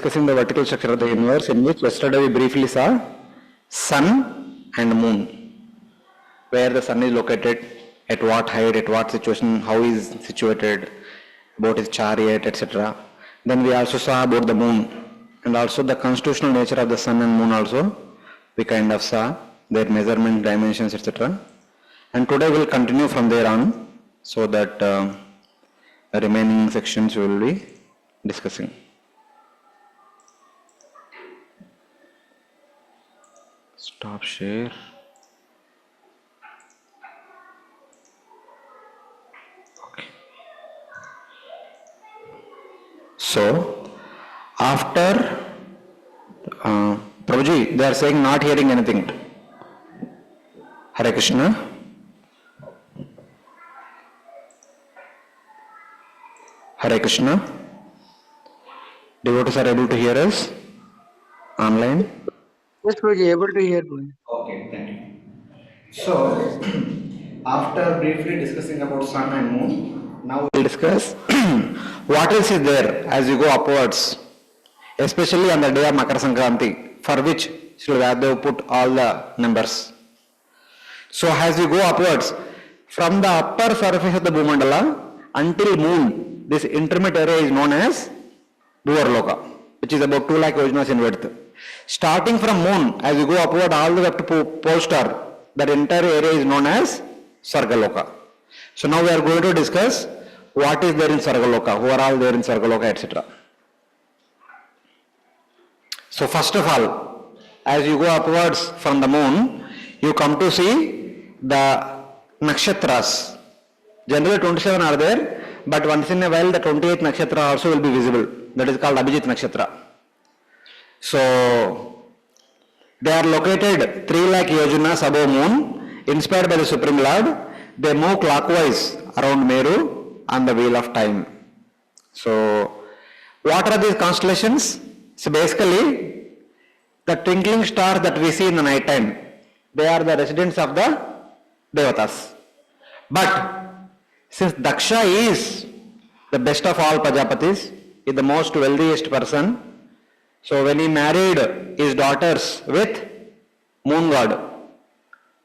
discussing the vertical structure of the universe, in which yesterday we briefly saw sun and moon, where the sun is located, at what height, at what situation, how is situated, about its chariot, etc. Then we also saw about the moon, and also the constitutional nature of the sun and moon also we kind of saw their measurement, dimensions, etc. And today we will continue from there on, so that the remaining sections we will be discussing. Stop share. Okay. So, after Prabhuji, they are saying not hearing anything. Hare Krishna. Hare Krishna. Devotees are able to hear us online? Yes, Prabhuji, able to hear me. Okay, thank you. So, after briefly discussing about sun and moon, now we will discuss what else is there as you go upwards, especially on the day of Makara Sankranti, for which Sri Vaibhav put all the numbers. So, as you go upwards, from the upper surface of the Bhumandala until moon, this intermediate area is known as Bhuvarloka, which is about 2 lakh yojanas in width. Starting from moon, as you go upward all the way up to pole star, that entire area is known as Sargaloka. So now we are going to discuss what is there in Sargaloka, who are all there in Sargaloka, etc. So first of all, as you go upwards from the moon, you come to see the nakshatras. Generally 27 are there, but once in a while the 28th nakshatra also will be visible. That is called Abhijit nakshatra. So, they are located 3 lakh yojanas above moon, inspired by the Supreme Lord. They move clockwise around Meru on the wheel of time. So, what are these constellations? So, basically, the twinkling stars that we see in the night time, they are the residents of the Devatas. But, since Daksha is the best of all Prajapatis, is the most wealthiest person, so when he married his daughters with moon god,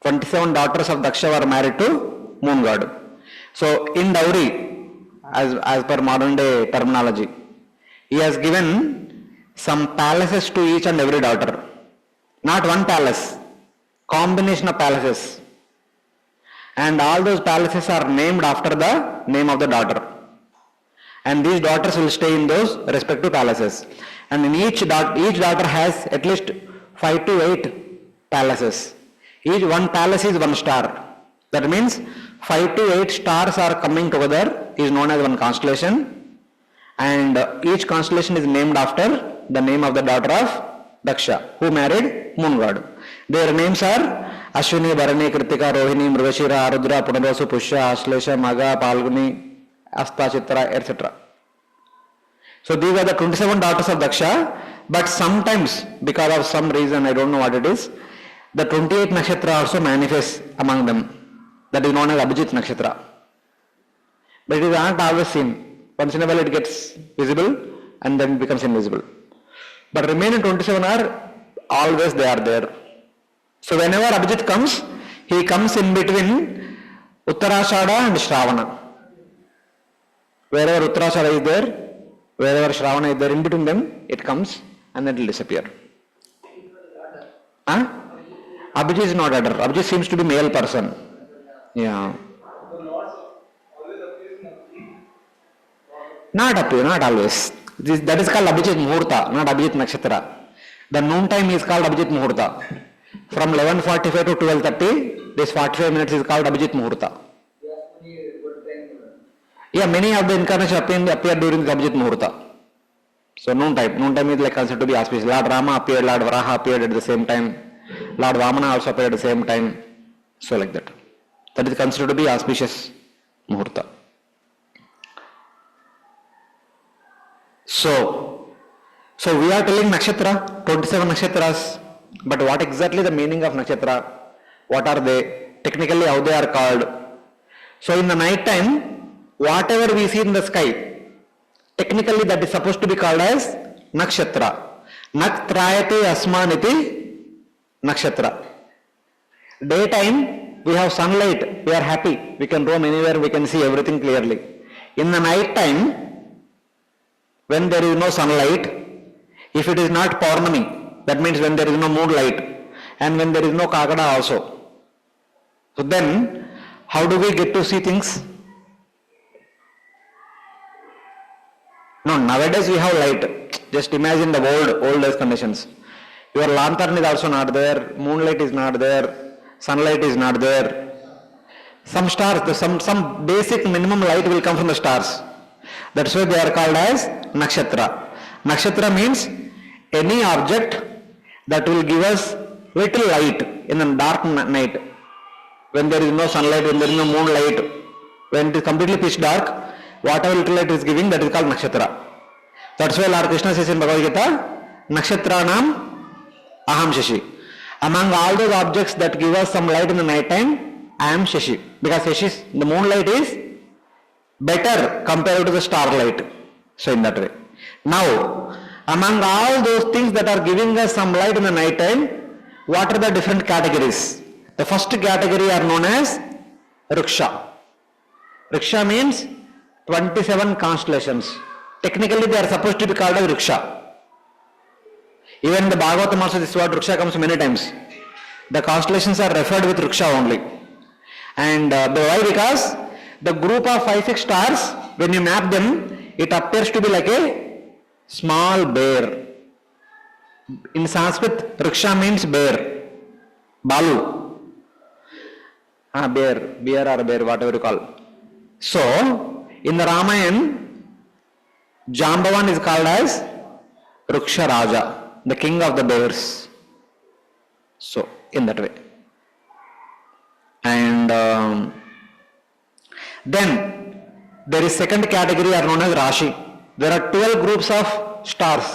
27 daughters of Daksha were married to moon god. So in dowry, as per modern day terminology, he has given some palaces to each and every daughter. Not one palace, combination of palaces. And all those palaces are named after the name of the daughter. And these daughters will stay in those respective palaces. And in each daughter has at least 5 to 8 palaces. Each one palace is one star. That means 5 to 8 stars are coming together, is known as one constellation. And each constellation is named after the name of the daughter of Daksha, who married moon god. Their names are Ashwini, Bharani, Kritika, Rohini, Mrugashira, Arudra, Punarvasu, Pushya, Ashlesha, Maga, Palguni, Asta, Chitra, etc. So these are the 27 daughters of Daksha, but sometimes, because of some reason, I don't know what it is, the 28th nakshatra also manifests among them. That is known as Abhijit nakshatra. But it is not always seen. Once in a while it gets visible and then becomes invisible. But remaining 27 are always they are there. So whenever Abhijit comes, he comes in between Uttarashada and Shravana. Wherever Uttarashada is there, wherever Shravana is there, in between them, it comes and then it will disappear. Huh? Abhijit is not adder. Abhijit seems to be male person. Yeah. Not appear, not always. That is called Abhijit Muhurta, not Abhijit Nakshatra. The noon time is called Abhijit Muhurta. From 11:45 to 12:30, this 45 minutes is called Abhijit Muhurta. Yeah, many of the incarnations appear during the Abhijit Muhurta. So noon time is like considered to be auspicious. Lord Rama appeared, Lord Varaha appeared at the same time, Lord Vamana also appeared at the same time. So like that. That is considered to be auspicious Muhurta. So we are telling nakshatra, 27 nakshatras, but what exactly the meaning of nakshatra? What are they? Technically how they are called? So in the night time, whatever we see in the sky, technically that is supposed to be called as nakshatra. Nak trayate asmaniti nakshatra. Daytime, we have sunlight, we are happy, we can roam anywhere, we can see everything clearly. In the night time, when there is no sunlight, if it is not Paurnami, that means when there is no moonlight, and when there is no Kagada also. So then, how do we get to see things? No, nowadays we have light. Just imagine the old days conditions. Your lantern is also not there, moonlight is not there, sunlight is not there. Some stars, some basic minimum light will come from the stars. That's why they are called as nakshatra. Nakshatra means any object that will give us little light in the dark night. When there is no sunlight, when there is no moonlight, when it is completely pitch dark, whatever little light is giving, that is called nakshatra. That's why Lord Krishna says in Bhagavad Gita, nakshatra-nam aham shashi. Among all those objects that give us some light in the night time, I am shashi. Because shashi, the moonlight is better compared to the starlight. So in that way. Now, among all those things that are giving us some light in the night time, what are the different categories? The first category are known as Riksha. Riksha means 27 constellations. Technically they are supposed to be called as Riksha. Even the Bhagavatam also this word Riksha comes many times. The constellations are referred with Riksha only. And why? Because the group of 5-6 stars, when you map them, it appears to be like a small bear. In Sanskrit, Riksha means bear. Balu. Bear or bear, whatever you call. So, in the Ramayana, Jambavan is called as Riksha Raja, the king of the bears. So, in that way. And then, there is second category are known as Rashi. There are 12 groups of stars,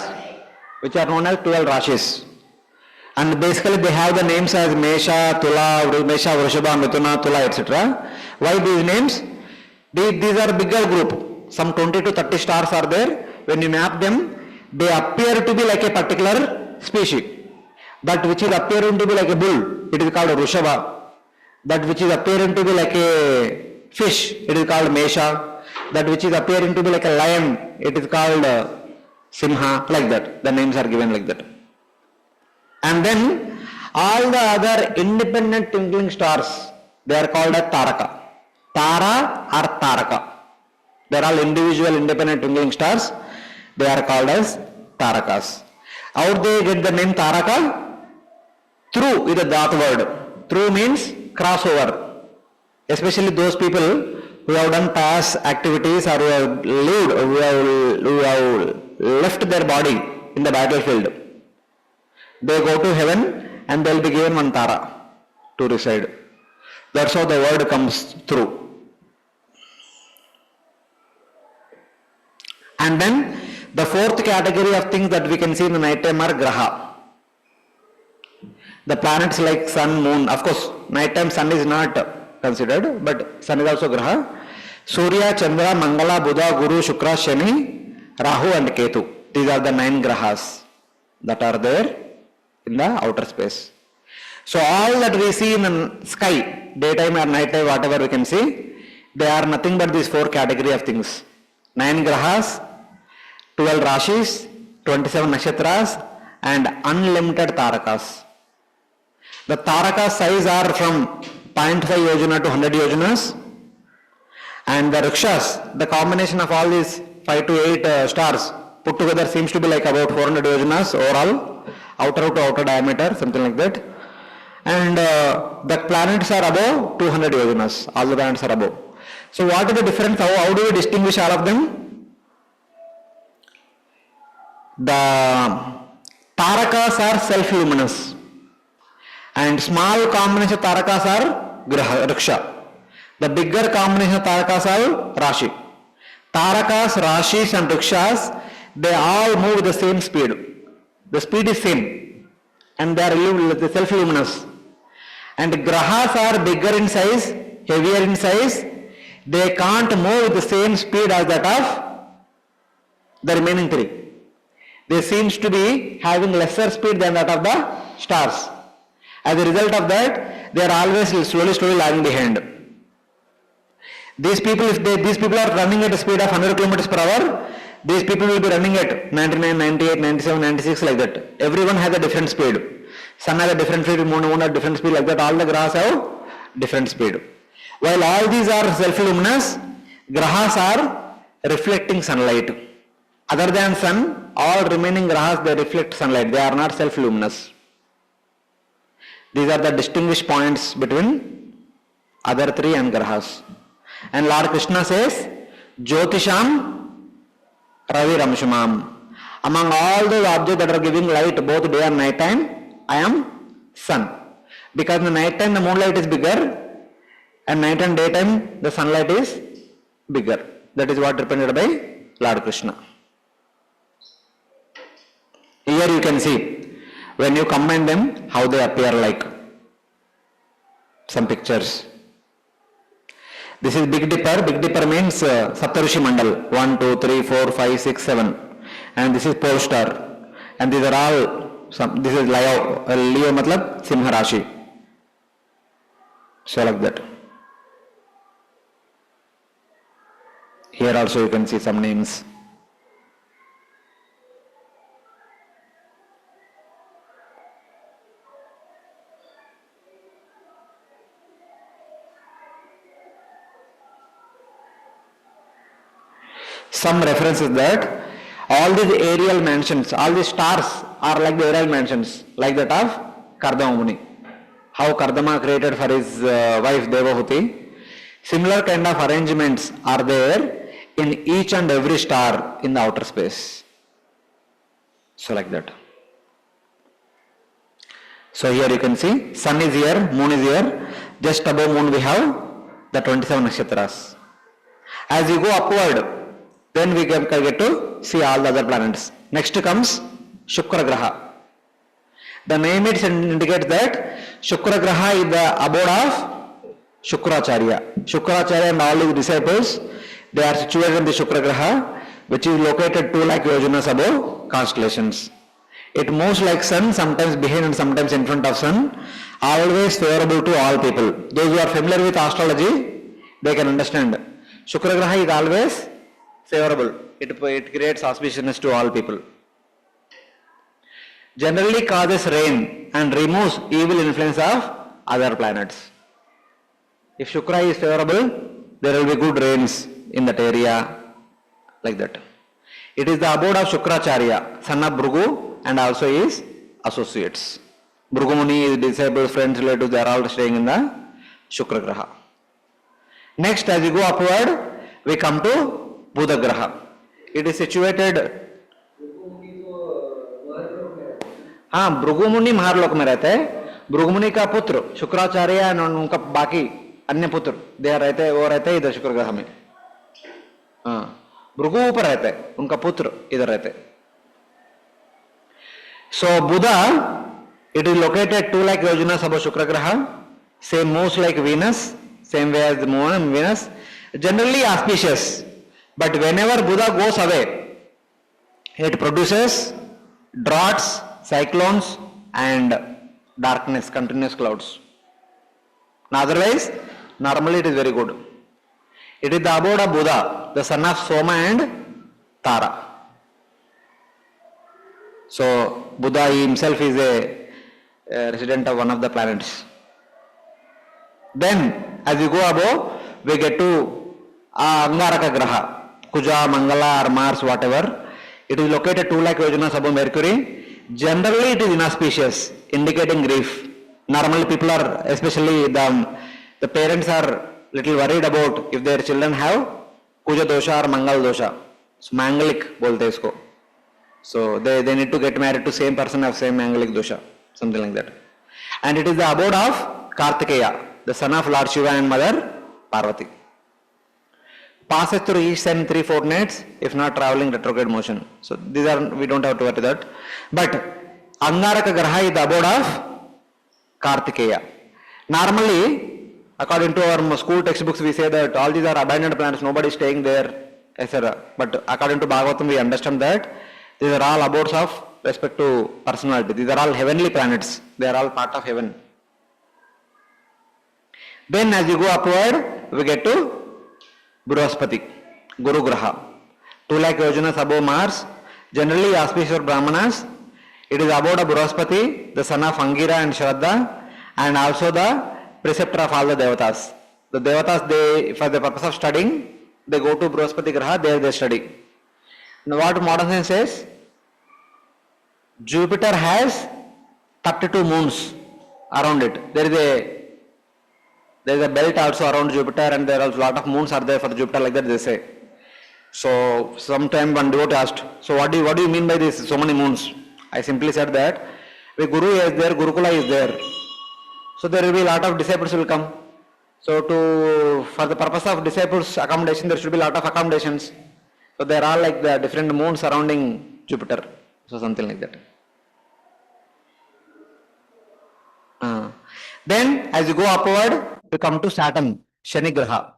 which are known as 12 Rashis. And basically they have the names as Mesha, Tula, Vrishaba, Mithuna, Tula, etc. Why these names? These are bigger group. Some 20 to 30 stars are there. When you map them, they appear to be like a particular species. That which is appearing to be like a bull, it is called Vrishaba. That which is appearing to be like a fish, it is called Mesha. That which is appearing to be like a lion, it is called Simha, like that. The names are given like that. And then all the other independent twinkling stars, they are called as Taraka. Tara or Taraka. They are all individual independent twinkling stars. They are called as Tarakas. How they get the name Taraka? Through is the Dhat word. Through means crossover. Especially those people who have done past activities or who have left their body in the battlefield. They go to heaven and they will be given one Tara to reside. That's how the word comes through. And then the fourth category of things that we can see in the night time are Graha. The planets like sun, moon. Of course, night time sun is not considered, but sun is also Graha. Surya, Chandra, Mangala, Buddha, Guru, Shukra, Shani, Rahu and Ketu. These are the 9 Grahas that are there in the outer space. So all that we see in the sky, daytime or night time, whatever we can see, they are nothing but these 4 category of things. 9 Grahas, 12 Rashis, 27 Nakshatras and unlimited Tarakas. The Tarakas size are from 0.5 yojana to 100 yojanas. And the Rikshas, the combination of all these 5 to 8 stars put together seems to be like about 400 yojanas overall, outer to outer diameter, something like that. And the planets are above 200 yojanas, all the planets are above. So what is the difference? How do we distinguish all of them? The Tarakas are self-luminous and small combination of Tarakas are Riksha. The bigger combination of Tarakas are Rashi. Tarakas, Rashis and Rikshas, they all move with the same speed. The speed is same and they are self-luminous. And Grahas are bigger in size, heavier in size. They can't move with the same speed as that of the remaining 3. they seems to be having lesser speed than that of the stars. As a result of that, they are always slowly lagging behind. These people, these people are running at a speed of 100 kilometers per hour, these people will be running at 99, 98, 97, 96 like that. Everyone has a different speed. Sun has a different speed, moon has a different speed like that. All the grahas have different speed. While all these are self-luminous, grahas are reflecting sunlight. Other than sun, all remaining grahas, they reflect sunlight. They are not self-luminous. These are the distinguished points between other three and grahas. And Lord Krishna says, Jyotisham Ravi Ramshamam. Among all those objects that are giving light both day and night time, I am sun. Because in the night time the moonlight is bigger, and night and daytime the sunlight is bigger. That is what represented by Lord Krishna. Here you can see, when you combine them, how they appear like some pictures. This is Big Dipper. Big Dipper means Saptarishi Mandal. 1, 2, 3, 4, 5, 6, 7. And this is Pole Star. And these are all, this is Leo. Leo matlab Simha Rashi. So like that. Here also you can see some names. Some references that all these aerial mansions, all these stars are like the aerial mansions, like that of Kardama Muni. How Kardama created for his wife Devahuti. Similar kind of arrangements are there in each and every star in the outer space. So like that. So here you can see, sun is here, moon is here. Just above moon we have the 27 nakshatras. As you go upward, then we can get to see all the other planets. Next comes Shukra Graha. The name it indicates that Shukra Graha is the abode of Shukracharya. Shukracharya and all his disciples, they are situated in the Shukra Graha, which is located 2 lakh yojanas above constellations. It moves like sun, sometimes behind and sometimes in front of sun, always favorable to all people. Those who are familiar with astrology, they can understand. Shukra Graha is always favorable. It creates auspiciousness to all people. Generally causes rain and removes evil influence of other planets. If Shukra is favorable, there will be good rains in that area, like that. It is the abode of Shukracharya, son of Bhrigu, and also his associates. Bhrigu Muni, his disciples, friends, relatives, they are all staying in the Shukra Graha. Next, as we go upward, we come to Buddha Graha. It is situated. हाँ, भृगु मुनि महारलोक में रहते हैं. भृगु मुनि का पुत्र शुक्राचार्य और उनका बाकी अन्य पुत्र दे रहते हैं, वो रहते हैं इधर शुक्र ग्रह में. हाँ, भृगु ऊपर रहते हैं, उनका पुत्र इधर रहते हैं. So Buddha, it is located 2 lakh yojanas above Shukra Graha. Same moves like Venus, same way as the moon and Venus. Generally auspicious. But whenever Buddha goes away, it produces droughts, cyclones and darkness, continuous clouds. Now otherwise, normally it is very good. It is the abode of Buddha, the son of Soma and Tara. So Buddha himself is a resident of one of the planets. Then as we go above, we get to Angaraka Graha. Kuja, Mangala or Mars, whatever. It is located 2 lakh yojanas above Mercury. Generally it is inauspicious, indicating grief. Normally people are, especially the parents are little worried about if their children have Kuja dosha or Mangal dosha. So Mangalik bolte isko. So they need to get married to same person of same Mangalik dosha. Something like that. And it is the abode of Kartikeya, the son of Lord Shiva and mother Parvati. Passes through each sun 3 fortnights if not traveling retrograde motion. So these are, we don't have to worry that. But Angaraka Graha is the abode of Kartikeya. Normally, according to our school textbooks, we say that all these are abandoned planets, nobody is staying there, etc. But according to Bhagavatam, we understand that These are all abodes of respect to personality. These are all heavenly planets. They are all part of heaven. Then as you go upward, we get to Brihaspati, Guru Graha. 2 lakh yojanas above Mars. Generally auspicious for Brahmanas. It is abode of Brihaspati, the son of Angira and Shraddha, and also the preceptor of all the Devatas. The Devatas, they, for the purpose of studying, they go to Brihaspati Graha, there they study. Now what modern science says? Jupiter has 32 moons around it. There is a belt also around Jupiter, and there are a lot of moons are there for the Jupiter, like that they say. So sometime one devotee asked, so what do you mean by this, so many moons? I simply said that the Guru is there, Gurukula is there. So there will be a lot of disciples will come. So for the purpose of disciples accommodation, there should be a lot of accommodations. So they are all like the different moons surrounding Jupiter. So something like that. Then as you go upward, you come to Saturn, Shani Graha.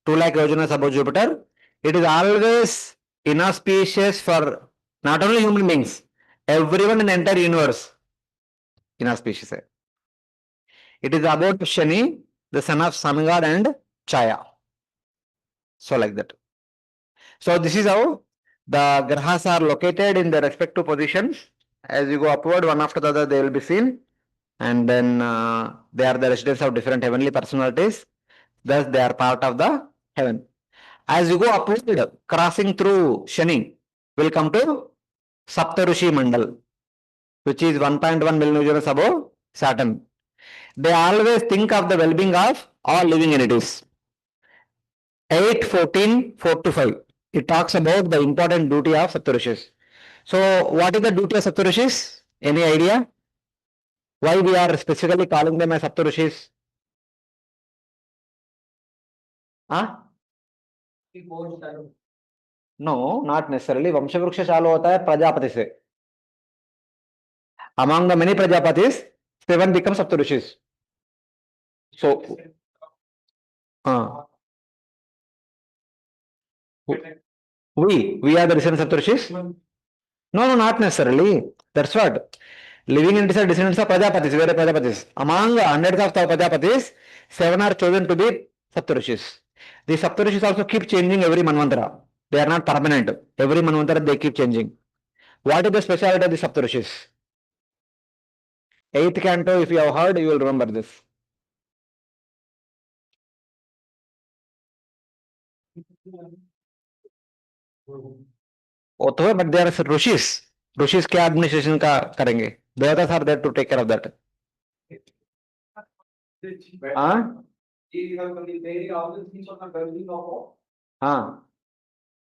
2 lakh yojanas above Jupiter. It is always inauspicious for not only human beings, everyone in the entire universe. Inauspicious. It is about Shani, the son of Sun God and Chaya. So like that. So this is how the grahas are located in their respective positions. As you go upward, one after the other, they will be seen. And then they are the residents of different heavenly personalities. Thus, they are part of the heaven. As you go upward, crossing through Shani, will come to Saptarushi Mandal, which is 1.1 million years above Saturn. They always think of the well-being of all living entities. 8:14, 4 to 5. It talks about the important duty of Saptarishis. So, what is the duty of Saptarishis? Any idea? Why we are specifically calling them as Saptarishis? Huh? No, not necessarily. Vamshavruksha चालू होता है प्रजापति से. Among the many Prajapatis, 7 become Saptarishis. So, we are the descendants of Saptarishis? No, not necessarily. That's what. Living entities are descendants of Prajapatis. Where are Prajapatis? Among hundreds of Prajapatis, 7 are chosen to be Saptarishis. The Saptarishis also keep changing every Manvantara. They are not permanent. Every Manvantara they keep changing. What is the speciality of the Saptarishis? 8th canto, if you have heard, you will remember this. But there are Rishis. Rishis क्या administration का करेंगे? Devatas are there to take care of that. हाँ? हाँ.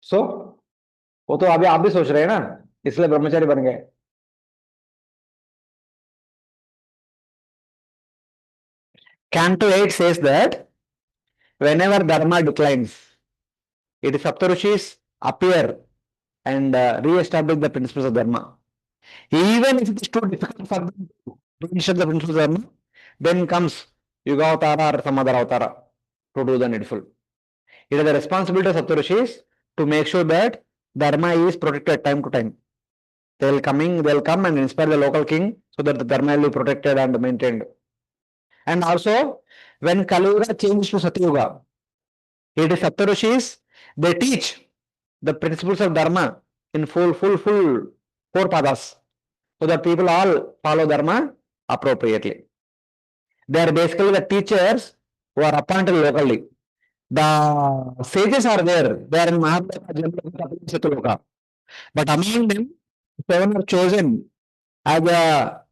So, वो तो अभी आप भी सोच रहे हैं ना, इसलिए ब्रह्मचारी बन गए. Canto 8 says that whenever dharma declines, it is Saptarishis appear and re-establish the principles of dharma. Even if it is too difficult for them to re-establish the principles of dharma, then comes Yuga Avtara or some other Avtara to do the needful. It is the responsibility of Saptarishis to make sure that dharma is protected time to time. They will come and inspire the local king so that the dharma will be protected and maintained. And also, when Kali Yuga changes to Satyuga, it is Saptarishis, they teach the principles of dharma in full 4 padas, so that people all follow dharma appropriately. They are basically the teachers who are appointed locally. The sages are there. They are in Mahabharata, but among them, 7 are chosen as a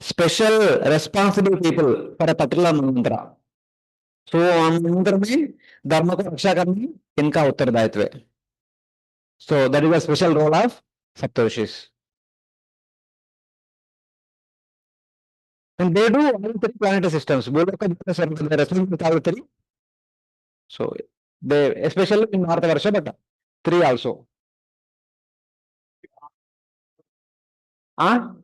special responsible people for a particular mantra. So, mantra में धर्म को रक्षा करना इनका उत्तरदायित्व है. So, that is a special role of Saptarishis. And they do all 3 planetary systems. So, they, especially in Bharatavarsha, but 3 also. How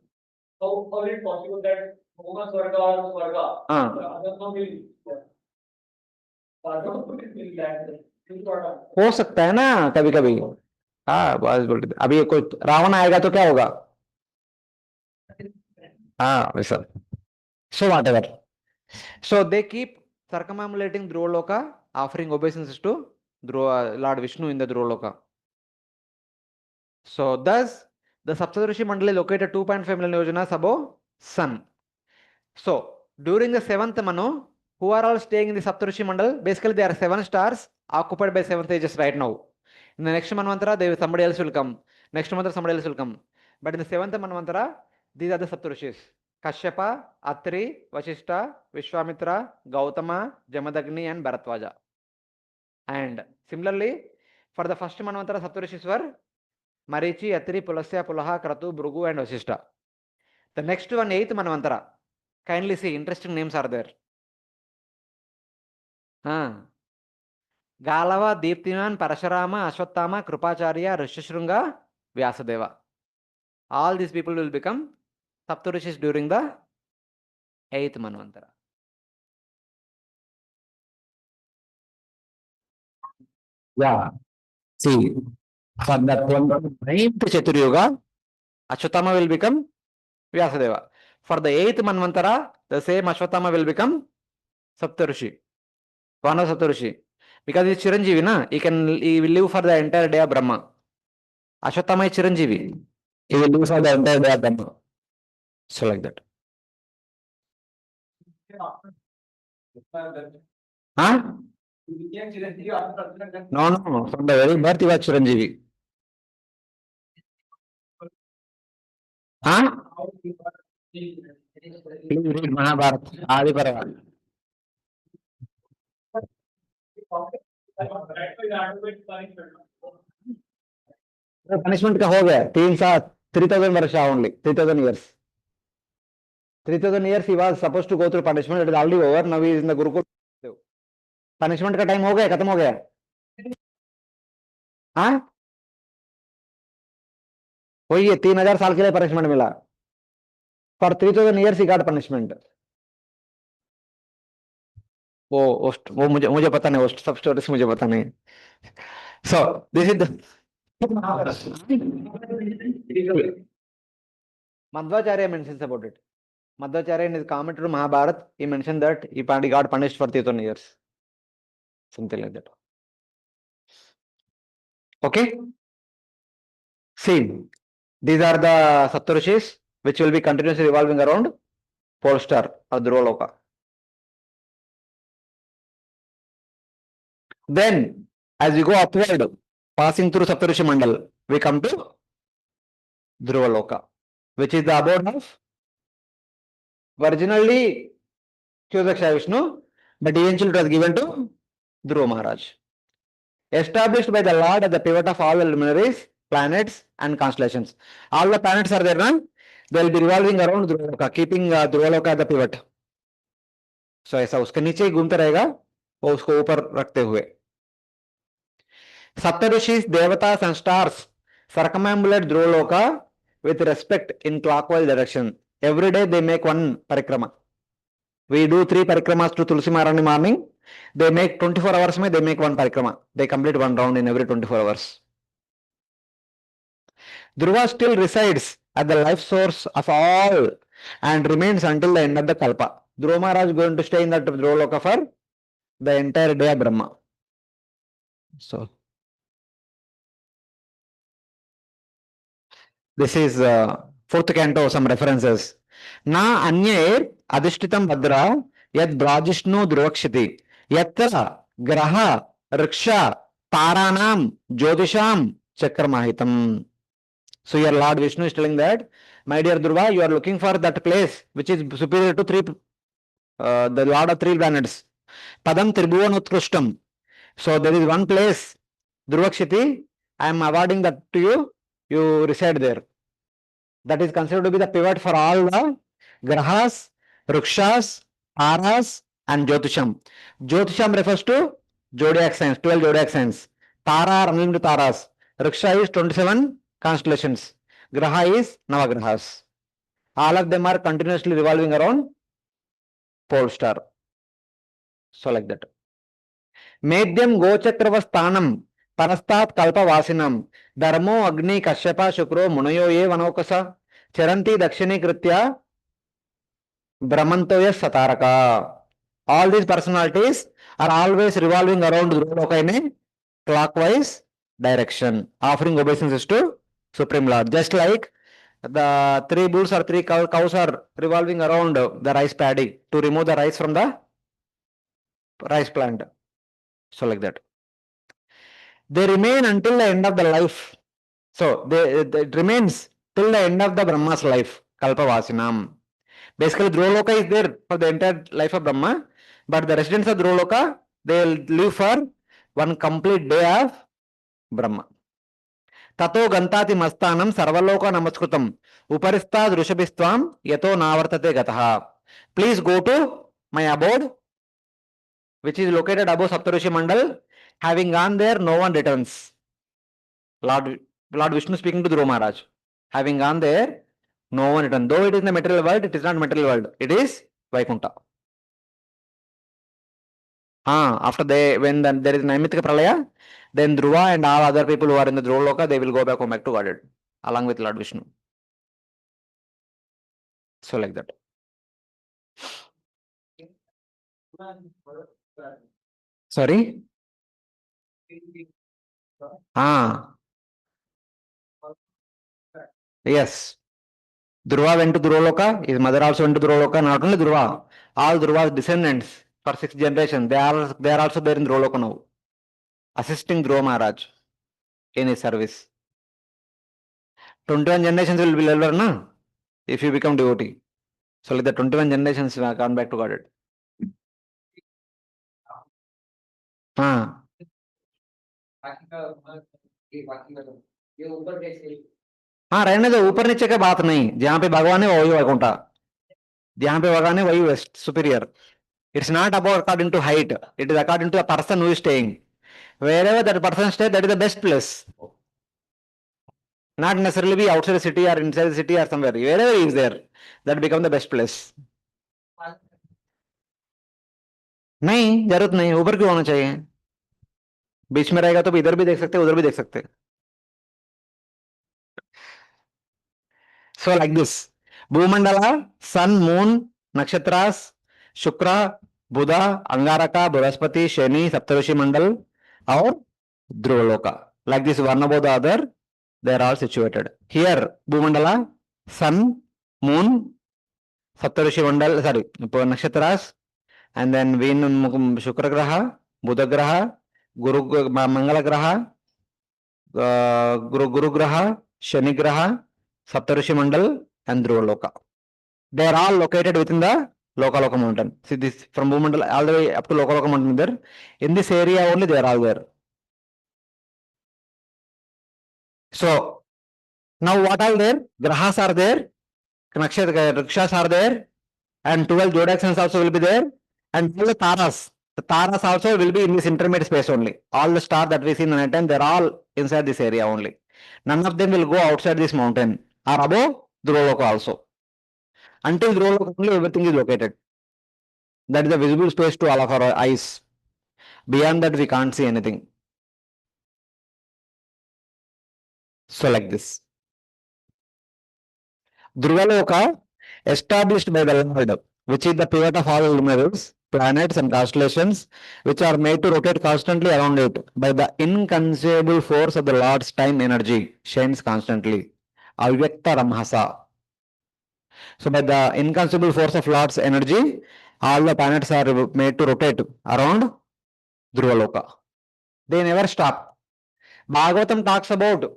is it possible that Bhuma Swarga or Swarga? हो सकता है ना कभी कभी. हाँ पॉसिबिलिटी, अभी ये कोई रावण आएगा तो क्या होगा? हाँ वैसा. So whatever. So they keep circumambulating Dhruvaloka, offering obeisances to Lord Vishnu in the Dhruvaloka. So thus the Saptarishi Mandali located 2.5 million yojanas above sun. So during the seventh Manu, who are all staying in the Saptarishi Mandal? Basically, there are 7 stars occupied by 7 sages right now. In the next Manvantara, somebody else will come. Next Manvantara, somebody else will come. But in the 7th Manvantara, these are the Saptarishis: Kashyapa, Atri, Vashishta, Vishwamitra, Gautama, Jamadagni, and Bharatwaja. And similarly, for the first Manvantara, Saptarishis were Marichi, Atri, Pulasya, Pulaha, Kratu, Bhrugu, and Vashishta. The next one, 8th Manvantara. Kindly see, interesting names are there. Galava, Deeptiman, Parashurama, Ashwatthama, Krupacharya, Rishyashrunga, Vyasadeva. All these people will become Saptarishis during the 8th Manvantara. Yeah. See, for the 29th Chaturyuga, Ashwatthama will become Vyasadeva. For the 8th Manvantara, the same Ashwatthama will become Saptarishi. One of Saptarishi. Because he is Chiranjeevi, na? He will live for the entire day of Brahma. Ashwatthama is Chiranjeevi. He will live for the entire day of Brahma. So like that. Huh? No, no. From the very birth he was Chiranjeevi. Huh? Please read Mahabharata. Adi Parva. Punishment का हो गया 3,000 वर्ष only 3,000 years. 3,000 years he was supposed to go through punishment. It is already over. Now he is in the Gurukul. Punishment का time हो गया, खत्म हो गया. हाँ वही है, 3,000 साल के लिए punishment मिला. For 3,000 years he got punishment. वो मुझे पता नहीं, वो सब स्टोरीज मुझे पता नहीं. So this is the Madhvacharya mentions about it. Madhvacharya in his commentary to Mahabharata, he mentioned that he got punished for 3,000 years. Something like that. Okay? See, these are the Saptarishis which will be continuously revolving around pole star or Dhruvaloka. Then, as we go upward, passing through Saptarishi Mandal, we come to Dhruvaloka, which is the abode of originally Kshodaksha Vishnu, but eventually it was given to Dhruva Maharaj. Established by the Lord at the pivot of all the luminaries, planets, and constellations. All the planets are there now. They will be revolving around Dhruvaloka, keeping Dhruvaloka at the pivot. So ऐसा उसके नीचे ही घूमता रहेगा, वो उसको ऊपर रखते हुए. Saptarishis, Devatas, and stars circumambulate Dhruvaloka with respect in clockwise direction. Every day they make one parikrama. We do 3 parikramas to Tulsi Maharani morning. They make 24 hours, they make one parikrama. They complete one round in every 24 hours. Dhruva still resides at the life source of all and remains until the end of the Kalpa. Dhruva Maharaj is going to stay in that Dhruvaloka for the entire day of Brahma. So, this is 4th canto, some references. Na anye adishtitam bhadra yad brajishnu druvakshiti yatra graha riksha taranam jyotisham chakramahitam. So your Lord Vishnu is telling that, my dear Dhruva, you are looking for that place which is superior to the Lord of 3 planets. Padam Tribhuvan Utkrishtam. So there is one place, Dhruvakshiti, I am awarding that to you, you reside there. That is considered to be the pivot for all the Grahas, Rukshas, Taras, and Jyotisham. Jyotisham refers to zodiac signs, 12 zodiac signs. Tara are named Taras. Ruksha is 27 constellations. Graha is Navagrahas. All of them are continuously revolving around pole star. So like that. Medyam Gochakravasthanam परस्तात् कल्पवासिनम धर्मो अग्नि Kashyap Syukuro मुनयो ये वनौकस चरन्ति दक्षिणीकृत्य Brahmantoya Sataraka. All these personalities are always revolving around Dhruva in a clockwise direction, offering obeisances to Supreme Lord. Just like the three bulls or three cows are revolving around the rice paddy to remove the rice from the rice plant. So like that. They remain until the end of the life. So it remains till the end of the Brahma's life. Kalpavasinam. Basically, Dhruvaloka is there for the entire life of Brahma, but the residents of Dhruvaloka, they will live for one complete day of Brahma. Tato gantati mastanam sarvaloka namaskrutam uparistad rushabhistvam yato navartate gataha. Please go to my abode, which is located above Saptarushi Mandal. Having gone there, no one returns. Lord Vishnu speaking to Dhruva Maharaj. Having gone there, no one returns. Though it is in the material world, it is not material world. It is Vaikuntha. After when there is Naimitika Pralaya, then Dhruva and all other people who are in the Dhruva Loka, they will go back home back to Godhead, along with Lord Vishnu. So like that. Sorry? Yes. Dhruva went to Dhruva Loka, his mother also went to Dhruva Loka, not only Dhruva, all Dhruva's descendants for 6th generation, they are also there in Dhruva Loka now, assisting Dhruva Maharaj in his service. 21 generations will be over, na? If you become devotee. So like the 21 generations will come back to Godhead. रहने दो, ऊपर नीचे का बात नहीं, जहां पे भगवान है वही वैकुंठा, जहां पे भगवान है वही west superior. It's not about according to height, it is according to the person who is staying. Wherever that person stays, that is the best place. Not necessarily be outside the city or inside the city or somewhere. Wherever he is there, that become the best place. नहीं, जरूरत नहीं, ऊपर क्यों होना चाहिए? बीच में रहेगा तो इधर भी देख सकते, उधर भी देख सकते. So like this, Bhumandala, Sun, Moon, Nakshatras, Shukra, Buddha, Angaraka, Brihaspati, Shani, Saptarushi Mandal, or Dhruvaloka. Like this, one above the other, they are all situated. Here, Bhumandala, Sun, Moon, Saptarushi Mandal, sorry, Nakshatras, and then Venus, Shukra Graha, Buddha Graha, Guru Mangala Graha, Guru Graha, Shani Graha, Saptarushi Mandal, and Dhruvaloka. They are all located within the Lokaloka mountain. See this from Bhumandal all the way up to Lokaloka mountain there. In this area only they are all there. So now what are there? Grahas are there, Nakshas are there, and 12 zodiac signs also will be there, and all the taras. The taras also will be in this intermediate space only. All the stars that we see in the night time, they are all inside this area only. None of them will go outside this mountain or above Dhruvaloka also. Until Dhruvaloka only everything is located. That is the visible space to all of our eyes. Beyond that we can't see anything. So like this. Dhruvaloka established by the Lord, which is the pivot of all luminaries, planets and constellations, which are made to rotate constantly around it by the inconceivable force of the Lord's time energy, shines constantly. Avyakta Ramhasa. So by the inconceivable force of Lord's energy, all the planets are made to rotate around Dhruvaloka. They never stop. Bhagavatam talks about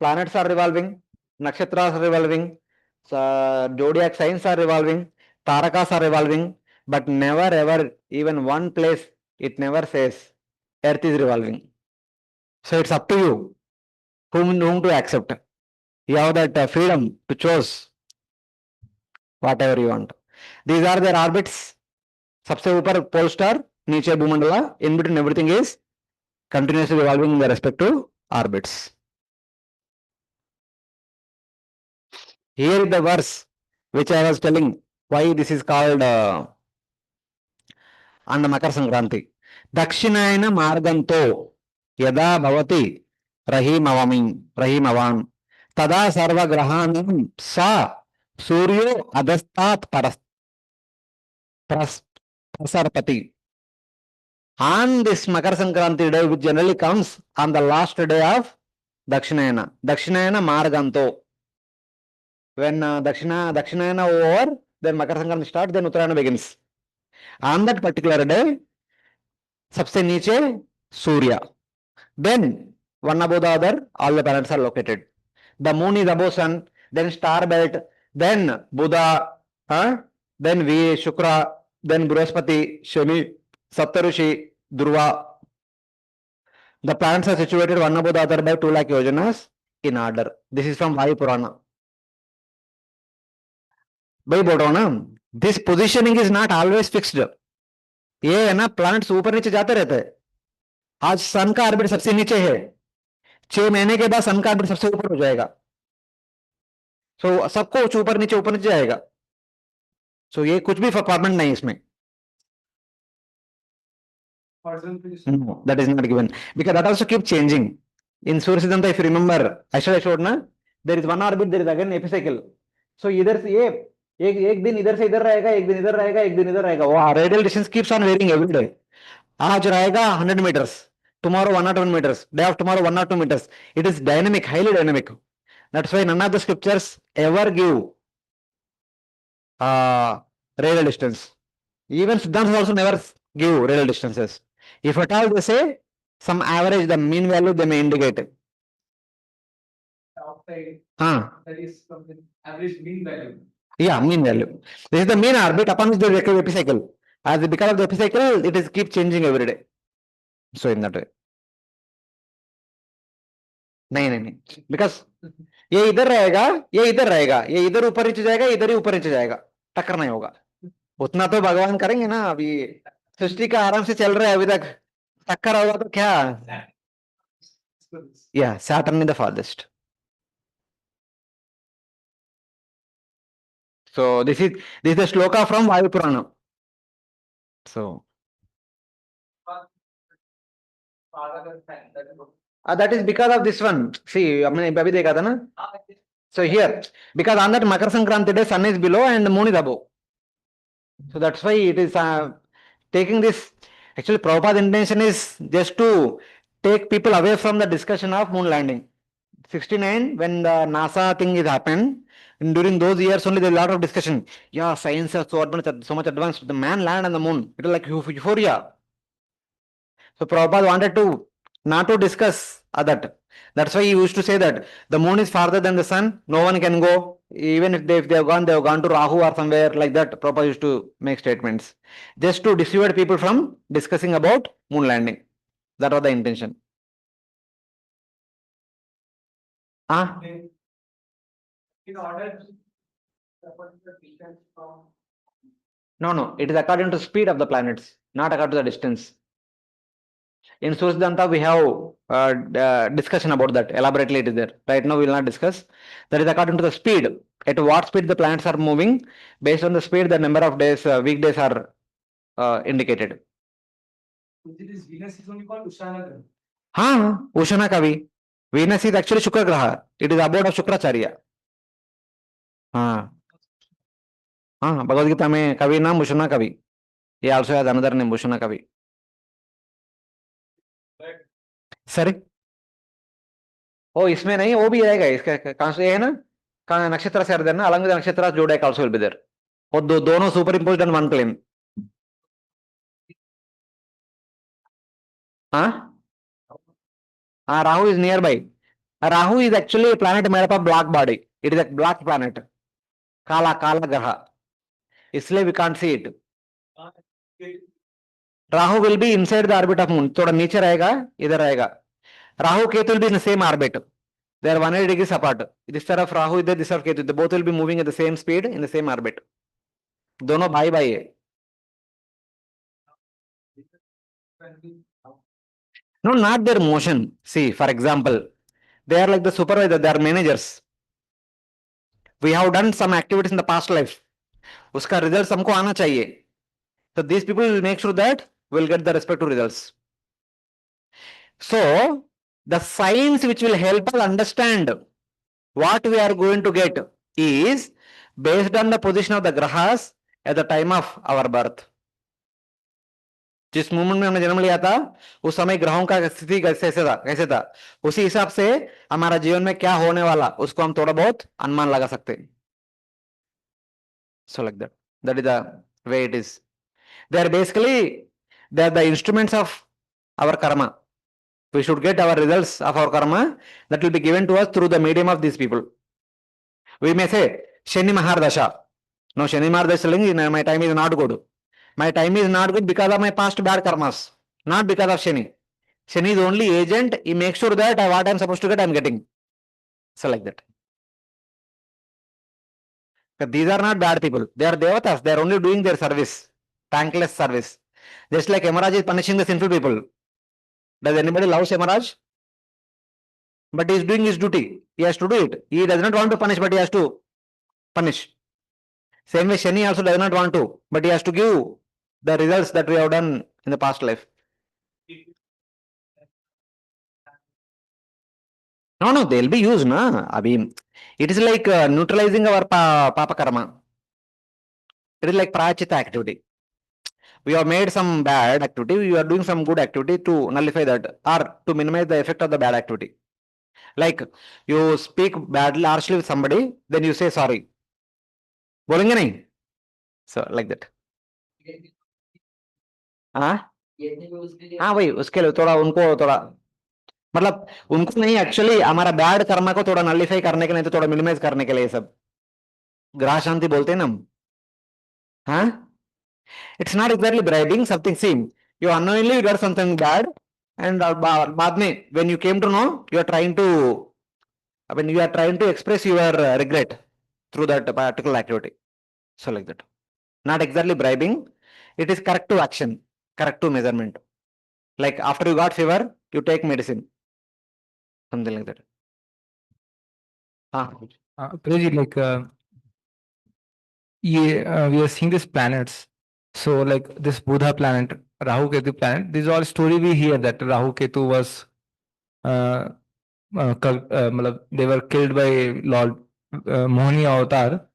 planets are revolving, nakshatras are revolving, zodiac signs are revolving, tarakas are revolving, but never ever even one place it never says earth is revolving. So it's up to you whom to accept. You have that freedom to choose whatever you want. These are their orbits. सबसे ऊपर pole star, नीचे भूमंडला, in between everything is continuously revolving in the respective orbits. Here is the verse which I was telling why this is called on the Makar Sankranti. Dakshinayana Marganto यदा भवति रहीमवान् तदा सर्वग्रहाणां सा सूर्यो अधस्तात् प्रसरपति. On this Makar Sankranti day, which generally comes on the last day of Dakshinayana. Dakshinayana Marganto. When Dakshinayana over, then Makar Sankranti starts, then Uttarayana begins. On that particular day, सबसे नीचे Surya. Then one above the other, all the planets are located. The moon is above sun, then star belt, then Buddha, then V, Shukra, then Brihaspati, Shani, Saptarushi, Dhruva. The planets are situated one above the other by 2 lakh yojanas in order. This is from Vayu Purana. भाई बोल रहा हूं ना, this positioning is not always fixed. ये है ना, planets ऊपर नीचे जाते रहते हैं. आज सन का ऑर्बिट सबसे नीचे है, 6 महीने के बाद सन का ऑर्बिट सबसे ऊपर हो जाएगा. सो सबको ऊपर नीचे जाएगा. सो ये कुछ भी परमानेंट नहीं इसमें. No, that is not given because that also keeps changing. In Surya Siddhanta, if you remember, I showed na, there is one orbit, there is again epicycle. So इधर से ये एक दिन इधर से इधर रहेगा, एक दिन इधर रहेगा, एक दिन इधर रहेगा. वो radial distance keeps on varying every day. आज रहेगा 100 meters, tomorrow 101 meters, day after tomorrow 102 meters. It is dynamic, highly dynamic. That's why none of the scriptures ever give radial distance. Even Siddhanta also never give radial distances. If at all they say some average, the mean value they may indicate. That is something average mean value. Yeah, mean value. This is the mean orbit upon which they record epicycle. As because of the epicycle, it is keep changing every day. So in that way. नहीं because ये इधर रहेगा, ये इधर रहेगा, ये इधर ऊपर नीचे जाएगा, इधर ही ऊपर नीचे जाएगा, टक्कर नहीं होगा. उतना तो भगवान करेंगे ना. अभी सृष्टि का आराम से चल रहा है, अभी तक टक्कर होगा तो क्या. या Saturn is the farthest. So this is the shloka from Vayu Purana. So that is because of this one. See, हमने अभी देखा था ना. So here, because on that Makar Sankranti day, sun is below and the moon is above. So that's why it is taking this. Actually, Prabhupada's intention is just to take people away from the discussion of moon landing. 69, when the NASA thing is happened, and during those years only there is a lot of discussion. Yeah, science is so much advanced. The man land on the moon. It is like euphoria. So Prabhupada wanted to not to discuss that. That's why he used to say that the moon is farther than the sun. No one can go. Even if they have gone to Rahu or somewhere like that. Prabhupada used to make statements just to dissuade people from discussing about moon landing. That was the intention. In order No, it is according to speed of the planets, not according to the distance. In Sursdanta, we have discussion about that. Elaborately, it is there. Right now, we will not discuss. That is according to the speed. At what speed the planets are moving. Based on the speed, the number of days, weekdays are indicated. This Venus is only called Ushana. Ushana Kavi. Venus is actually Shukra Graha. It is abode of Shukracharya. Bhagavad Gita में कवि नाम उषना कवि. He also has another name उषना कवि. Sir ओ इसमें नहीं, वो भी रहेगा. इसका कहां से है ना, कहां नक्षत्र से देना अलग में नक्षत्र जोड़े also will be there. और दोनों superimposed on one plane. Rahu is nearby. Rahu is actually a planet made up of black body. It is a black planet. Kala Graha. इसलिए we can't see it. Rahu will be inside the orbit of moon. थोड़ा नीचे रहेगा, इधर रहेगा. Rahu Ketu will be in the same orbit. They are 180 degrees apart. This तरफ Rahu इधर, this तरफ Ketu. They both will be moving at the same speed in the same orbit. दोनों भाई भाई है. No, not their motion. See, for example, they are like the supervisor. They are managers. We have done some activities in the past life. उसका results हमको आना चाहिए. So these people will make sure that we'll get the respective results. So, the signs which will help us understand what we are going to get is based on the position of the grahas at the time of our birth. जिस moment में हमने जन्म लिया था उस समय ग्रहों का स्थिति कैसे था उसी हिसाब से हमारा जीवन में क्या होने वाला उसको हम थोड़ा बहुत अनुमान लगा सकते हैं. So like that is the way it is. They are basically the instruments of our karma. We should get our results of our karma that will be given to us through the medium of these people. We may say Shani Mahardasha. No, Shani Mahardasha, my time is not good. My time is not good because of my past bad karmas, not because of Shani. Shani is only agent. He makes sure that what I am supposed to get, I am getting. So like that. But these are not bad people. They are devatas. They are only doing their service, thankless service. Just like Yamaraj is punishing the sinful people. Does anybody love Yamaraj? But he is doing his duty. He has to do it. He does not want to punish, but he has to punish. Same way, Shani also does not want to, but he has to give the results that we have done in the past life. No, they'll be used, na. Abhi, it is like neutralizing our papa karma. It is like prachita activity. We have made some bad activity, we are doing some good activity to nullify that or to minimize the effect of the bad activity. Like you speak badly, harshly with somebody, then you say sorry. बोलेंगे नहीं? So like that. हाँ वही उसके लिए थोड़ा उनको थोड़ा मतलब उनको नहीं एक्चुअली हमारा बैड कर्मा को थोड़ा नलिफाई करने के लिए तो थोड़ा मिनिमाइज करने के लिए सब ग्रह शांति बोलते हैं ना हम. हाँ it's not exactly bribing something. See, you unknowingly did something bad and बाद में when you came to know you are trying to express your regret through that particular activity. So like that, not exactly bribing, it is corrective action, corrective measurement. Like after you got fever you take medicine, something like that. Prajit, like we are seeing these planets. So like this Buddha planet, Rahu Ketu planet, this is all story we hear that Rahu Ketu was they were killed by Lord Mohini Avatar.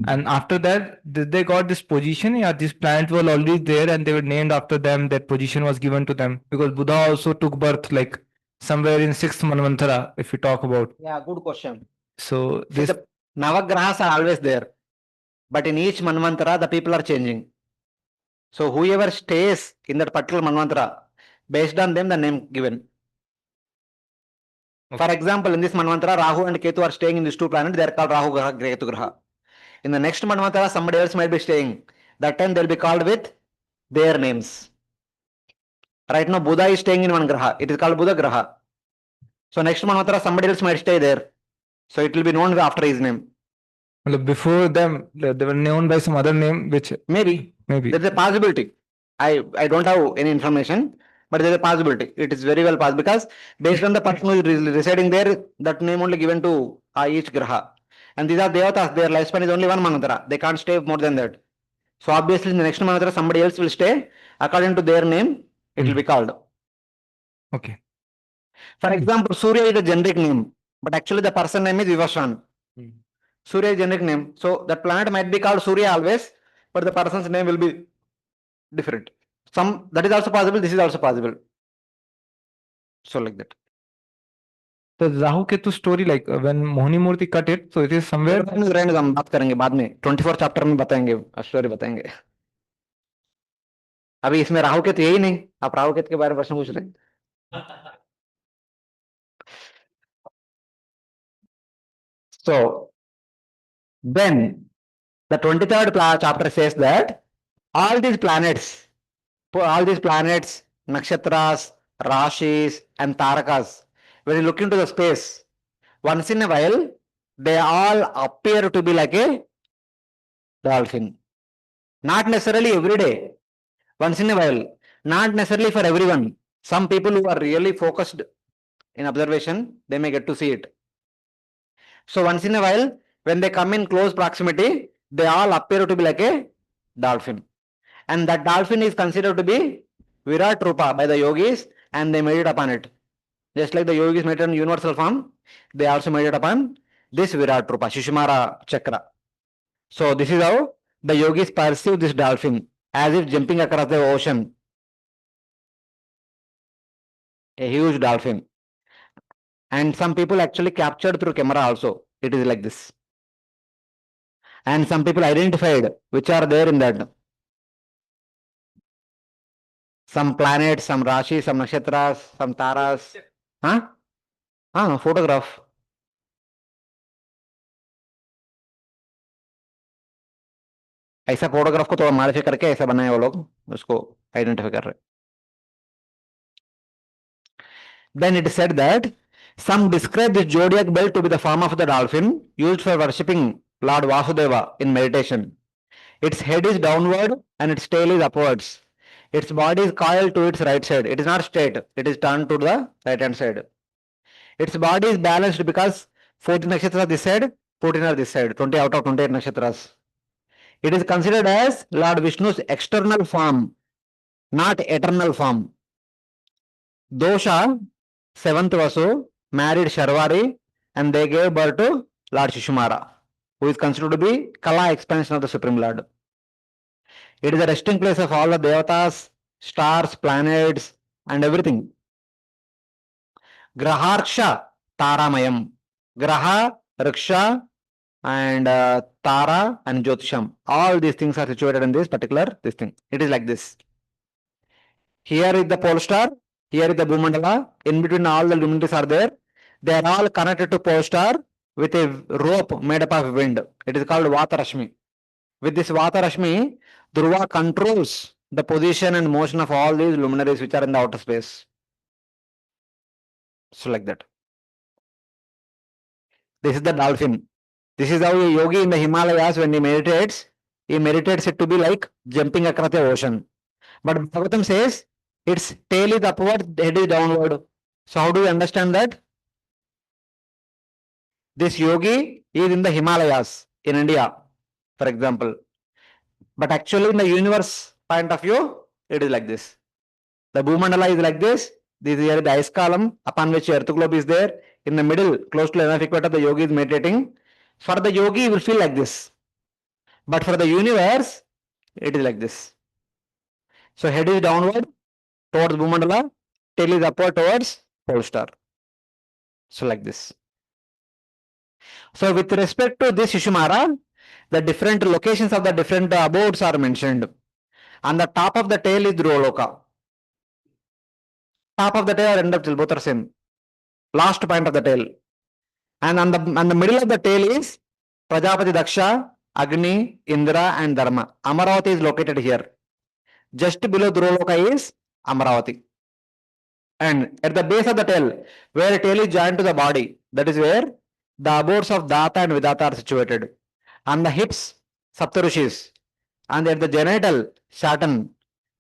And after that, they got this position. Yeah, these planets were already there and they were named after them. That position was given to them because Buddha also took birth like somewhere in 6th Manvantara, if we talk about. Yeah, good question. So this the Navagrahas are always there, but in each Manvantara the people are changing. So whoever stays in that particular Manvantara, based on them the name given. For example, in this Manvantara, Rahu and Ketu are staying in these two planets. They are called Rahu Graha, Ketu Graha. In the next Manvantara, somebody else might be staying. That time they will be called with their names. Right now, Buddha is staying in one Graha. It is called Buddha Graha. So next Manvantara, somebody else might stay there. So it will be known after his name. Before them, they were known by some other name, which Maybe. There's a possibility. I don't have any information, but there's a possibility. It is very well possible because based on the person who is residing there, that name only given to each Graha. And these are Devatas, their lifespan is only one Manvantara. They can't stay more than that. So obviously in the next Manvantara, somebody else will stay. According to their name, it will be called. Okay. For example, Surya is a generic name, but actually the person name is Vivaswan. Surya is generic name. So that planet might be called Surya always, but the person's name will be different. That is also possible, this is also possible. So like that. The Rahu Ketu story, like when Mohini Murthy cut it, so it is somewhere. हम बात करेंगे बाद में 24 chapter में बताएंगे, story बताएंगे. अभी इसमें राहु केतु यही नहीं, आप राहु केतु के बारे में प्रश्न पूछ रहे हैं. So then the 23rd chapter says that all these planets, nakshatras, rashis and tarakas, when you look into the space, once in a while, they all appear to be like a dolphin. Not necessarily every day, once in a while, not necessarily for everyone. Some people who are really focused in observation, they may get to see it. So once in a while, when they come in close proximity, they all appear to be like a dolphin. And that dolphin is considered to be Virat Rupa by the yogis and they meditate upon it. Just like the yogis meditate on universal form, they also meditate upon this Virat Rupa, Shishumara Chakra. So this is how the yogis perceive this dolphin as if jumping across the ocean. A huge dolphin. And some people actually captured through camera also. It is like this. And some people identified which are there in that. Some planets, some Rashi, some Nakshatras, some Taras. Huh? Photograph. ऐसा photograph को थोड़ा modify करके ऐसा बनाए वो लोग उसको identify कर रहे. Then it is said that some describe this zodiac belt to be the form of the dolphin used for worshipping Lord Vasudeva in meditation. Its head is downward and its tail is upwards. Its body is coiled to its right side. It is not straight. It is turned to the right hand side. Its body is balanced because 14 nakshatras this side, 14 are this side, 20 out of 28 nakshatras. It is considered as Lord Vishnu's external form, not eternal form. Dosha, 7th Vasu, married Sharvari and they gave birth to Lord Shishumara, who is considered to be Kala expansion of the Supreme Lord. It is a resting place of all the devatas, stars, planets, and everything. Graharksha Taramayam. Graha, Riksha, and Tara and Jyotisham. All these things are situated in this particular this thing. It is like this. Here is the pole star. Here is the Bhumandala. In between all the luminaries are there. They are all connected to pole star with a rope made up of wind. It is called Vata Rashmi. With this Vata Rashmi, Dhruva controls the position and motion of all these luminaries which are in the outer space. So like that. This is the dolphin. This is how a yogi in the Himalayas, when he meditates it to be like jumping across the ocean. But Bhagavatam says its tail is upward, head is downward. So how do we understand that? This yogi is in the Himalayas in India, for example. But actually in the universe point of view, it is like this. The Bhumandala is like this. This is here the ice column upon which earth globe is there. In the middle, close to the enough equator, the yogi is meditating. For the yogi, he will feel like this. But for the universe, it is like this. So head is downward towards Bhumandala, tail is upward towards pole star. So like this. So with respect to this Shishumara, the different locations of the different abodes are mentioned. On the top of the tail is Dhruvaloka. Top of the tail or end of tail, both are same. Last point of the tail. And on the middle of the tail is Prajapati Daksha, Agni, Indra and Dharma. Amaravati is located here. Just below Dhruvaloka is Amaravati. And at the base of the tail, where tail is joined to the body, that is where the abodes of Data and Vidata are situated. On the hips, Saptarishis. And at the genital, Saturn.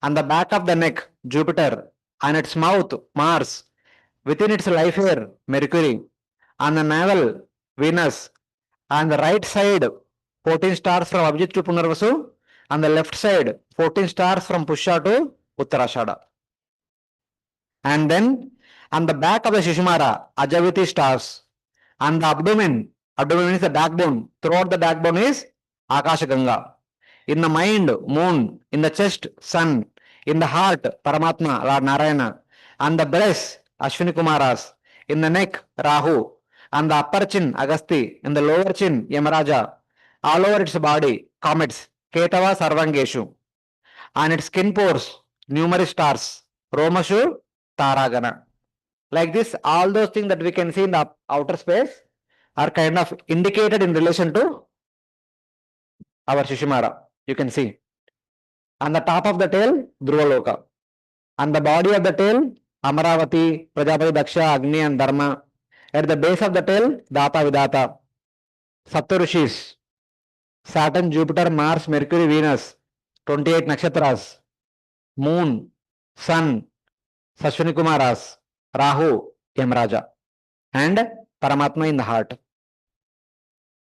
On the back of the neck, Jupiter. On its mouth, Mars. Within its life hair, Mercury. On the navel, Venus. On the right side, 14 stars from Abhijit to Punarvasu. On the left side, 14 stars from Pusha to Uttarashada. And then on the back of the Shishumara, Ajaviti stars. On the abdomen is the backbone. Throughout the backbone is Akasha Ganga. In the mind, moon. In the chest, sun. In the heart, Paramatma, Lord Narayana. On the breast, Ashwini Kumaras. In the neck, Rahu. On the upper chin, Agasti. In the lower chin, Yamaraja. All over its body, comets, Ketava Sarvangeshu. On its skin pores, numerous stars, Romashu, Taragana. Like this, all those things that we can see in the outer space are kind of indicated in relation to our Shishimara. You can see. On the top of the tail, Dhruvaloka. On the body of the tail, Amaravati, Prajapati Daksha, Agni and Dharma. At the base of the tail, Data Vidata. Saptarishis. Saturn, Jupiter, Mars, Mercury, Venus. 28 nakshatras. Moon, Sun, Sashwini Kumaras, Rahu, Yamraja. And Paramatma in the heart.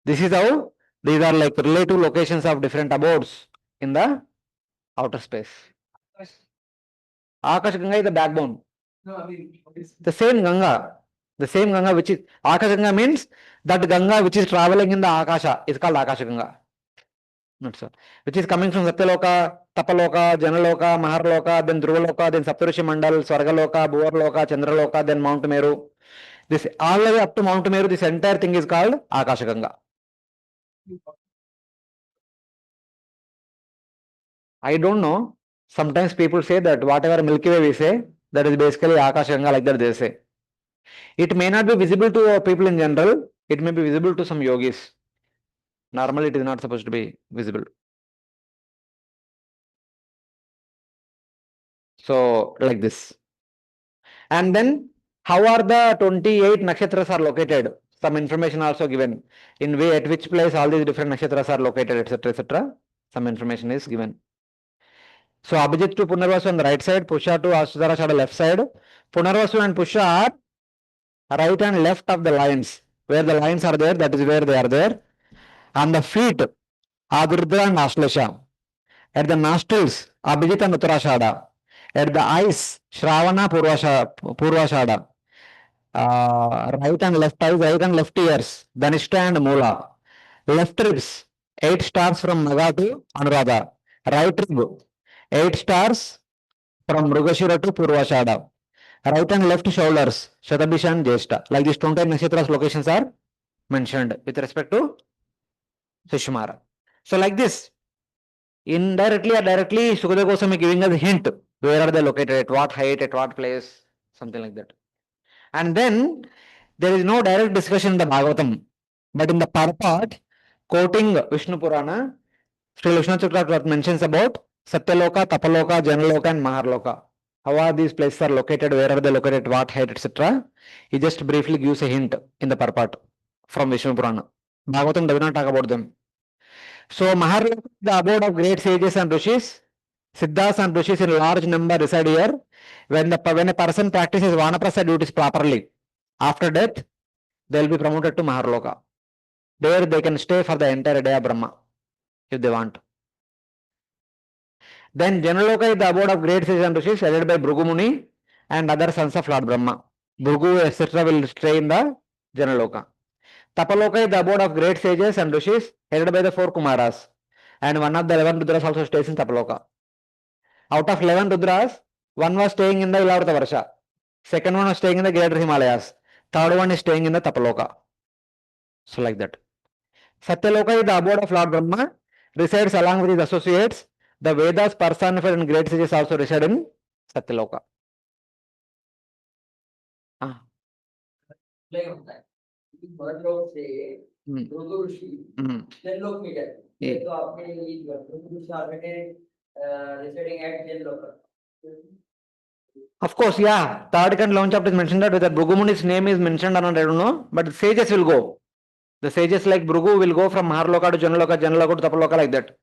This is how these are like relative locations of different abodes in the outer space. Akash Ganga is the backbone. No, I mean, The same Ganga. The same Ganga which is Akasha Ganga means that Ganga which is traveling in the Akasha is called Akasha Ganga. Not so. Which is coming from Satyaloka, Tapaloka, Janaloka, Maharloka, then Dhruvaloka, then Saptarishi Mandal, Swargaloka, Bhuvarloka, Chandraloka, then Mount Meru. This all the way up to Mount Meru, this entire thing is called Akasha Ganga. I don't know. Sometimes people say that whatever Milky Way we say, that is basically Akasha Ganga, like that they say. It may not be visible to people in general, it may be visible to some yogis. Normally, it is not supposed to be visible. So, like this. And then, how are the 28 nakshatras are located? Some information also given. In way at which place all these different nakshatras are located, etc. etc. Some information is given. So, Abhijit to Punarvasu on the right side, Pusha to Asudara on the left side. Punarvasu and Pusha are right and left of the lines. Where the lines are there, that is where they are there. On the feet, Adrudra and Ashlesha. At the nostrils, Abhijit and Uttarashada. At the eyes, Shravana Purvashada. Right and left eyes, right and left ears, Dhanishta and Mula. Left ribs, 8 stars from Naga to Anuradha. Right rib, 8 stars from Mrugashira to Purvashada. Right and left shoulders, Shatabisha and Jeshta. Like these 20 nakshatras locations are mentioned with respect to Sushmara. So like this, indirectly or directly, Sukadeva Goswami giving us a hint. Where are they located, at what height, at what place, something like that. And then there is no direct discussion in the Bhagavatam, but in the purport, quoting Vishnu Purana, Sri Vishnu Chakra mentions about Satyaloka, Tapaloka, Janaloka, and Maharloka. How are these places are located, where are they located, what height, etc. He just briefly gives a hint in the purport from Vishnu Purana. Bhagavatam does not talk about them. So Maharloka is the abode of great sages and rishis. Siddhas and rishis in large number reside here. When a person practices Vanaprastha duties properly, after death, they will be promoted to Maharloka. There they can stay for the entire day of Brahma, if they want. Then Janaloka is the abode of great sages and rishis, headed by Bhrigu Muni and other sons of Lord Brahma. Bhrigu, etc. will stay in the Janaloka. Tapaloka is the abode of great sages and rishis, headed by the 4 Kumaras. And one of the 11 Rudras also stays in Tapaloka. Out of 11 Rudras, one was staying in the Ilavrata Varsha. Second one was staying in the Greater Himalayas. Third one is staying in the Tapaloka. So like that. Satyaloka is the abode of Lord Brahma, resides along with his associates. The Vedas personified in great sages also reside in Satyaloka. Ah. then लोग में जाए ये तो आपने ये गुरु साहब ने residing at Jailoka. Of course, yeah. Third and 11 chapter is mentioned that whether Bhrigu Muni's name is mentioned or not, I don't know. But the sages will go. The sages like Bhrigu will go from Maharloka to Janaloka, Janaloka to Tapaloka like that.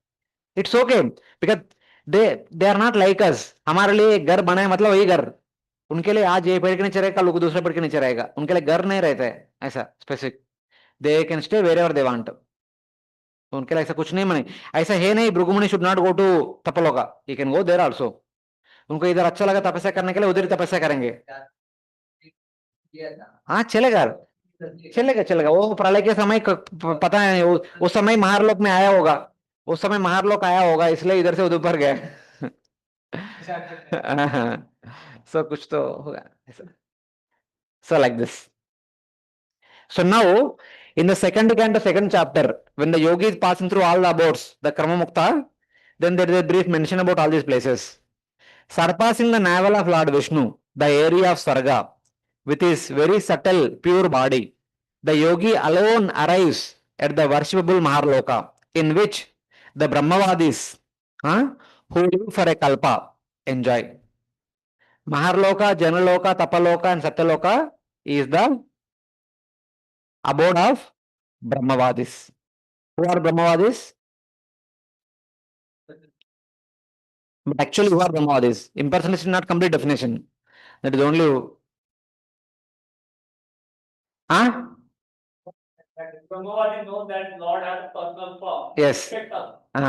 It's okay because they are not like us. हमारे लिए घर बना है मतलब वही घर. उनके लिए आज ये पेड़ के नीचे रहेगा, कल दूसरे पेड़ के नीचे रहेगा. उनके लिए घर नहीं रहता है ऐसा specific. They can stay wherever they want. उनके लिए ऐसा कुछ नहीं माने. ऐसा है नहीं Bhrigu Muni should not go to Tapaloka. He can go there also. उनको इधर अच्छा लगा तपस्या करने के लिए उधर ही तपस्या करेंगे. हाँ चलेगा चलेगा चलेगा. वो प्रलय के समय पता है उस समय महारलोक में आया होगा. उस समय महारलोक आया होगा इसलिए इधर से उधर पर गया. So कुछ तो होगा. So like this. So now in the second chapter, when the yogi is passing through all the abodes, the Karma Mukta, then there is a brief mention about all these places. Surpassing the navel of Lord Vishnu, the area of Sarga, with his very subtle, pure body, the yogi alone arrives at the worshipable Maharloka, in which the Brahmavadis, who live for a kalpa, enjoy. Maharloka, Janaloka, Tapaloka, and Satyaloka is the abode of Brahmavadis. Who are Brahmavadis? But actually, who are Brahmavadis? Impersonation is not complete definition. That is only. Huh? Brahmavadi knows that Lord has personal form. Yes. But they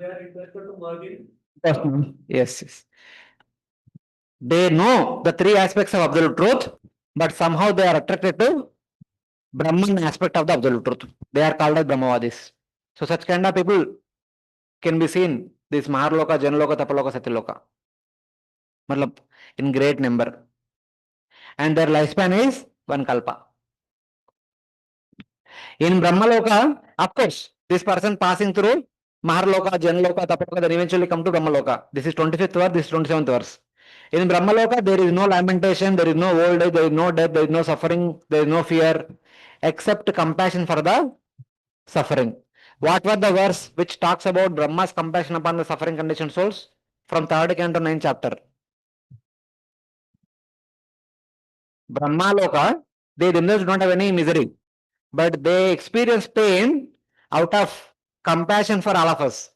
are interested to merge in. Yes, yes. They know the three aspects of absolute truth, but somehow they are attracted to Brahman aspect of the absolute truth. They are called as Brahmavadis. So such kind of people can be seen this Maharloka, Janaloka, Tapaloka, Satyaloka. Matlab, in great number. And their lifespan is one kalpa. In Brahmaloka, of course, this person passing through Maharloka, Janaloka, Tapaloka, then eventually come to Brahmaloka. This is 25th verse, this is 27th verse. In Brahmaloka, there is no lamentation, there is no old age, there is no death, there is no suffering, there is no fear, except compassion for the suffering. What was the verse which talks about Brahma's compassion upon the suffering conditioned souls? From 3rd canto 9th chapter. Brahmaloka, they themselves do not have any misery, but they experience pain out of compassion for all of us.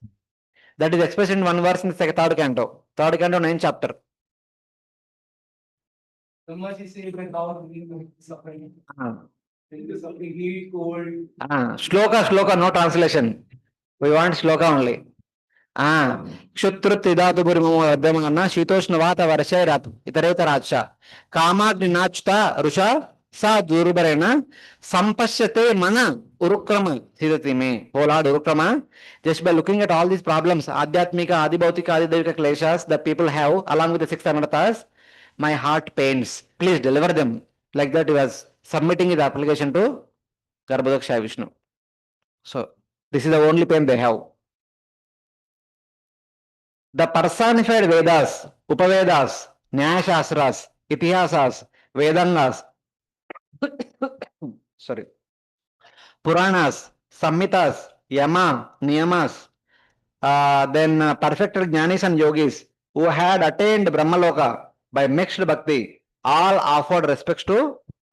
That is expressed in one verse in the 3rd canto, 9th chapter. Brahmaji said that now we will suffering. Ah. There is something heat, cold. Shloka, no translation. We want shloka only. క్షుత్రుతిదాతుపురిమోద్యమన్న శీతోష్ణవాత వర్షైరాత్ ఇతరేతరాచ కామాగ్నినాచ్యుత Rusha సా దూరుబరేణ సంపశ్యతే మన ఉరుక్రమ సిదతి మే O lord Urukrama just by looking at all these problems ఆధ్యాత్మిక ఆదిభౌతిక ఆదిదైవిక క్లేశాస్ the people have along with the six anarthas, my heart pains, please deliver them. Like that he was submitting his application to Garbhodaksha Vishnu. So this is the only pain they have. The personified Vedas, Upavedas, Nyaya Shastras, Itihasas, Vedangas, sorry, Puranas, Samhitas, Yama, Niyamas, then perfected Jnanis and Yogis who had attained Brahmaloka by mixed bhakti, all offered respects to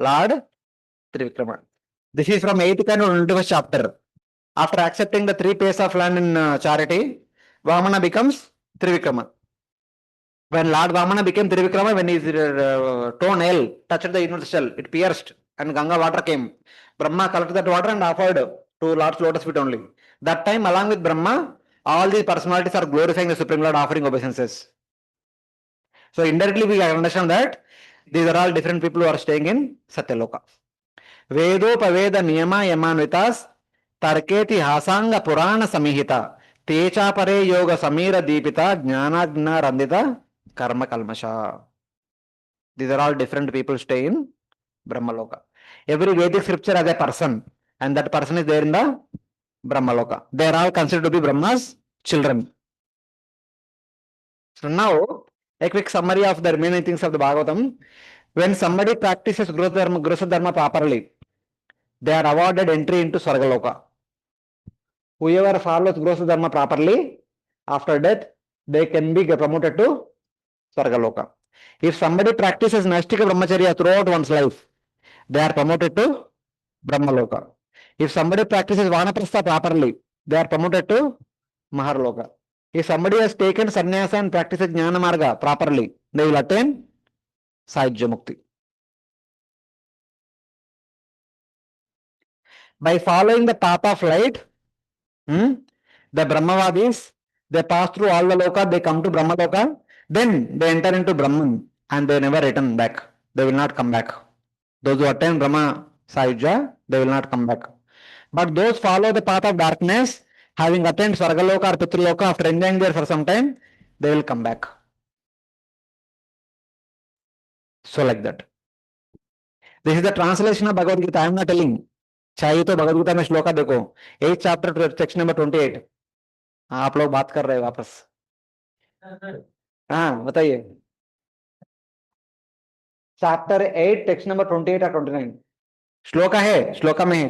Lord Trivikrama. This is from 8th canto 21st chapter. After accepting the 3 pairs of land in charity, Vamana becomes Trivikrama. When Lord Vamana became Trivikrama, when his toenail touched the universal shell, it pierced and Ganga water came. Brahma collected that water and offered to Lord's lotus feet only. That time, along with Brahma, all these personalities are glorifying the Supreme Lord, offering obeisances. So indirectly we can understand that these are all different people who are staying in Satyaloka. Vedopaveda niyama yamanvitas tarketi hasanga purana samihita Techapare yoga samira deepita jnanagna randita karma kalmasha. These are all different people stay in Brahmaloka. Every Vedic scripture has a person, and that person is there in the Brahmaloka. They are all considered to be Brahma's children. So now, a quick summary of the remaining things of the Bhagavatam. When somebody practices Grusa Dharma properly, they are awarded entry into Swargaloka. Whoever follows Gross Dharma properly, after death, they can be promoted to Swargaloka. If somebody practices Nashtika Brahmacharya throughout one's life, they are promoted to Brahmaloka. If somebody practices Vanaprastha properly, they are promoted to Maharloka. If somebody has taken sannyasa and practices Jnana Marga properly, they will attain Sahajya Mukti. By following the path of light, the Brahmavadis, they pass through all the loka, they come to Brahmaloka, then they enter into Brahman and they never return back. They will not come back. Those who attain Brahma Sahajya, they will not come back. But those follow the path of darkness, having attained Swargaloka or Pitraloka, after enjoying there for some time, they will come back. So like that. This is the translation of Bhagavad Gita. I am not telling. चाहिए तो भगवद गीता में श्लोका देखो 8th chapter text number 28. आप लोग बात कर रहे हैं वापस. हाँ बताइए. Chapter 8 text number 28 और 29 श्लोका है. श्लोका में है.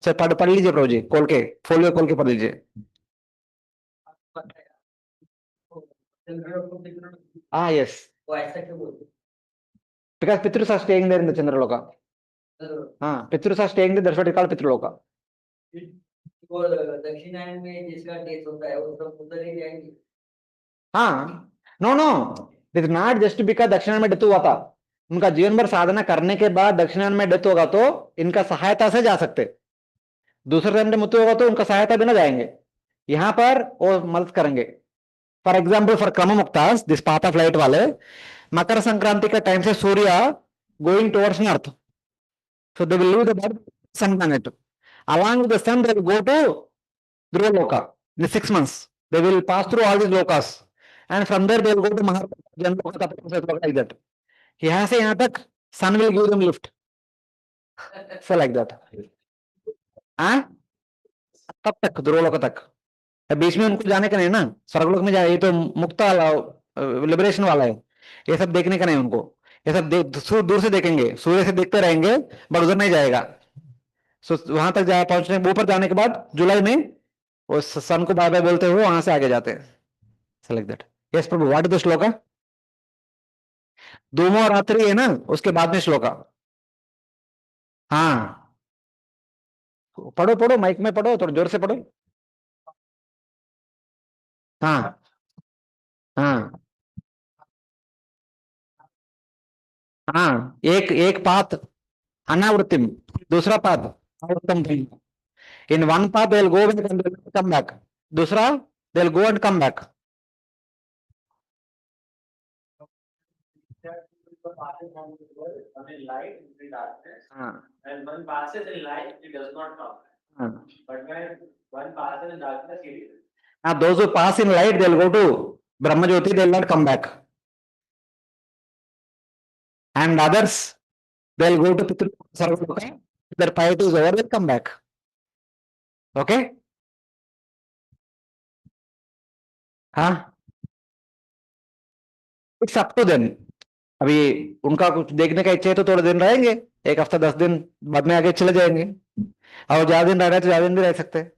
सर पढ़ लीजिए प्रभु जी. खोल के फोलियो खोल के पढ़ लीजिए. Yes. Because Pitrus are staying there in the Chandraloka. Pitrus are staying there, that's what is called Pitraloka. दक्षिणायन में जिसका डेथ होता है वो सब उधर ही जाएंगे. No, it is not just because दक्षिणायन में डेथ हुआ था. उनका जीवन भर साधना करने के बाद दक्षिणायन में डेथ होगा तो इनका सहायता से जा सकते. दूसरे टाइम में मृत्यु होगा तो उनका सहायता बिना जाएंगे. यहाँ पर वो मदद करेंगे. फॉर एग्जाम्पल फॉर क्रम मुक्तास, दिस पाथ ऑफ लाइट वाले, मकर संक्रांति का टाइम से Surya going towards north. So they will leave the birth sun planet. Along with the sun, they will go to Dhruva Loka in the 6 months. They will pass through all these lokas. And from there they will go to Maharloka, like that. यहाँ से यहाँ तक sun will give them lift. So like that. हाँ? तब तक ध्रुव लोक तक. बीच में उनको जाने का नहीं ना. स्वर्गलोक में जाए ये तो मुक्त वाला लिबरेशन वाला है. ये सब देखने का नहीं उनको. ये सब दूर से देखेंगे. सूर्य से देखते रहेंगे बट उधर नहीं जाएगा. सो वहां तक जा पहुंचने ऊपर जाने के बाद जुलाई में वो सन को बाय बाय बोलते हुए वहां से आगे जाते हैं. Like that. यस प्रभु. What is the shloka? धूमो रात्रि है ना, उसके बाद में श्लोका. हाँ पढ़ो पढ़ो, माइक में पढ़ो, थोड़ा जोर से पढ़ो. हाँ हाँ हाँ. एक पाथ अनावृत्तिम, दूसरा पाथ आवृत्तम. In one path they will go and come back. दूसरा they will go and come back. Light in darkness, हाँ and one passes in light, it does not come. हाँ. But when one passes in darkness, it is. Those who pass in light, they will go to Brahma Jyoti, they will not come back. And others, they will go to Pitru Sarvaloka. Their piety is over, they will come back. Okay? हाँ. It's up to them. अभी उनका कुछ देखने का इच्छा है तो थोड़े दिन रहेंगे, 1 हफ्ता 10 दिन, बाद में आगे चले जाएंगे. और ज्यादा दिन रह रहे तो ज्यादा दिन भी रह सकते हैं.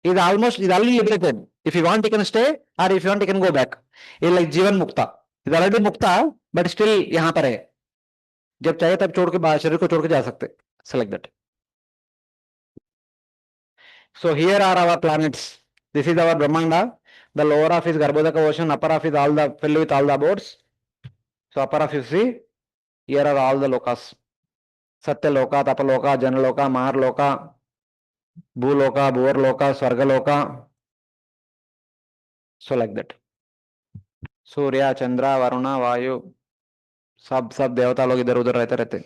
Is already liberated. If you want, you can stay, or if you want, you can go back. It's like जीवन मुक्ता. Is already Mukta, but still यहाँ पर है. जब चाहे तब छोड़ के शरीर को छोड़ के जा सकते. So like that. So here are our planets. This is our Brahmanda. The lower half is Garbhodaka ocean. Upper half is filled with all the abodes. So upper half you see. Here are all the lokas. Satya Loka, Tapa Loka, Jana Loka, Mahar Loka, Bhuloka, Bhuvar Loka, Swarga Loka. So like that. सूर्य, चंद्र, वरुण, वायु, सब देवता लोग इधर उधर रहते.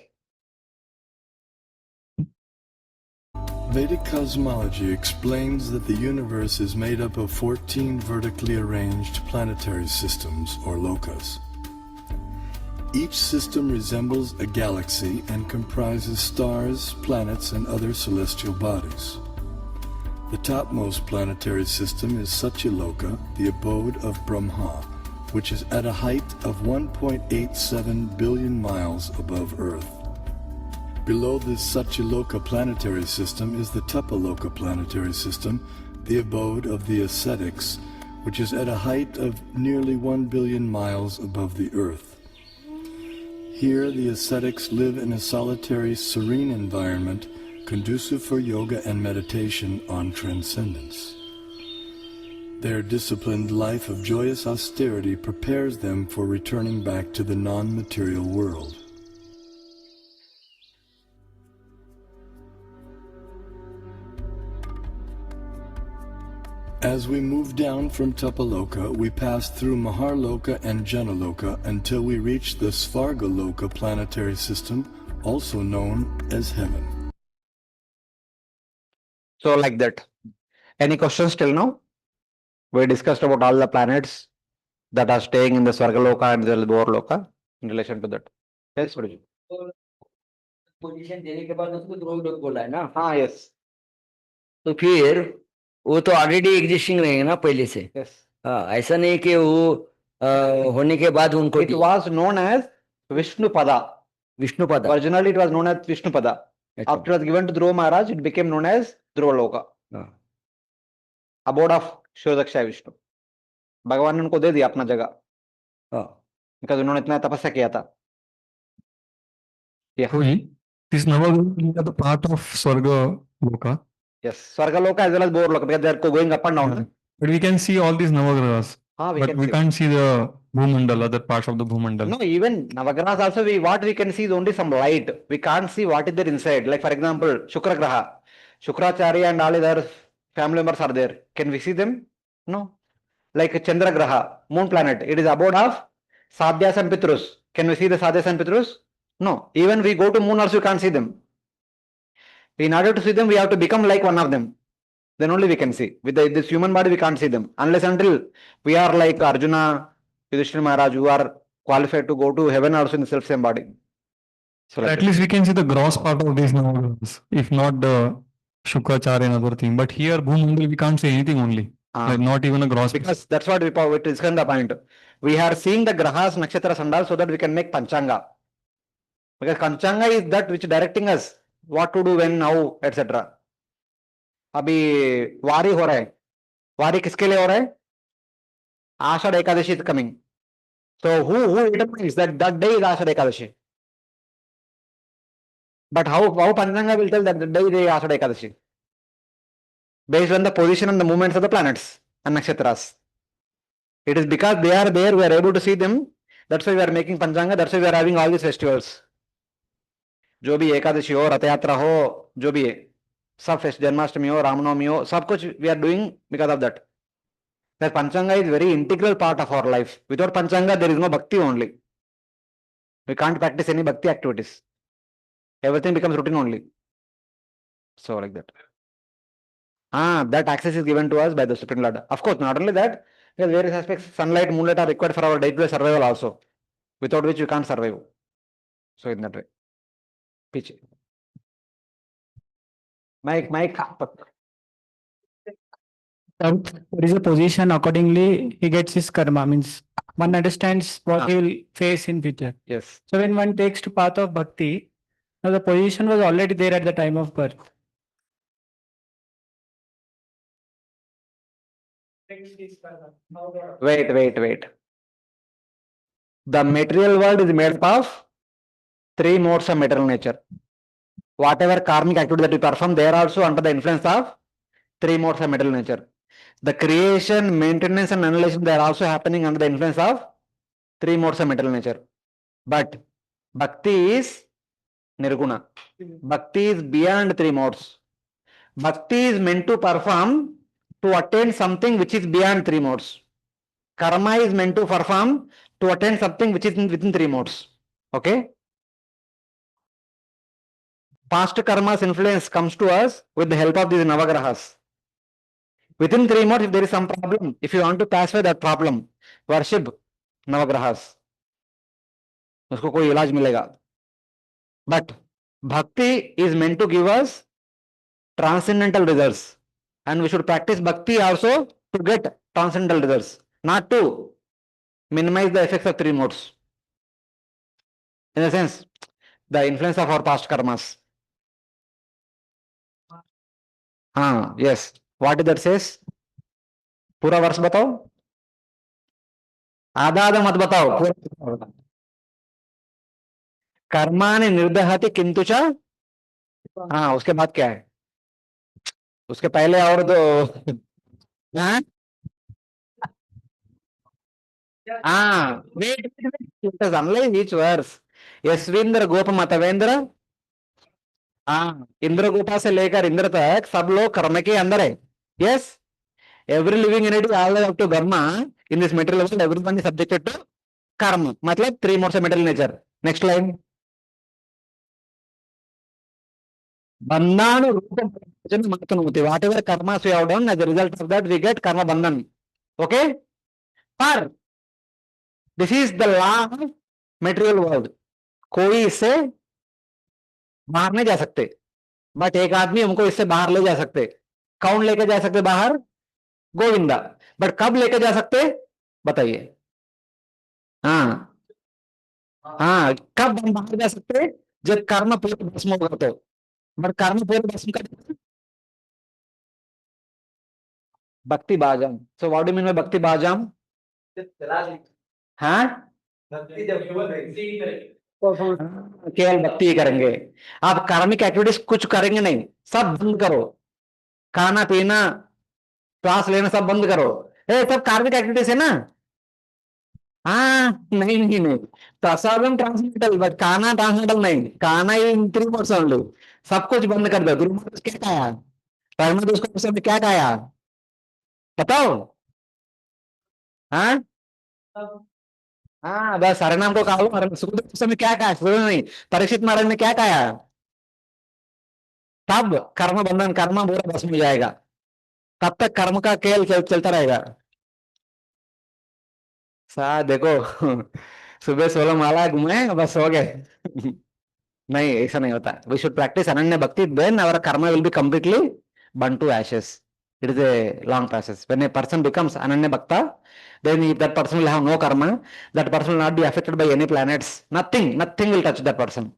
Vedic cosmology explains that the universe is made up of 14 vertically arranged planetary systems, or lokas. Each system resembles a galaxy and comprises stars, planets, and other celestial bodies. The topmost planetary system is Satyaloka, the abode of Brahma, which is at a height of 1.87 billion miles above Earth. Below this Satyaloka planetary system is the Tapaloka planetary system, the abode of the ascetics, which is at a height of nearly 1 billion miles above the Earth. Here the ascetics live in a solitary, serene environment conducive for yoga and meditation on transcendence. Their disciplined life of joyous austerity prepares them for returning back to the non-material world. As we move down from Tapaloka, we pass through Maharloka and Janaloka until we reach the Svargaloka planetary system, also known as heaven. So like that. Any questions till now? We discussed about all the planets that are staying in the Svargaloka and the Bhuvarloka in relation to that. Yes, Guruji. Position देने के बाद उसको ध्रुव लोक बोला है ना. हाँ, yes. तो फिर वो तो ऑलरेडी एग्जिस्टिंग रहेंगे ना पहले से. Yes. हाँ, ऐसा नहीं कि वो होने के बाद उनको It was known as Vishnupada. Vishnupad. Originally it was known as Vishnupada. After it was given to Dhruva Maharaj, it became known as Dhruvaloka. Abode of Shirodakshaya Vishnu. भगवान ने उनको दे दिया अपना जगह. Because उन्होंने इतना तपस्या किया था. This Navagraha are the part of Swarga Loka. Yes, Swargaloka as well as Bhuvarloka, because they are going up and down. Yeah. But we can see all these Navagrahas. But we can't see the Bhumandal, other parts of the Bhumandal. No, even Navagrahas also, what we can see is only some light. We can't see what is there inside. Like for example, Shukra Graha. Shukracharya and all other family members are there. Can we see them? No. Like Chandra Graha, moon planet. It is abode of Sadhyas and Pitrus. Can we see the Sadhyas and Pitrus? No. Even we go to moon also, you can't see them. In order to see them, we have to become like one of them. Then only we can see. With this human body, we can't see them. Unless until we are like Arjuna, Yudhishthira Maharaj, who are qualified to go to heaven also in the self-same body. So like At least we can see the gross part of these navagrahas, if not the Shukracharya and other thing. But here, Bhumandal, we can't see anything only. Like not even a gross. Because that's what we discussed the point. We are seeing the grahas, nakshatra, sandal so that we can make panchanga. Because panchanga is that which directing us what to do, when, how, etc. अभी वारी हो रहा है. वारी किसके लिए हो रहा है? आषाढ़ Ekadashi is coming. So who determines that day is Ashadh Ekadashi? But how Panchanga will tell that the day is Ashadh Ekadashi? Based on the position and the movements of the planets and nakshatras. It is because they are there, we are able to see them. That's why we are making Panchanga. That's why we are having all these festivals. जो भी एकादशी हो, रथ यात्रा हो, जो भी है, सब fest, Janmashtami हो, रामनवमी हो, सब कुछ we are doing because of that. That Panchanga is very integral part of our life. Without Panchanga, there is no bhakti only. We can't practice any bhakti activities. Everything becomes routine only. So like that. That access is given to us by the Supreme Lord. Of course, not only that, because various aspects, sunlight, moonlight are required for our day-to-day survival also, without which we can't survive. So in that way. Pitch. Mike. There is a position accordingly, he gets his karma, means one understands what he will face in future. Yes. So when one takes to path of bhakti, now the position was already there at the time of birth. Wait. The material world is made up of three modes of material nature. Whatever karmic activity that we perform, they are also under the influence of three modes of material nature. The creation, maintenance and annihilation, they are also happening under the influence of three modes of material nature. But bhakti is nirguna. Bhakti is beyond three modes. Bhakti is meant to perform to attain something which is beyond three modes. Karma is meant to perform to attain something which is within three modes. Okay? Past karma's influence comes to us with the help of these navagrahas. Within three modes, if there is some problem, if you want to pacify that problem, worship navagrahas. उसको कोई इलाज मिलेगा. But bhakti is meant to give us transcendental results. And we should practice bhakti also to get transcendental results, not to minimize the effects of three modes. In a sense, the influence of our past karmas. Yes. What is that says? पूरा वर्ष बताओ. आधा मत बताओ. कर्माणि निर्दहति किंतु च. उसके बाद क्या है? उसके पहले और दो. Wait. It is analyze each verse. यशविंद्र गोप मतवेंद्र. इंद्र गोपा से लेकर इंद्र तक सब लोग कर्म के अंदर है. Yes. Every living entity all the way up to Brahma in this material world, everyone is subjected to karma. मतलब three modes of material nature. Next line. Bandhanu rupam matanu. Whatever karmas we have done, as a result of that, we get karma bandhan. Okay? पर this is the law of material world. कोई इससे बाहर नहीं जा सकते. But एक आदमी हमको इससे बाहर ले जा सकते. कौन लेके जा सकते बाहर? गोविंदा. बट कब लेके जा सकते बताइए. कब हम बाहर जा सकते? जब कर्म पूरे भस्म होगा तो. बट कर्म पूरे भस्म कर भक्ति बाजाम. So what do you mean by bhakti बाजाम? केवल भक्ति ही करेंगे. आप कार्मिक एक्टिविटीज कुछ करेंगे नहीं. सब बंद करो. खाना पीना, श्वास लेना सब बंद करो. सब कार्मिक एक्टिविटीज है ना. नहीं. प्रसादम ट्रांसमेंटल, बट खाना ट्रांसमेंटल नहीं. खाना इन थ्री मोड्स ओनली. सब कुछ बंद कर दो. गुरु महाराज क्या खाया? परमादेश को क्या खाया बताओ. हाँ बस हरिनाम को कहा लो, सुखदेव गोस्वामी क्या कहा, सुनो नहीं, परीक्षित महाराज ने क्या कहा, तब कर्म बंधन, कर्म पूरा भस्म हो जाएगा, तब तक कर्म का खेल चलता रहेगा। सा देखो सुबह 16 माला घूमे बस हो गए नहीं, ऐसा नहीं होता। वी शुड प्रैक्टिस अनन्य भक्ति, देन आवर कर्म will be completely burn to ashes. It is a long process. When a person becomes ananya bhakta, then if that person will have no karma, that person will not be affected by any planets, nothing will touch that person.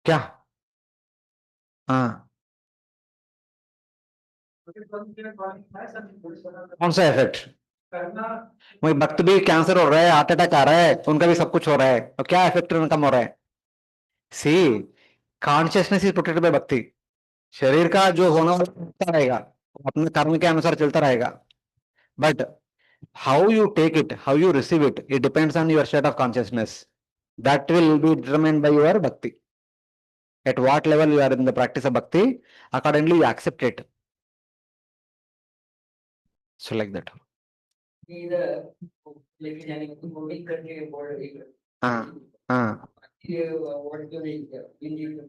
क्या? हाँ, कौन सा effect? वही भक्त भी cancer हो रहा है, हार्ट अटैक आ रहा है, उनका भी सब कुछ हो रहा है, और क्या इफेक्ट उनका हो रहा है? सी, कॉन्शियसनेस इज प्रोटेक्टेड बाय भक्ति। शरीर का जो होना वाला होता रहेगा, वो अपने कर्म के अनुसार चलता रहेगा, but how you take it, how you receive it, it depends on your state of consciousness, that will be determined by your bhakti. At what level you are in the practice of bhakti, accordingly you accept it. So like that. इधर लेके जाने को boarding करके board एक हाँ हाँ, ये word जो नहीं हिंदी में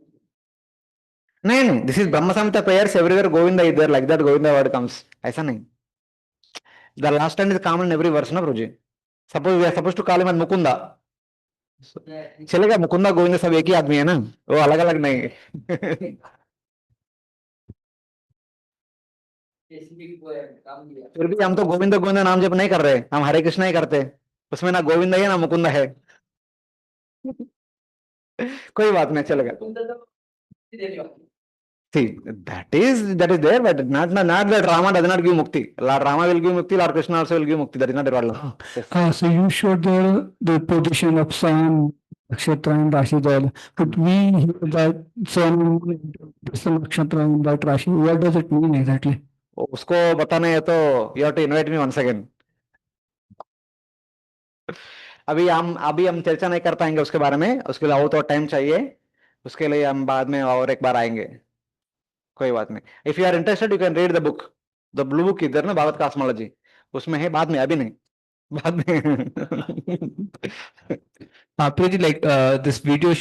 नहीं, this is Brahma Samhita prayers, everywhere Govinda is there, like that Govinda word comes. ऐसा नहीं. The last line is common in every verse, ना प्रभु जी. Suppose we are supposed to call him as Mukunda. चलेगा, मुकुंदा गोविंदा सब एक ही आदमी है ना, वो अलग अलग नहीं. स्पेसिफिक काम दिया फिर भी हम तो गोविंदा गोविंदा नाम जप नहीं कर रहे, हम हरे कृष्णा ही करते, उसमें ना गोविंदा है ना मुकुंदा है. कोई बात नहीं, चलेगा. तुम तो देख लो See, that is there, but not that Rama does not give mukti. Lord Rama will give mukti, Lord Krishna also will give mukti. That is not a problem. Yes. So you showed the position of sun, nakshatra and Rashi there. But we hear that sun, this nakshatra and that Rashi. What does it mean exactly? उसको बताना है तो you have to invite me once again. अभी हम चर्चा नहीं कर पाएंगे उसके बारे में, उसके लिए और तो टाइम चाहिए, उसके लिए हम बाद में और एक बार आएंगे, कोई बात नहीं. If you are interested you can read the book, the blue book इधर ना, भागवत कॉस्मोलॉजी, उसमें है, बाद में, अभी नहीं, बाद में. Pretty like this video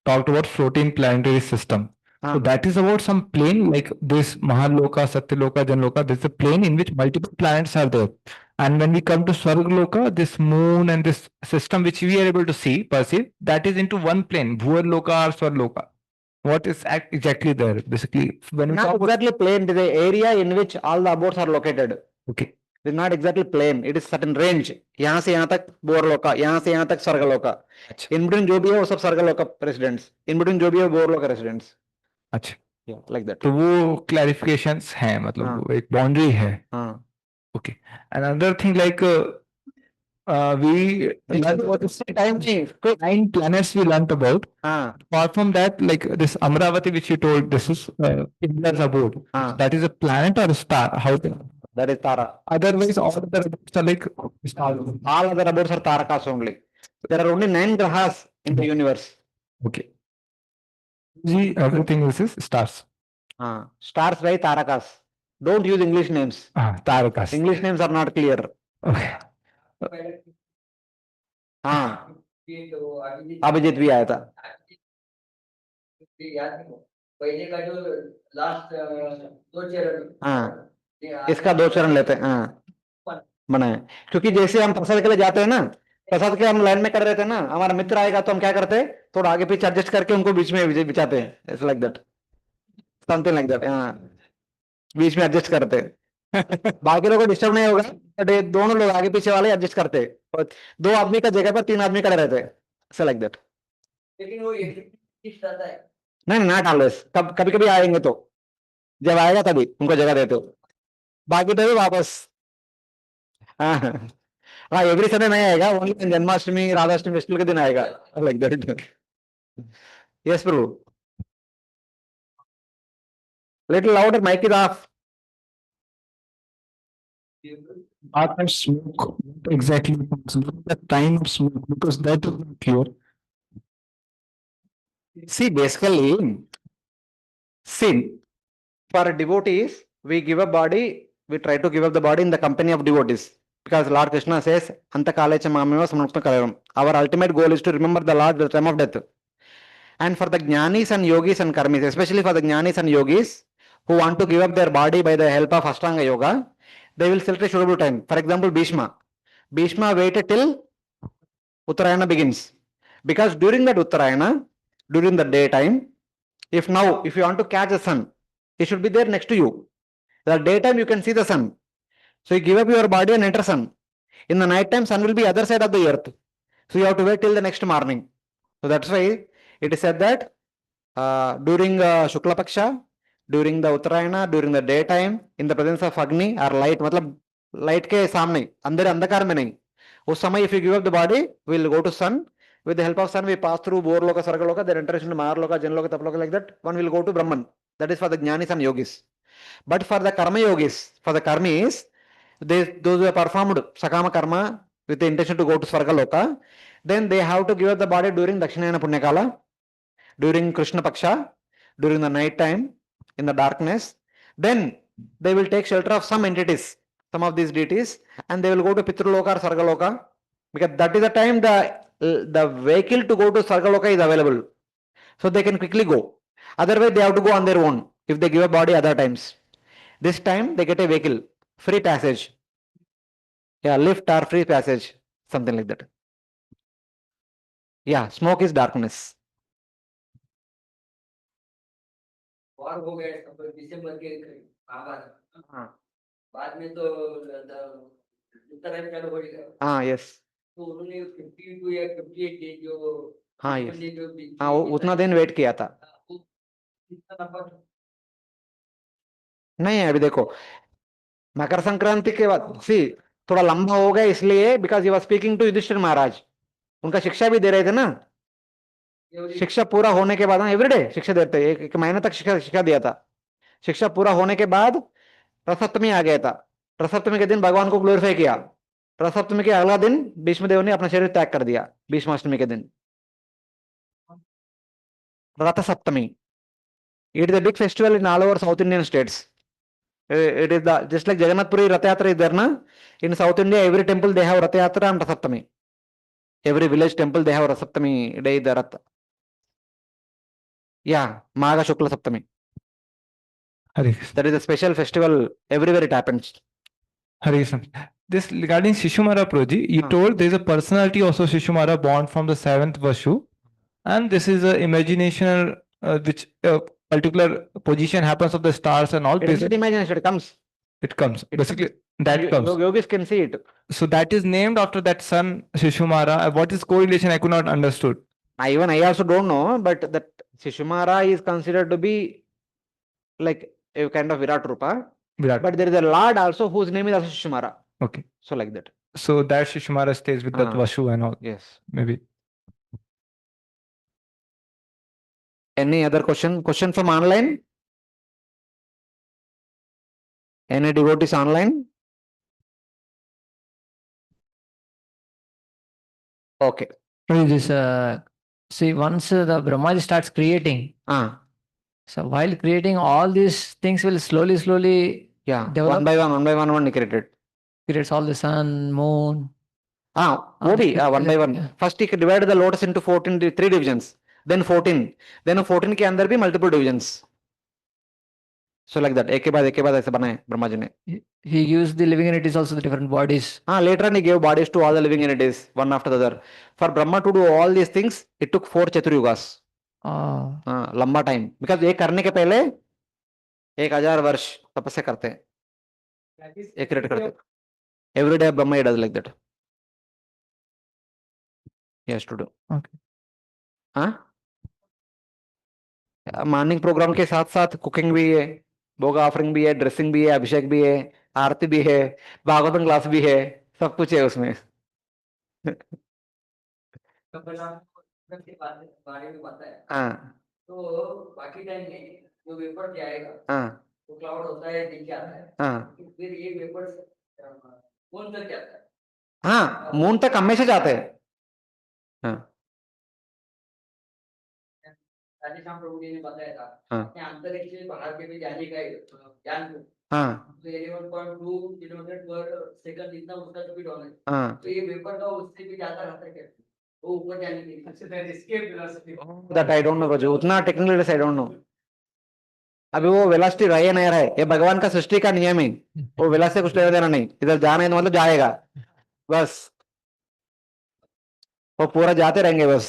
talked about floating planetary system. So that is about some plane like this Mahaloka, Satyaloka, Janloka. This is a plane in which multiple planets are there. And when we come to Swargaloka, this moon and this system which we are able to see, perceive, that is into one plane, Bhuvarloka or Swarloka. What is exactly there? Basically, when we not talk about exactly plain, it is the area in which all the abodes are located. okay, It is not exactly plain, it is certain range. यहाँ से यहाँ तक बोरलोका, यहाँ से यहाँ तक स्वर्गलोका. अच्छा In between जो भी है वो सब स्वर्गलोका residents. In between जो भी है बोरलोका residents. अच्छा, Yeah, like that. तो वो clarifications हैं, मतलब हाँ. वो एक boundary है. हाँ. Okay. Another thing like we learned about this time 9 planets we learned about. हाँ. Apart from that, like this Amravati which you told, this is India's abode. हाँ. That is a planet or a star? How? That is Tara. Otherwise, all other abodes are like stars. All other abodes are Tarakas only. There are only 9 grahas in the universe. Okay. See, everything is stars. हाँ. Stars by Tarakas. Don't use English names. Tarakas. English names are not clear. Okay. हाँ. ये तो अभिजीत भी आया था. याद नहीं पहले का जो लास्ट दो चरण हाँ. इसका 2 चरण लेते हैं. हाँ. बनाए, क्योंकि जैसे हम प्रसाद के लिए जाते हैं ना, प्रसाद के हम लाइन में कर रहे थे ना, हमारा मित्र आएगा तो हम क्या करते हैं, थोड़ा आगे पीछे एडजस्ट करके उनको बीच में बिछाते हैं. It's like that, something like that. हाँ, बीच में एडजस्ट करते हैं. बाकी लोगों को डिस्टर्ब नहीं होगा, बट ये दोनों लोग आगे पीछे वाले एडजस्ट करते हैं, और 2 आदमी का जगह पर 3 आदमी खड़े रहते हैं. ऐसा लाइक दैट. लेकिन वो एक आता है नहीं, नॉट ऑलवेज. कभी कभी आएंगे तो, जब आएगा तभी उनको जगह देते हो, बाकी तो भी वापस. हाँ हाँ, एवरी संडे नहीं आएगा, ओनली जन्माष्टमी, राधाष्टमी फेस्टिवल के दिन आएगा, like that. Yes Prabhu, little louder, mike is off. What of smoke? What exactly the time of smoke? Because that is not clear. See, basically, sin for devotees, we give up body, we try to give up the body in the company of devotees. because Lord Krishna says antakale cha mameva samaptam kalaram. Our ultimate goal is to remember the Lord at the time of death. And for the jnanis and yogis and karmis, especially for the jnanis and yogis who want to give up their body by the help of Ashtanga yoga, they will select a suitable time. For example, Bhishma waited till Uttarayana begins, because during that Uttarayana, during the daytime, if you want to catch the sun, it should be there next to you. The daytime you can see the sun, so you give up your body and enter sun. In the night time, sun will be other side of the earth, so you have to wait till the next morning. So that's why it is said that during Shukla Paksha, during the Uttarayana, during the daytime, in the presence of Agni or light, मतलब light के सामने, अंदर अंधकार में नहीं, उस समय if you give up the body, we will go to sun. With the help of sun, we pass through Borloka, Sargaloka, then enter into Marloka, Janloka, Taploka, like that. One will go to Brahman. That is for the Jnanis and Yogis. But for the Karma Yogis, for the Karmis, those who have performed Sakama Karma with the intention to go to Svargaloka, then they have to give up the body during Dakshinayana Punyakala, during Krishna Paksha, during the night time, in the darkness. Then they will take shelter of some entities, some of these deities, and they will go to Pitruloka or Sargaloka, because that is the time the vehicle to go to Sargaloka is available. So they can quickly go. Otherwise, they have to go on their own if they give a body other times. This time they get a vehicle, free passage. Yeah, lift or free passage, something like that. Yeah, smoke is darkness. और हो गए दिसंबर के आवाज बाद में तो उत्तरायण चालू हो गया हाँ यस तो उन्होंने 52 या 58 डे जो हाँ यस जो हाँ उतना दिन वेट किया था कितना नंबर नहीं अभी देखो मकर संक्रांति के बाद सी थोड़ा लंबा हो गया इसलिए because you was speaking to Yudhishthira Maharaj उनका शिक्षा भी दे रहे थे ना शिक्षा पूरा होने के बाद एवरीडे शिक्षा देते एक महीने तक शिक्षा दिया था शिक्षा पूरा होने के बाद रथसप्तमी आ गया था रथसप्तमी के दिन भगवान को ग्लोरीफाई किया रथसप्तमी के अगला दिन भीष्मदेव ने अपना शरीर त्याग कर दिया भीष्माष्टमी के दिन Ratha Saptami it is a big festival in all over south Indian states it is the just like Jagannath Puri Rath Yatra is there na in South India every temple they have Rath Yatra and Rath Saptami every village temple they have Rath Saptami day the Rath yeah Magha Shukla Saptami Hare that is a special festival everywhere it happens Hare Krishna. This regarding Shishumara Proji, you told there is a personality also Shishumara born from the seventh Vashu, and this is a imagination which particular position happens of the stars and all. it is not imagination It comes basically that comes. Yogis can see it So that is named after that son Shishumara. What is correlation? I could not understood. even I also don't know but that Shishumara is considered to be like a kind of Virat Rupa Virat. but there is a Lord also whose name is also Shishumara Okay. so like that So that Shishumara stays with that Vashu and all. yes Maybe. any other question from online any devotees online okay This see once the Brahmaji starts creating, so while creating all these things will slowly yeah develop. one by one created Creates all the sun, moon. wo bhi one by one Yeah. first he divided the lotus into 14 three divisions then 14 then 14 के अंदर भी multiple divisions so like that एक के बाद ऐसे बनाए ब्रह्मा जी ने He gives the living entities also the different bodies. later on he gave bodies to all the living entities one after the other for Brahma to do all these things it took 4 Chaturyugas लंबा time because ये करने के पहले 1000 वर्ष तपस्या करते हैं एक क्रिएट करते हैं every day Brahma does like that yes to do Okay. हाँ मॉर्निंग प्रोग्राम के साथ साथ कुकिंग भी है भोग ऑफरिंग भी है ड्रेसिंग भी है अभिषेक भी है आरती भी है भागवतम क्लास भी है सब कुछ है उसमें के बारे में पता है हाँ तो बाकी टाइम में जो वेपर क्या आएगा हाँ वो क्लाउड होता है दिख जाता है हाँ फिर ये वेपर कौन तक जाता है हाँ मून तक हमेशा जाते हैं हाँ राधेश्याम प्रभु जी ने बताया था हाँ। अपने अंतरिक्ष से बाहर के भी जाने का ज्ञान को हाँ तो 11.2 किलोमीटर पर सेकंड इतना उसका स्पीड होना है, हाँ तो ये वेपर का उससे भी ज्यादा रहता है क्या, वो ऊपर जाने के लिए? अच्छा, that escape velocity. That I don't know बच्चों, उतना टेक्निकल आई डोंट नो। अभी वो वेलोसिटी रहे नहीं रहे, ये भगवान का सृष्टि का नियम है, वो वेलोसिटी कुछ लेना देना नहीं, इधर जाना है तो मतलब जाएगा बस, वो पूरा जाते रहेंगे बस,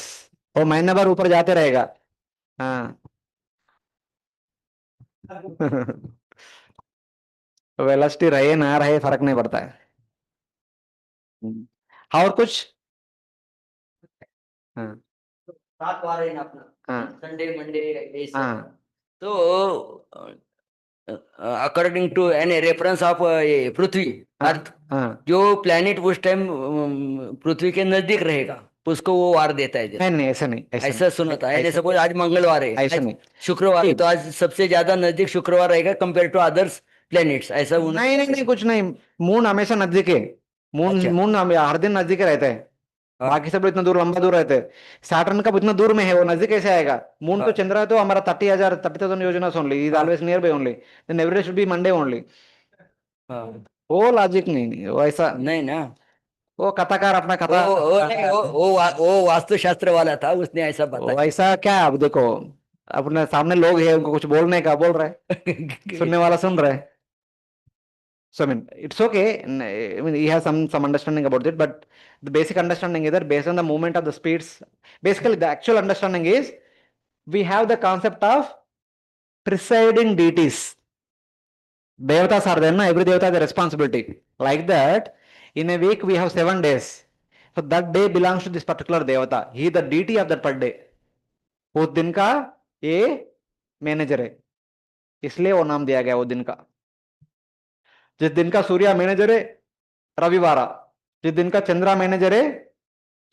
वो महीने भर ऊपर जाते रहेगा। हाँ वेलोसिटी रहे ना रहे फर्क नहीं पड़ता है। और कुछ? हाँ 7 वार है ना अपना, हाँ संडे मंडे ऐसा। हाँ तो according to an reference of Prithvi earth, हाँ जो प्लेनेट उस टाइम पृथ्वी के नजदीक रहेगा उसको वो वार देता है। नहीं नहीं ऐसा नहीं, ऐसा सुना था, ऐसे सपोज आज मंगलवार है, ऐसा आज नहीं। शुक्रवार है, तो आज सबसे ज्यादा नजदीक शुक्रवार रहेगा कंपेयर टू अदर्स प्लेनेट्स, ऐसा नहीं नहीं नहीं कुछ नहीं, मून हमेशा नजदीक है, मून अच्छा। मून हर दिन नजदीक रहता है, हाँ। बाकी सब लोग इतना दूर लंबा दूर रहते हैं। सैटर्न का इतना दूर में है, वो नजदीक कैसे आएगा? मून तो हाँ। चंद्र है तो हमारा 30,000 योजना ओनली, इज हाँ। Always nearby only, then every should be Monday only. हाँ। वो लॉजिक नहीं, वो ऐसा नहीं ना, वो कथाकार अपना कथा, नहीं, वो वास्तुशास्त्र वाला था, उसने ऐसा वो बताया। ऐसा क्या, अब देखो अपने सामने लोग है, उनको कुछ बोलने का बोल रहे हैं, सुनने वाला सुन रहे हैं। So I mean, it's okay. I mean, he has some understanding about it, but the basic understanding is that based on the movement of the speeds, basically the actual understanding is we have the concept of presiding deities. Devatas are there, na? Every devata has a responsibility. Like that, in a week we have 7 days. So that day belongs to this particular devata. He is the deity of that per day. उस दिन का ये manager है, इसलिए वो नाम दिया गया वो दिन का। जिस दिन का सूर्य मैनेजर है रविवार, जिस दिन का चंद्रा मैनेजर है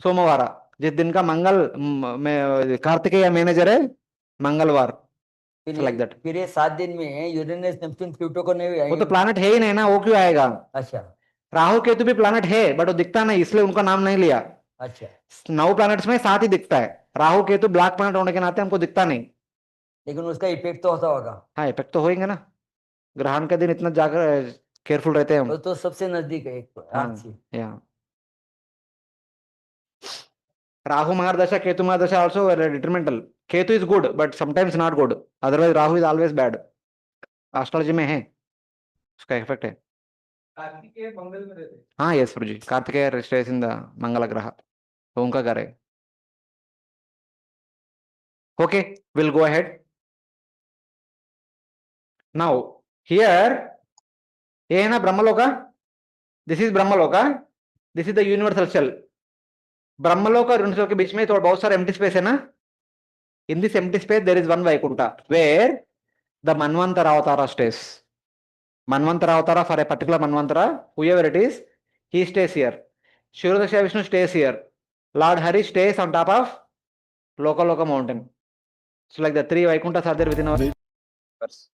सोमवार, जिस दिन का मंगल में कार्तिकेय मैनेजर है मंगलवार, लाइक दैट। फिर ये 7 दिन में यूरेनस नेपच्यून प्लूटो को नहीं, वो तो प्लैनेट है ही नहीं ना, वो क्यों आएगा? अच्छा। राहु केतु भी प्लैनेट है बट वो दिखता नहीं, इसलिए उनका नाम नहीं लिया। अच्छा, 9 प्लैनेट्स में 7 ही दिखता है, राहु केतु ब्लैक प्लैनेट होने के नाते हमको दिखता नहीं। लेकिन उसका इफेक्ट तो होता होगा। हाँ इफेक्ट तो होएंगे ना, ग्रहण के दिन इतना जाकर केयरफुल रहते हैं हम। वो तो सबसे नजदीक है एक हाँ अर्थ से। या Rahu mahadasha Ketu mahadasha also detrimental, Ketu is good but sometimes not good, otherwise Rahu is always bad, astrology में है उसका इफेक्ट है। कार्तिकेय मंगल में रहते हैं। हाँ यस प्रभु जी, Kartikeya stage in the Mangal graha, तो उनका घर है। Okay will go ahead now here, ये है ना Brahmaloka, this is Brahmaloka, this is the universal cell. Brahmalok और यूनिवर्सल के बीच में थोड़ा बहुत सारा एम्प्टी स्पेस है ना, in this empty space there is one Vaikuntha where the Manvantara avatara stage. Manvantara Avatara for a particular Manvantara, whoever it is, he stays here. Shirodakshya Vishnu stays here. Lord Hari stays on top of Loka mountain. So like the 3 Vaikunthas are there within our universe.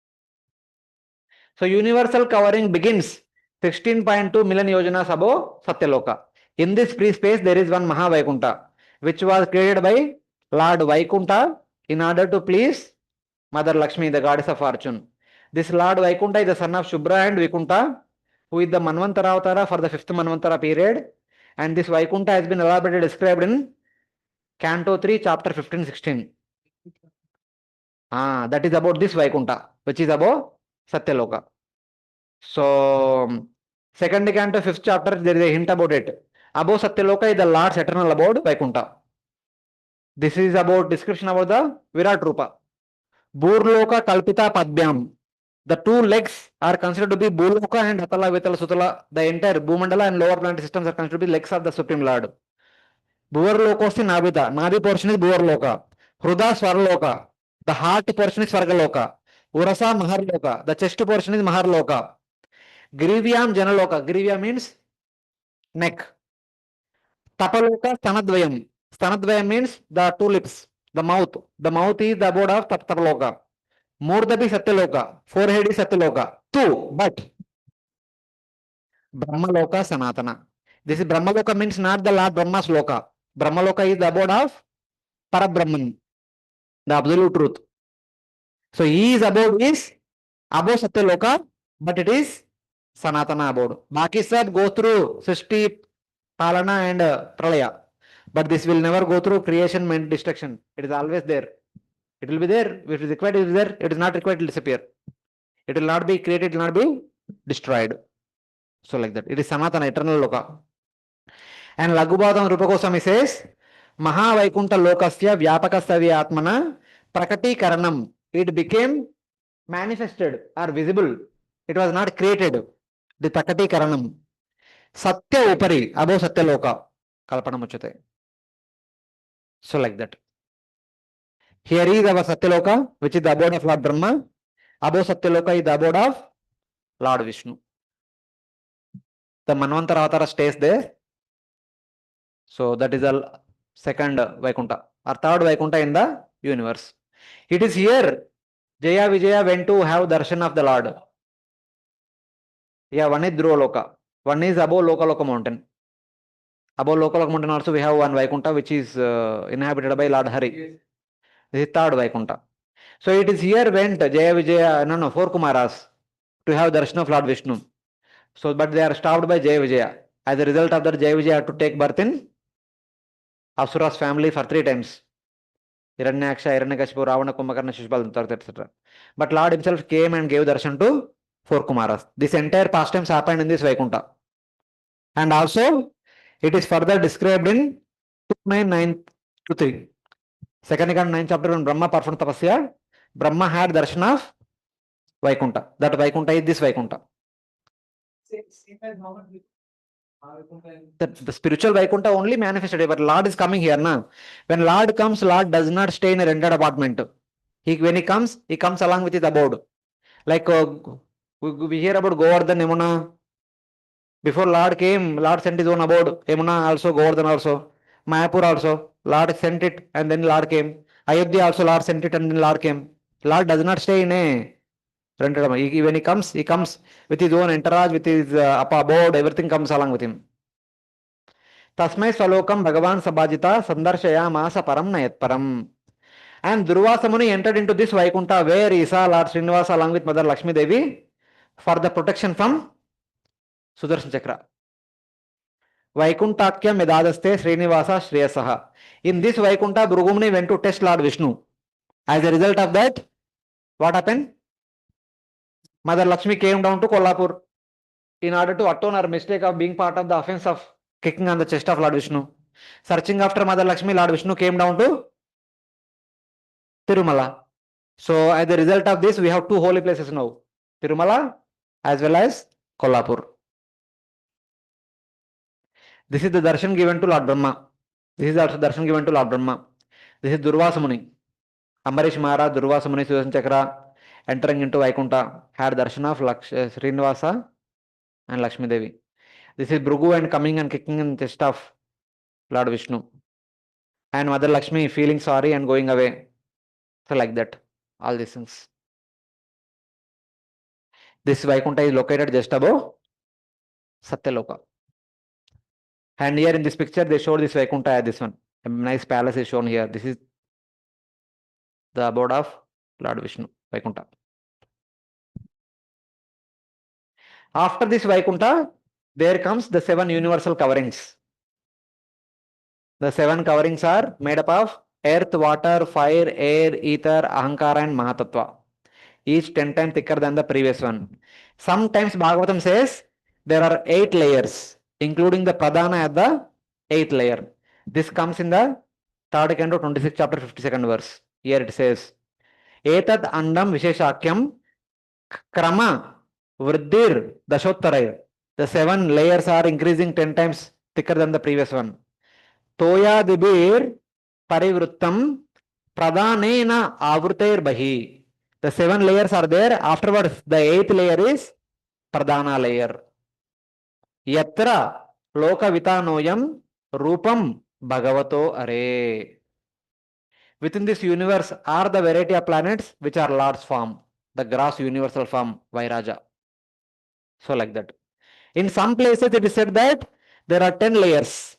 So universal covering begins 16.2 million yojanas above Satyaloka. In this free space there is one Maha Vaikuntha, which was created by Lord Vaikuntha in order to please Mother Lakshmi, the goddess of fortune. This Lord Vaikuntha is the son of Shubhra and Vaikuntha, who is the Manvantara Avatara for the 5th Manvantara period. And this Vaikuntha has been elaborately described in Canto 3, chapter 15-16. That is about this Vaikuntha, which is above Satyaloka. So, second canto, 5th chapter, there is a hint about it. Above Satyaloka is the Lord's eternal abode, Vaikuntha. This is about description about the Virat Rupa. Burloka Kalpita Padbyam. The 2 legs are considered to be Bhuloka and Hatala, Vitala, Sutala. The entire Bhumandala and lower planetary systems are considered to be legs of the Supreme Lord. Bhuvarlokosti Nabita. Nabi portion is Bhuvarloka. Hruda Svarloka. The heart portion is Svargaloka. Urasa Maharloka. The chest portion is Maharloka. Grivyam Janaloka. Grivya means neck. Tapaloka Stanadvayam. Stanadvayam means the 2 lips. The mouth. The mouth is the abode of Tapaloka. Murdabi Satyaloka, forehead is Satyaloka. 2, but Brahmaloka Sanatana. This is Brahmaloka means not the Lord Brahma's Loka. Brahmaloka is the abode of Parabrahman, the absolute truth. So he is abode is above Satyaloka, but it is Sanatana abode. Baki sab go through Srishti, Palana and Pralaya. But this will never go through creation and destruction. It is always there. It will be there. If it is required, it is there. It is not required, it will disappear. It will not be created, it will not be destroyed. So like that. It is Sanatana, eternal loka. And Lagubhadam Rupakosami says, Mahavaikuntha lokasya vyapakasya atmana prakati karanam. It became manifested or visible. It was not created. The prakati karanam. Satya upari, above Satya loka. Kalpana muchate. So like that. Here is our Satyaloka, which is the abode of Lord Brahma. Above Satyaloka is the abode of Lord Vishnu. The Manvantara Avatara stays there. So that is the second Vaikuntha or third Vaikuntha in the universe. It is here Jaya Vijaya went to have darshan of the Lord. Yeah, one is Dhruva Loka. One is above Lokaloka mountain. Above Lokaloka mountain also we have one Vaikuntha which is inhabited by Lord Hari. This is third Vaikuntha. So it is here went Jaya Vijaya, four Kumaras to have darshan of Lord Vishnu. So, but they are stopped by Jaya Vijaya. As a result of that, Jaya Vijaya had to take birth in Asura's family for 3 times. Hiranyaksha, Hiranyakashipu, Ravana, Kumbhakarna, Shishupal, etc. But Lord himself came and gave darshan to 4 Kumaras. This entire pastimes happened in this Vaikuntha. And also, it is further described in 2:9-3. Second Canto 9th chapter, when Brahma performed tapasya, Brahma had darshan of Vaikuntha. That Vaikuntha is this Vaikuntha. Same as normal Vaikuntha. The spiritual Vaikuntha only manifested, but Lord is coming here. Na? When Lord comes, Lord does not stay in a rented apartment. When he comes along with his abode. Like we hear about Govardhan, Yamuna. Before Lord came, Lord sent his own abode. Yamuna also, Govardhan also. Mayapur also. Lord sent it and then Lord came. Ayodhya also Lord sent it and then Lord came. Lord does not stay in a rented apartment. When he comes with his own entourage, with his abode, everything comes along with him. Tasmai Salokam Bhagavan Sabhajita Sandarshaya Masa Param Nayat Param. And Durvasa Muni entered into this Vaikuntha where he saw Lord Srinivasa along with Mother Lakshmi Devi for the protection from Sudarshan Chakra. Vaikuntakya Medadaste Srinivasa Shreyasaha. In this Vaikuntha, Bhrugumuni went to test Lord Vishnu. As a result of that, what happened? Mother Lakshmi came down to Kolhapur in order to atone her mistake of being part of the offense of kicking on the chest of Lord Vishnu. Searching after Mother Lakshmi, Lord Vishnu came down to Tirumala. So as a result of this, we have 2 holy places now. Tirumala as well as Kolhapur. This is the darshan given to Lord Brahma. This is also darshan given to Lord Brahma. This is Durvasa Muni. Ambarish Maharaj, Durvasa Muni, Sudarshan Chakra entering into Vaikuntha had darshan of Srinivasa and Lakshmi Devi. This is Bhrigu and coming and kicking in the chest of Lord Vishnu. And Mother Lakshmi feeling sorry and going away. So like that, all these things. This Vaikuntha is located just above Satyaloka. And here in this picture, they showed this Vaikuntha as this one. A nice palace is shown here. This is the abode of Lord Vishnu, Vaikuntha. After this Vaikuntha, there comes the 7 universal coverings. The 7 coverings are made up of earth, water, fire, air, ether, ahankara and mahatattva. Each 10 times thicker than the previous one. Sometimes Bhagavatam says there are 8 layers, including the pradhana at the 8th layer. This comes in the 3rd Canto 26th chapter 52nd verse. Here it says, Etat andam visheshakyam krama vriddhir dashottarair. The 7 layers are increasing 10 times thicker than the previous one. Toya dibir parivrittam pradhanena avruter bahi. The 7 layers are there. Afterwards, the 8th layer is pradhana layer. Yatra loka vitanoyam rupam bhagavato are. Within this universe are the variety of planets which are Lord's form, the gross universal form, Vairaja. So like that. In some places it is said that there are 10 layers.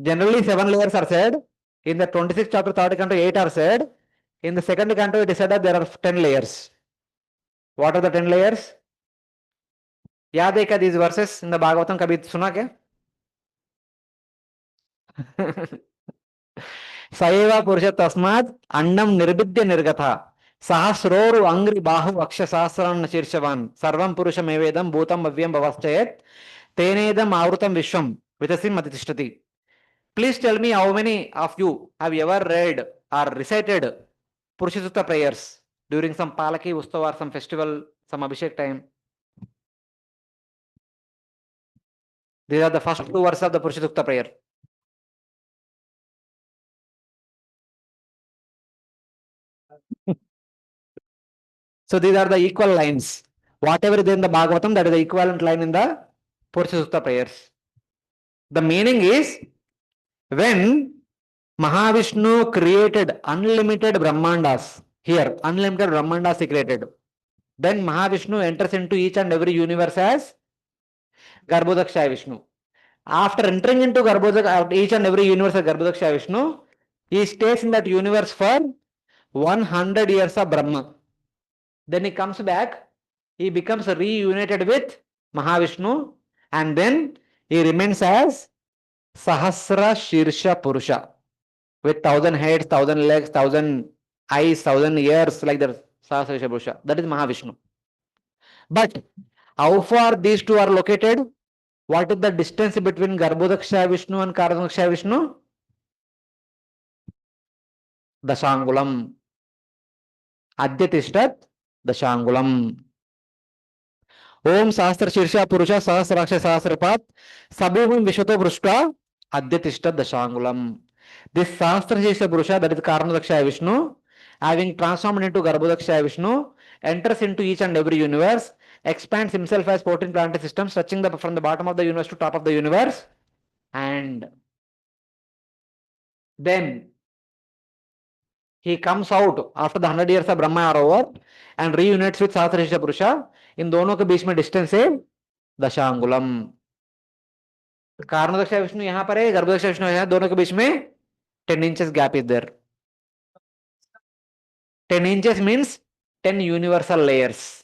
Generally 7 layers are said. In the 26th chapter 3rd Canto 8 are said. In the 2nd Canto it is said that there are 10 layers. What are the 10 layers? याद है क्या these verses in the Bhagavatam कभी सुना क्या? सएव पुरुष तस्मात् अन्नं निर्विद्य निर्गता सहस्रोरु अंग्रि बाहु अक्ष सहस्रान्न शीर्षवान् सर्वं पुरुषमेवेदं भूतं भव्यं भवश्चेत् तेनेदम् आवृतं विश्वं वितसिं अतिष्ठति. Please tell me how many of you have ever read or recited Purushasutta prayers during some Palaki Ustava or some festival, some Abhishek time. These are the first two verses of the Purushasutta prayer. So these are the equal lines. Whatever is in the Bhagavatam, that is the equivalent line in the Purushasutta prayers. The meaning is, when Mahavishnu created unlimited Brahmandas, here unlimited Brahmandas he created, then Mahavishnu enters into each and every universe as Garbhodakshaya Vishnu. After entering into each and every universe as Garbhodakshaya Vishnu, he stays in that universe for 100 years of Brahma. Then he comes back, he becomes reunited with Mahavishnu, and then he remains as Sahasra Shirsha Purusha with 1,000 heads, 1,000 legs, 1,000 eyes, 1,000 ears, like that. Sahasra Shirsha Purusha. That is Mahavishnu. But how far these two are located? What is the distance between Garbhodakshaya Vishnu and Karanodakshaya Vishnu? Dashangulam. Adyatishtat Dashangulam. Om Sahasra Shirsha Purusha Sahasraksha Sahasrapat Sabhum Vishwato Brushta Adyatishtat Dashangulam. This Sahasra Shirsha Purusha, that is Karanodakshaya Vishnu, having transformed into Garbhodakshaya Vishnu, enters into each and every universe, expands himself as 14 planetary systems, touching from the bottom of the universe to top of the universe, and then he comes out after the 100 years of Brahma are over and reunites with Sahasra Purusha. In दोनों के बीच में distance है दशांगुलम. कारणोदक्ष विष्णु यहाँ पर है, गर्भोदक्ष विष्णु है, दोनों के बीच में 10 inches gap is there. 10 inches means 10 universal layers.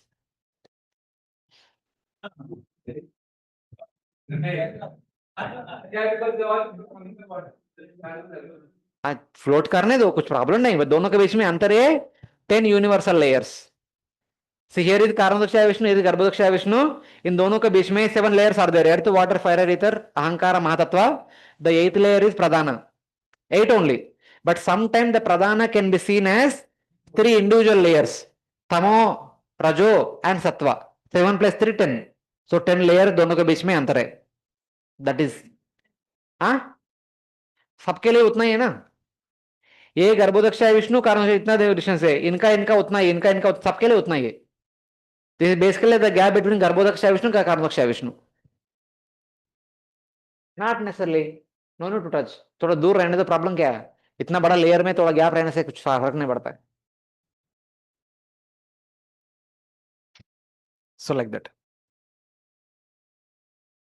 Float करने दो, कुछ प्रॉब्लम नहीं, दोनों के बीच में अंतर है 10 universal layers. So here is Karanodakshaya Vishnu, here is Garbhodakshaya Vishnu. In दोनों के बीच में 7 layers are there: earth, water, fire, ether, ahankara, mahatatva. The 8th layer is pradhana. 8 only. But sometimes the pradhana can be seen as 3 individual layers: tamo, rajo, and sattva. 7 plus 3 10. So 10 layers दोनों के बीच में अंतर है. That is, हाँ, सबके लिए उतना ही है ना. ये गर्भोदक्षाय विष्णु कारण इतना डिस्टेंस है, इनका इनका उतना ही, इनका इनका सबके लिए उतना ही है. This is basically the gap between Garbhodakshaya Vishnu and Karanodakshaya Vishnu. Not necessarily. No need to touch. थोड़ा दूर रहने तो प्रॉब्लम क्या है? इतना बड़ा लेयर में थोड़ा गैप रहने से कुछ फर्क नहीं पड़ता है. So like that.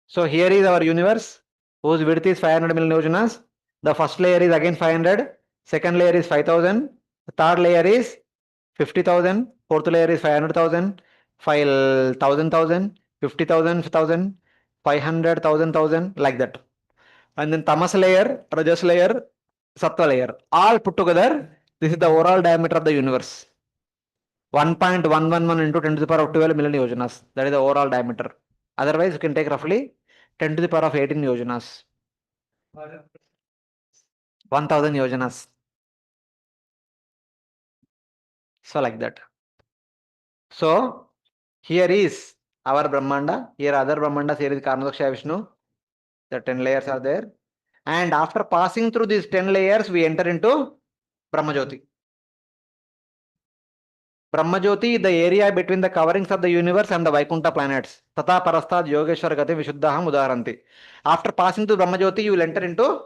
So here is our universe, whose width is 500 million yojanas. The first layer is again 500. Second layer is 5,000. The third layer is 50,000. Fourth layer is 500,000. 1,000,000, 50,000, 1,000, 500,000, like that. And then tamas layer, rajas layer, sattva layer, all put together, this is the overall diameter of the universe. 1.111 into 10 to the power of 12 million yojanas. That is the overall diameter. Otherwise, you can take roughly 10 to the power of 18 yojanas. 1,000 yojanas. So like that. So here is our Brahmanda, here other Brahmandas, here is Karanodakshaya Vishnu. The 10 layers are there. And after passing through these 10 layers, we enter into Brahmajyoti. Brahmajyoti is the area between the coverings of the universe and the Vaikuntha planets. Tata Parastad Yogeshwar Gati Vishuddhaham Udaharanti. After passing through Brahmajyoti, you will enter into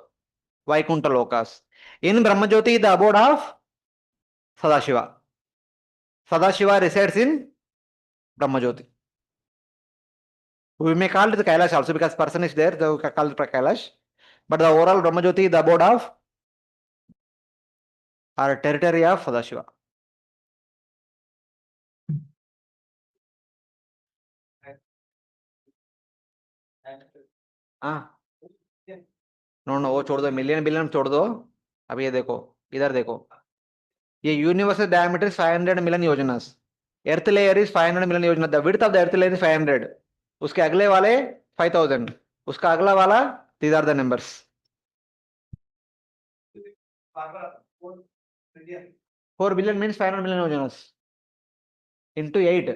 Vaikuntha Lokas. In Brahmajyoti, the abode of Sadashiva. Sadashiva resides in Brahmajyoti. We may call it the Kailash also because person is there, so we call it Kailash. But the overall Brahmajyoti is the abode of or territory of Sadashiva. हाँ no no, वो छोड़ दो, million billion छोड़ दो. अभी ये देखो, इधर देखो, ये universal diameter is 500 million yojanas. Earth layer is 500 million yojana. The width of the earth layer is 500. उसके अगले वाले 5000. उसका अगला वाला, these are the numbers. 4 billion means 500 million yojanas into 8.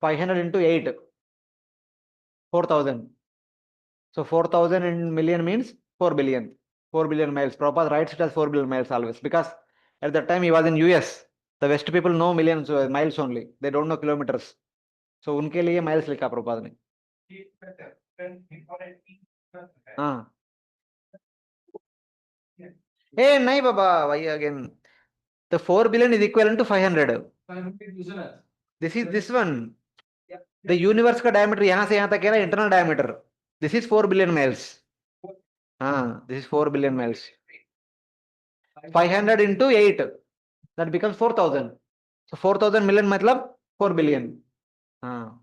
500 into 8, 4000. So 4000 in million means 4 billion. 4 billion miles. Prabhupada writes it as 4 billion miles always, because at that time he was in US. The West people know millions miles only. They don't know kilometers. So उनके लिए miles लिखा प्रभुपाद ने. हाँ. ए नहीं बाबा, वही again. The 4 billion is equivalent to 500. This is this one. The universe का diameter यहाँ से यहाँ तक है ना, internal diameter. This is 4 billion miles. हाँ, this is 4 billion miles. 500 into 8, that becomes 4000. So 4000 million मतलब 4 billion. हाँ.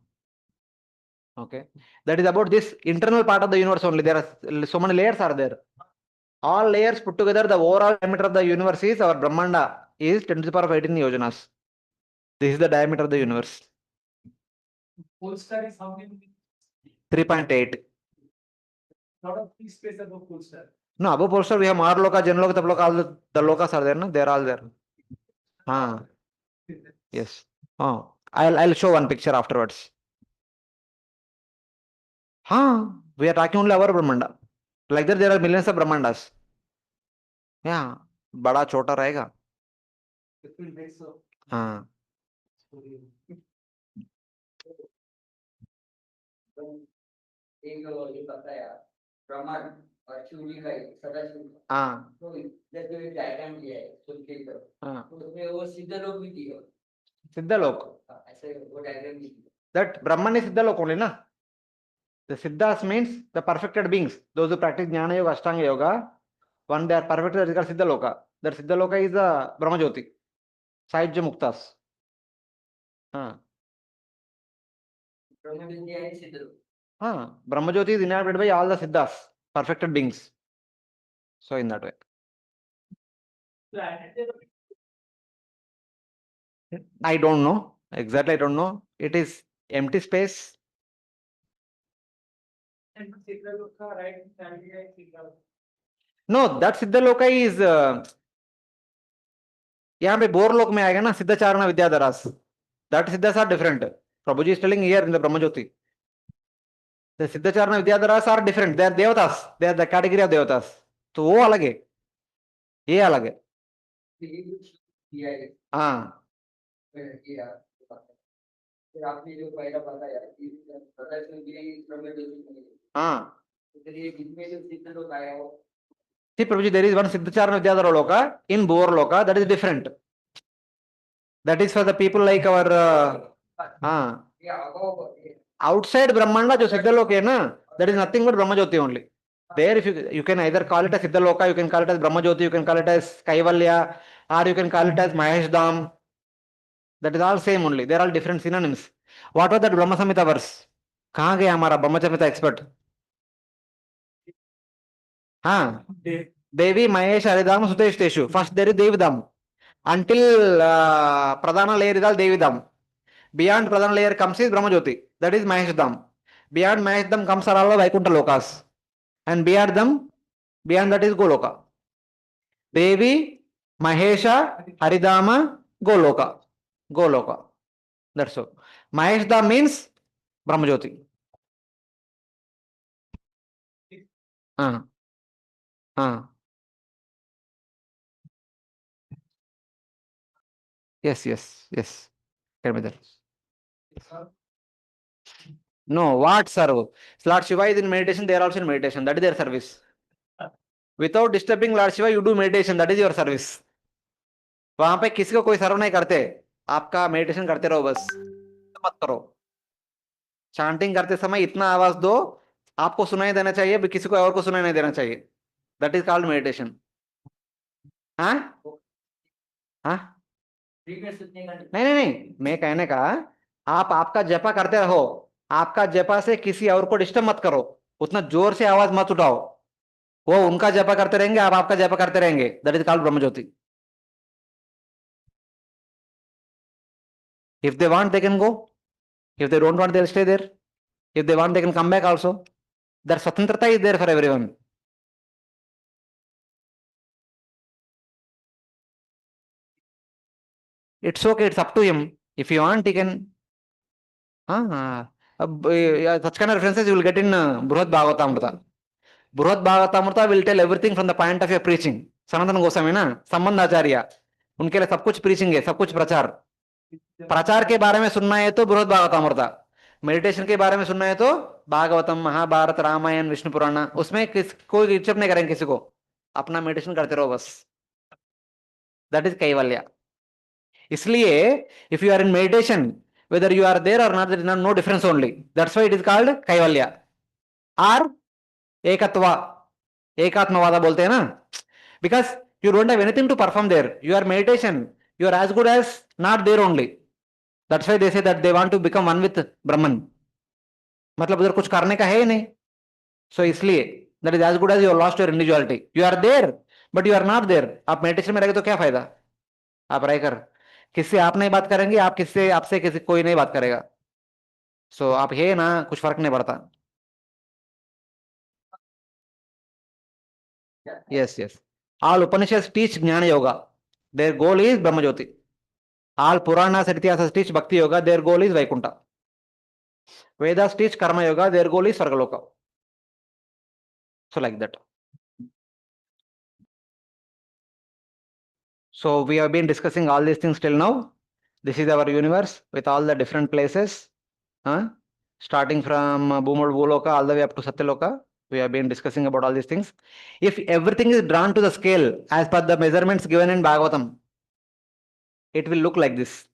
Okay. That is about this internal part of the universe only. There are so many layers are there. All layers put together, the overall diameter of the universe is, our Brahmanda is 10 to the power of 18 yojanas. This is the diameter of the universe. Polestar is how many? 3.8. Lot of free space above Polestar. No, above Polestar we have Marloka, Janloka, Taploka, all the lokas are there, no? They are all there. Ah, yes. Oh, I'll show one picture afterwards. हाँ, we are talking only our Brahmanda. Like that, there are millions of Brahmandas. Yeah, बड़ा छोटा रहेगा. Different bits of हाँ. एक ये बताया ब्रह्मांड और शिव जी का सदाशिव. हाँ. तो जैसे एक डायग्राम दिया है सुनके तो. हाँ. तो उसमें वो सिद्ध लोग भी दिए. सिद्धलोक. ऐसे वो डायग्राम भी. That Brahman is Siddhalok only, na? The Siddhas means the perfected beings. Those who practice Jnana Yoga, Ashtanga Yoga, when they are perfected, that is called Siddhaloka. That Siddhaloka is the Brahmajyoti. Sahyajya Muktas. हाँ. ब्रह्मविद्या है सिद्ध लोग. हाँ. Brahmajyoti is inhabited by all the Siddhas, perfected beings. So in that way. I don't know. Exactly, I don't know. It is empty space. and Siddha Loka, right? Family right? Siddha. No, that Siddhaloka is यहाँ पे Borlaug में आएगा ना, सिद्धाचारण विद्याधरास. That Siddhas are different. Prabhuji is telling here in the Brahmajyoti. The Siddhacharana Vidyadharas are different. They are devatas. They are the category of devatas. तो वो अलग है, ये अलग है. किया है. हाँ. किया. फिर आपने जो पहला बताया सदाशिव जी ब्रह्मविद्या. हाँ. इसलिए इसमें जो सिद्ध लोग आया वो. See, Prabhuji, there is one Siddhacharana Vidyadhara Loka in Boar Loka, that is different. That is for the people like our outside Brahmanda, जो सिद्धलोक है ना, that is nothing but Brahmajyoti only. There, if you can either call it as Siddhaloka, you can call it as Brahmajyoti, you can call it as Kaivalya, or you can call it as Mahesh Dham. That is all same only. They are all different synonyms. What was that Brahma Samhita verse? कहाँ गया हमारा ब्रह्म संहिता expert? हाँ. Devi Mahesh Haridam Suteshteshu. First there is Devidam. Until Pradhana layer is all Devidam. Beyond Pradhana layer comes is Brahmajyoti. That is Mahesh Dham. Beyond Mahesh Dham comes are all the Vaikuntha Lokas. And beyond them, beyond that is Goloka. Devi, Mahesha, Haridama, Goloka. Goloka. That's all. Mahesh Dham means Brahmajyoti. हाँ. हाँ. Yes, yes, yes. Tell me that. No, what serve? Lord Shiva is in meditation, they are also in meditation. That is their service. Without disturbing Lord Shiva, you do meditation. That is your service. वहां पे किसी को कोई सर्व नहीं करते. आपका meditation करते रहो बस. मत करो. चांटिंग करते समय इतना आवाज दो, आपको सुनाई देना चाहिए, किसी को और को सुनाई नहीं देना चाहिए. That is called meditation. हाँ? हाँ? नहीं, मैं कहने का, आप आपका जपा करते रहो. आपका जपा से किसी और को डिस्टर्ब मत करो. उतना जोर से आवाज मत उठाओ, वो उनका जप करते रहेंगे, आप आपका जप करते रहेंगे, that is called Brahma Jyoti. If they want they can go, if they don't want they'll stay there, if they want they can come back also. That swatantrata is there for everyone. It's okay, it's up to him. If you want he can. Such kind of references you will get in Bruhat Bhagavatamrita. Bruhat Bhagavatamrita will tell everything from the point of your preaching. Sanatana Goswami ना संबंधाचार्य, उनके लिए सब कुछ preaching है, सब कुछ प्रचार. प्रचार के बारे में सुनना है तो बृहद भागवतामृता, मेडिटेशन के बारे में सुनना है तो भागवतम, महाभारत, रामायण, विष्णु पुराण. उसमें कोई डिस्टर्ब नहीं करेंगे किसी को, अपना मेडिटेशन करते रहो बस. दैट इज कैवल्य. इसलिए if you are in meditation, whether you are there or not, there is no difference only. That's why it is called kaivalya or ekatva. एकात्मवादा बोलते हैं ना, because you don't have anything to perform there. You are meditation, you are as good as not there only. That's why they say that they want to become one with Brahman. मतलब उधर कुछ करने का है ही नहीं. So इसलिए that is as good as you have lost your individuality. You are there but you are not there. आप meditation में रहेंगे तो क्या फायदा? आप रहकर किससे आप नहीं बात करेंगे, आप किससे, आपसे किसी कोई नहीं बात करेगा. सो आप है ना, कुछ फर्क नहीं पड़ता. Yes, yes. All Upanishads teach Jnana Yoga. Their goal is Brahma Jyoti. All Puranas and Itihasas teach Bhakti Yoga. Their goal is Vaikuntha. Vedas teach Karma Yoga. Their goal is Svargaloka. So like that. So we have been discussing all these things till now. This is our universe with all the different places. Starting from Bhumul Bhuloka all the way up to Satyaloka. We have been discussing about all these things. If everything is drawn to the scale as per the measurements given in Bhagavatam, it will look like this.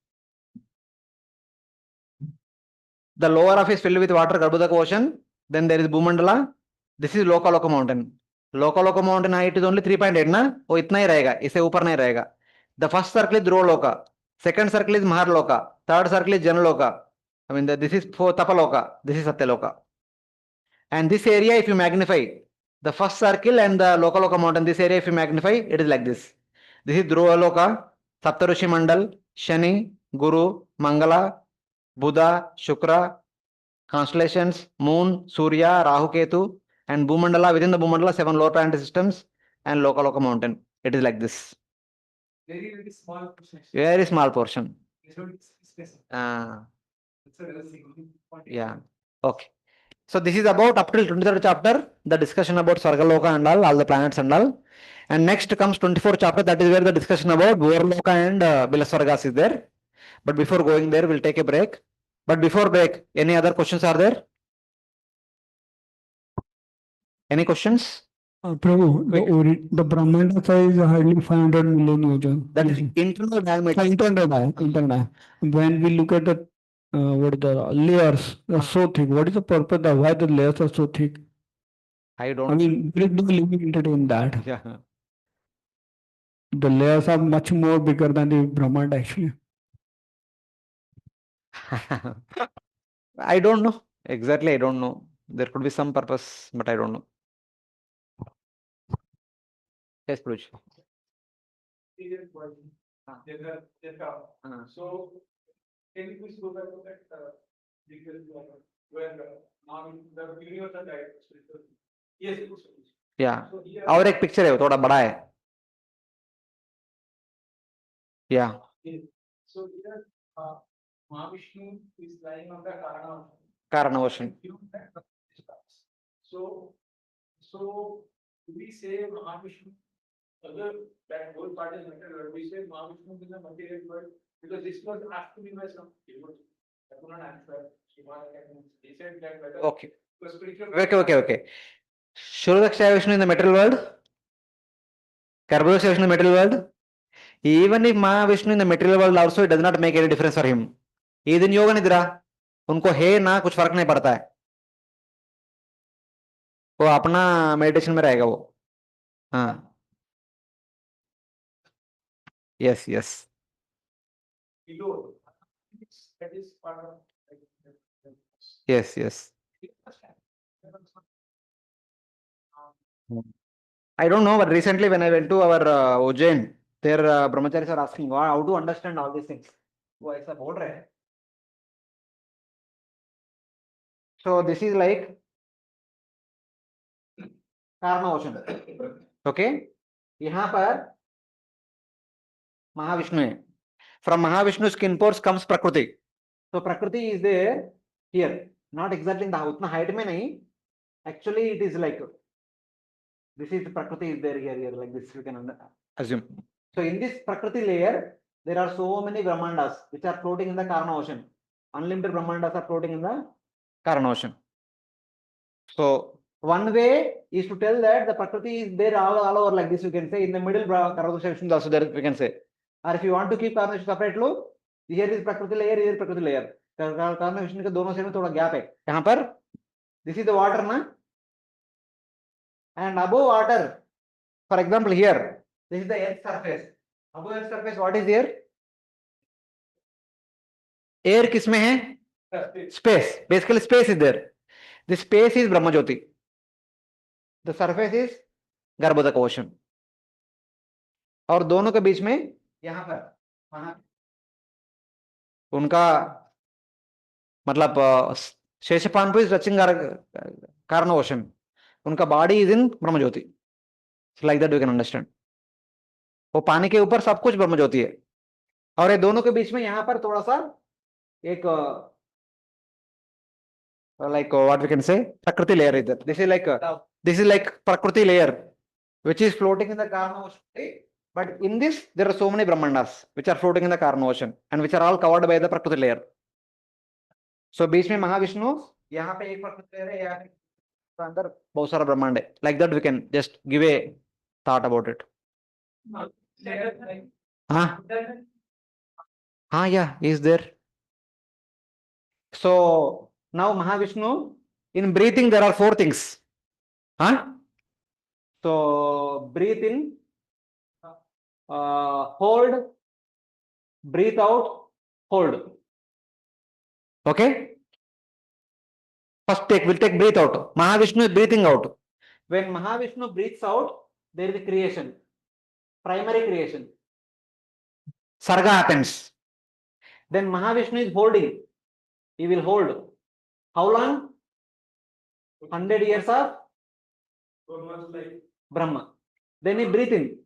The lower half is filled with water, Garbhodaka ocean. Then there is Bhumandala. This is Lokaloka mountain. Lokaloka mountain height is only 3.8 ना, वो इतना ही रहेगा, इससे ऊपर नहीं रहेगा. The first circle is Dhruvaloka. Second circle is Maharloka. Third circle is Janaloka. I mean, this is for Tapaloka. This is Satyaloka. And this area, if you magnify, the first circle and the Lokaloka mountain, this area, if you magnify, it is like this. This is Dhruvaloka, Saptarushi Mandal, Shani, Guru, Mangala, Buddha, Shukra, constellations, Moon, Surya, Rahu, Ketu, and Bhumandala. Within the Bhumandala, 7 lower planetary systems and Lokaloka mountain. It is like this. Very, very small portion. Very small portion. It's not specific. It's a very significant point. Yeah. Okay. So this is about up till 23rd chapter, the discussion about Sargaloka and all the planets and all. And next comes 24th chapter, that is where the discussion about Bhuvarloka and Bilaswargas is there. But before going there, we'll take a break. But before break, any other questions are there? Any questions? Prabhu, the Brahmanda size is hardly 500 million yojana. That is internal diameter. Internal. When we look at the what the layers are so thick, what is the purpose of why the layers are so thick? I don't. I mean, there is no living entity in that. Yeah. The layers are much more bigger than the Brahmanda actually. I don't know. Exactly, I don't know. There could be some purpose, but I don't know. Yes, Pruj. Serious question. So, can you please go back to that detail where now the universal diet? Yes, please. Yeah. So here, और एक picture है वो थोड़ा बड़ा है. Yeah. so here, Mahavishnu is lying on the Karana. Karana ocean. So we say Mahavishnu, other that whole part is material world. We say Mahavishnu is a material world because this was asked to me by some people. I could not answer. He said that whether Okay. the spiritual. Okay. Shurudaksha Vishnu in the material world. Garbhodaka Vishnu in the material world. Even if Mahavishnu in the material world also, it does not make any difference for him. He is in yoga nidra. उनको है ना कुछ फर्क नहीं पड़ता है, वो अपना मेडिटेशन में रहेगा वो. हाँ. Yes. Below. That is part of. Yes. I don't know, but recently when I went to our Ujjain, their brahmacharis are asking how to understand all these things. वो ऐसा बोल रहे हैं. So this is like Karma ocean. Okay? यहाँ पर महाविष्णु है. From Mahavishnu skin pores comes Prakriti. So Prakriti is there here. Not exactly in the उतना height में नहीं. Actually it is like this is Prakriti is there here like this we can assume. So in this Prakriti layer there are so many Brahmandas which are floating in the Karma ocean. Unlimited Brahmandas are floating in the Karma ocean. So one way is to tell that the Prakriti is there all over like this, you can say. In the middle, Karma ocean is also there, we can say. Or if you want to keep Karma ocean separate, look, here is Prakriti layer, here is Prakriti layer. Karma ocean के दोनों side में थोड़ा gap है. यहाँ पर this is the water ना, and above water, for example here, this is the earth surface. Above earth surface, what is there? Air किसमें है? Space. Basically, space is there. The space is Brahma Jyoti. The surface is Garbhodaka ocean. और दोनों के बीच में यहाँ पर उनका मतलब शेषपान is touching Karna ocean. उनका body is in Brahma Jyoti. Like that you can understand. वो पानी के ऊपर सब कुछ ब्रह्म ज्योति है. और ये दोनों के बीच में यहाँ पर थोड़ा सा एक like what we can say Prakriti layer is there. This is like Prakriti layer which is floating in the Karma ocean. But in this there are so many Brahmandas which are floating in the Karma ocean and which are all covered by the Prakriti layer. So बीच में महाविष्णु यहाँ पे एक Prakriti layer है, यहाँ पे अंदर बहुत सारा ब्रह्मांड है. Like that we can just give a thought about it. हाँ yeah, he is there. So now Mahavishnu, in breathing there are 4 things. So breathe in, hold, breathe out, hold. Okay? First we'll take breathe out. Mahavishnu is breathing out. When Mahavishnu breathes out, there is a creation. Primary creation. Sarga happens. Then Mahavishnu is holding. He will hold. How long? 100 years of Brahma. Then he breathe in.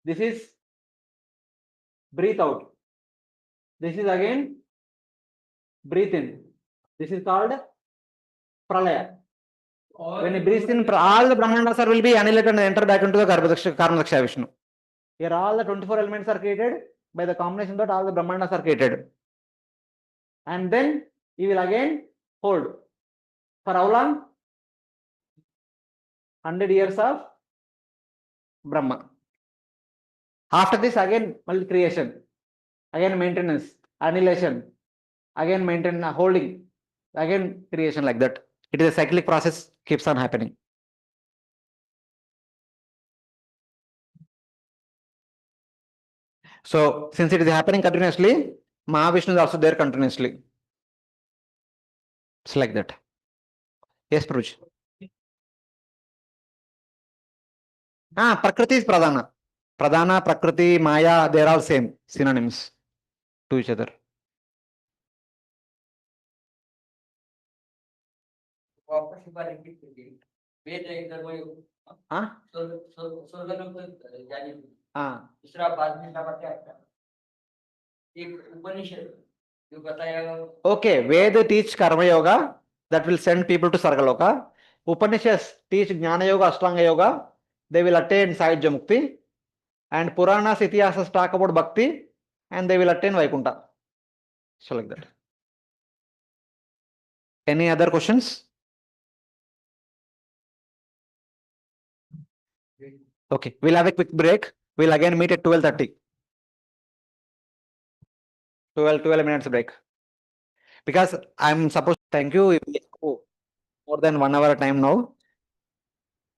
This is breathe out. This is again breathe in. This is called Pralaya. When he breathes in, all the Brahmandas will be annihilated and enter back into the Karma Vishnu. Here all the 24 elements are created by the combination that all the Brahmandas are created. And then he will again hold. For how long? 100 years of Brahma. After this again creation, again maintenance, annihilation, again maintenance, holding, again creation, like that. It is a cyclic process, keeps on happening. So since it is happening continuously, Mahavishnu is also there continuously. It's like that. Yes, Pruj. Prakriti is Pradhana. Pradhana, Prakriti, Maya, they are all same, synonyms to each other. Okay, Veda teach Karma Yoga, that will send people to Sargaloka. Upanishads teach Jnana Yoga, Ashtanga Yoga, they will attain Sahajya Mukti. And Puranas, Itihasas talk about Bhakti, and they will attain Vaikuntha. So like that. Any other questions? Okay, we'll have a quick break. We'll again meet at 12:30. 12 minutes break. Because I'm supposed to thank you more than 1 hour time now.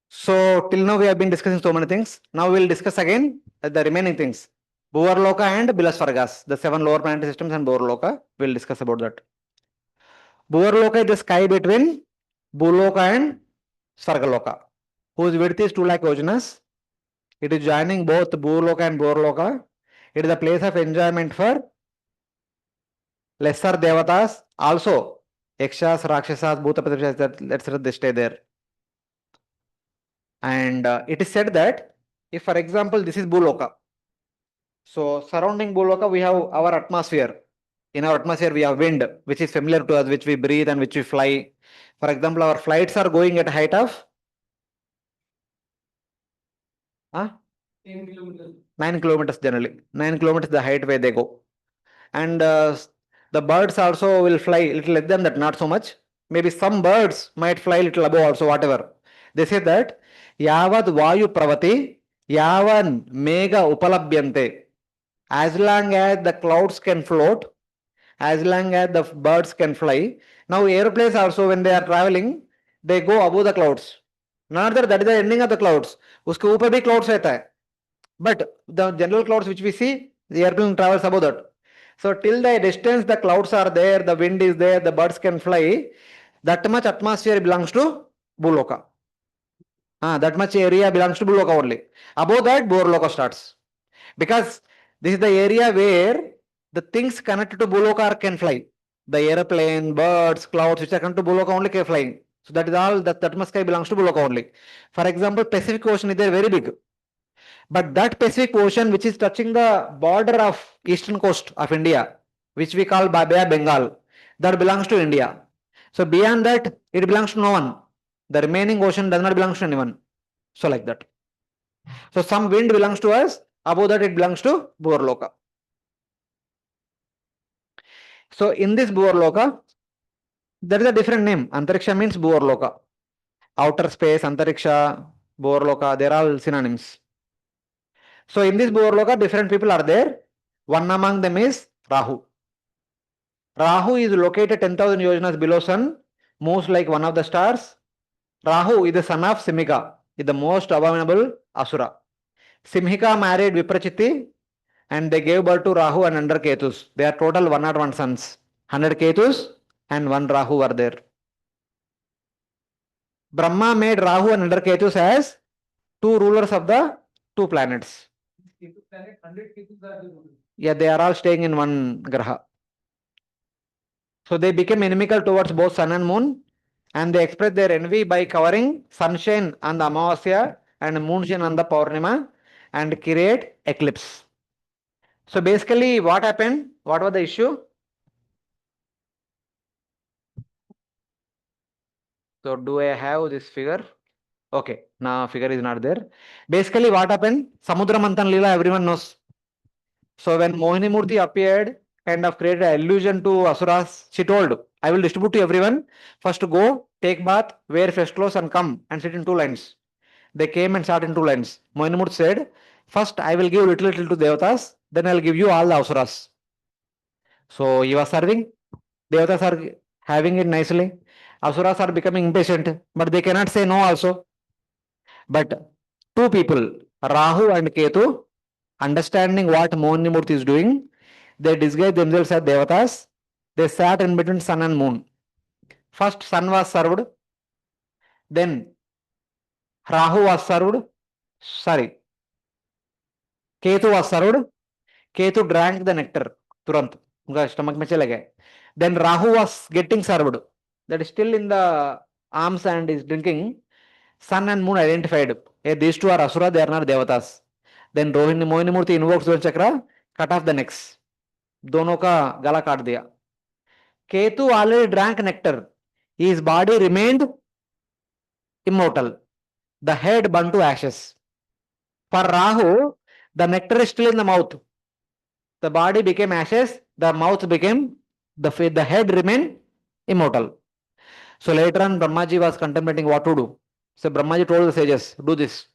So till now we have been discussing so many things. Now we'll discuss again the remaining things. Bhuvarloka and Bilasvargas, the 7 lower planetary systems and Bhuvarloka. We'll discuss about that. Bhuvarloka is the sky between Bhuloka and Sargaloka. whose width is 2 lakh yojanas. It is joining both Bhurloka and Borloka. It is a place of enjoyment for lesser devatas. Also, Yakshas, Rakshasas, Bhutapadishas, etc. they stay there. And it is said that if, for example, this is Bhuloka. So surrounding Bhuloka, we have our atmosphere. In our atmosphere, we have wind, which is familiar to us, which we breathe and which we fly. For example, our flights are going at a height of 10 kilometers. 9 kilometers generally. 9 kilometers the height where they go. And the birds also will fly little less than that, not so much. Maybe some birds might fly little above also, whatever. They say that Yavad Vayu Pravati Yavan Mega Upalabhyante. As long as the clouds can float, as long as the birds can fly. Now airplanes also, when they are traveling, they go above the clouds. Not that is the ending of the clouds. Uske ऊपर भी clouds रहता है. But the general clouds which we see, the airplane travels above that. So till the distance the clouds are there, the wind is there, the birds can fly, that much atmosphere belongs to Bhuloka. That much area belongs to Bhuloka only. Above that, Borloka starts. Because this is the area where the things connected to Bhuloka can fly. The airplane, birds, clouds which are connected to Bhuloka only can fly. So that is all, that much sky belongs to Bhuloka only. For example, Pacific Ocean is there very big. But that Pacific Ocean which is touching the border of eastern coast of India, which we call Bay of Bengal, that belongs to India. So beyond that, it belongs to no one. The remaining ocean does not belong to anyone. So like that. So some wind belongs to us, above that it belongs to Bhuvarloka. So in this Bhuvarloka, there is a different name. Antariksha means Bhuvarloka. Outer space, Antariksha, Bhuvarloka, they are all synonyms. So in this Bhuvarloka, different people are there. One among them is Rahu. Rahu is located 10,000 yojanas below sun, moves like one of the stars. Rahu is the son of Simhika, is the most abominable Asura. Simhika married Viprachiti and they gave birth to Rahu and 100 Ketus. They are total 101 sons. 100 Ketus and 1 Rahu were there. Brahma made Rahu and 100 Ketus as 2 rulers of the 2 planets. Ketu planet, 100 Ketus are the rulers. Yeah, they are all staying in one Graha. So they became inimical towards both sun and moon, and they expressed their envy by covering sunshine on the Amavasya and moonshine on the Paurnima and create eclipse. So basically what happened? What was the issue? So do I have this figure? Okay, now figure is not there. Basically what happened? Samudra Manthan Leela everyone knows. So when Mohini Murthy appeared, kind of created an illusion to Asuras, she told, I will distribute to everyone. First go, take bath, wear fresh clothes and come and sit in 2 lines. They came and sat in 2 lines. Mohini Murthy said, first I will give little to Devatas, then I will give you all the Asuras. So he was serving. Devatas are having it nicely. Asuras are becoming impatient, but they cannot say no also. But 2 people, Rahu and Ketu, understanding what Mohini Murthy is doing, they disguised themselves as Devatas. They sat in between sun and moon. First sun was served, then Rahu was served, Ketu was served. Ketu drank the nectar, Turant, stomach mein chale gaye. Then Rahu was getting served, that is still in the arms and is drinking. Sun and moon identified, hey, these 2 are Asura, they are not Devatas. Then Mohini Murthy invokes Dwan Chakra, cut off the necks. दोनों का गला काट दिया. Ketu already drank nectar. His body remained immortal. The head burned to ashes. For Rahu, the nectar is still in the mouth. The body became ashes, the mouth became, the head remained immortal. So later on, Brahmaji was contemplating what to do. So Brahmaji told the sages, do this.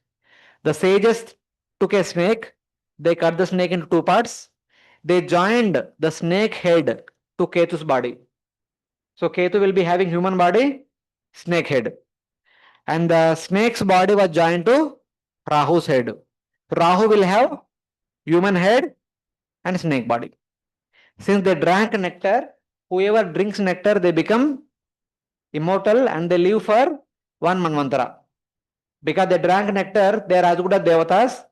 The sages took a snake, they cut the snake into 2 parts. They joined the snake head to Ketu's body. So Ketu will be having human body, snake head. And the snake's body was joined to Rahu's head. Rahu will have human head and snake body. Since they drank nectar, whoever drinks nectar, they become immortal and they live for 1 manvantara. Because they drank nectar, they are as good as devatas.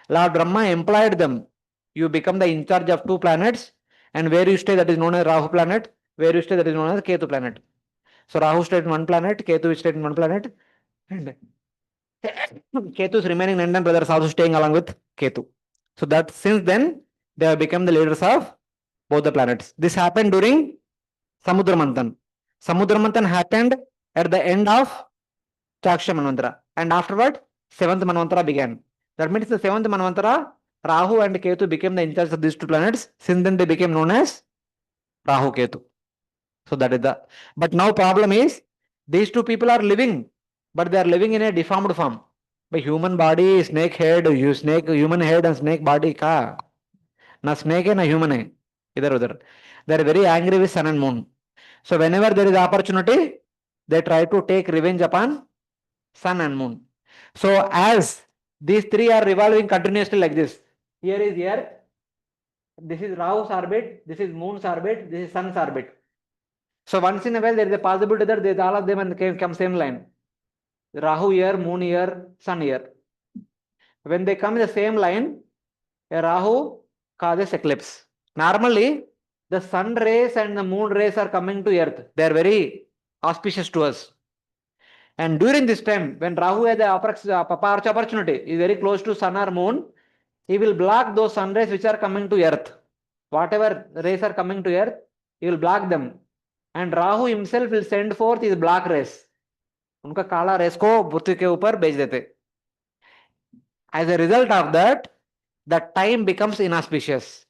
Lord Brahma employed them. You become the in charge of two planets, and where you stay, that is known as Rahu planet. Where you stay, that is known as Ketu planet. So Rahu stayed in one planet, Ketu stayed in one planet, and Ketu's remaining 9 brothers also staying along with Ketu. So that since then they have become the leaders of both the planets. This happened during Samudra Manthan. Samudra Manthan happened at the end of Chaksha Manvantara, and afterward, 7th Manvantara began. That means the 7th Manvantara, Rahu and Ketu became the in charge of these two planets. Since then, they became known as Rahu Ketu. So that is the. But now problem is these two people are living, but they are living in a deformed form. By human body, snake head, human head and snake body ka. Na snake hai, na human hai. Idhar udhar. They are very angry with sun and moon. So whenever there is opportunity, they try to take revenge upon sun and moon. So as these three are revolving continuously like this, here is Earth, this is Rahu's orbit, this is Moon's orbit, this is Sun's orbit. So once in a while there is a possibility that all of them can come same line. Rahu here, Moon here, Sun here. When they come in the same line, a Rahu causes eclipse. Normally, the sun rays and the moon rays are coming to Earth. They are very auspicious to us. And during this time, when Rahu has the opportunity, is very close to sun or moon, he will block those sun rays which are coming to Earth. Whatever rays are coming to Earth, he will block them. And Rahu himself will send forth his black rays. उनका काला race को पृथ्वी के ऊपर भेज देते. As a result of that, the time becomes inauspicious.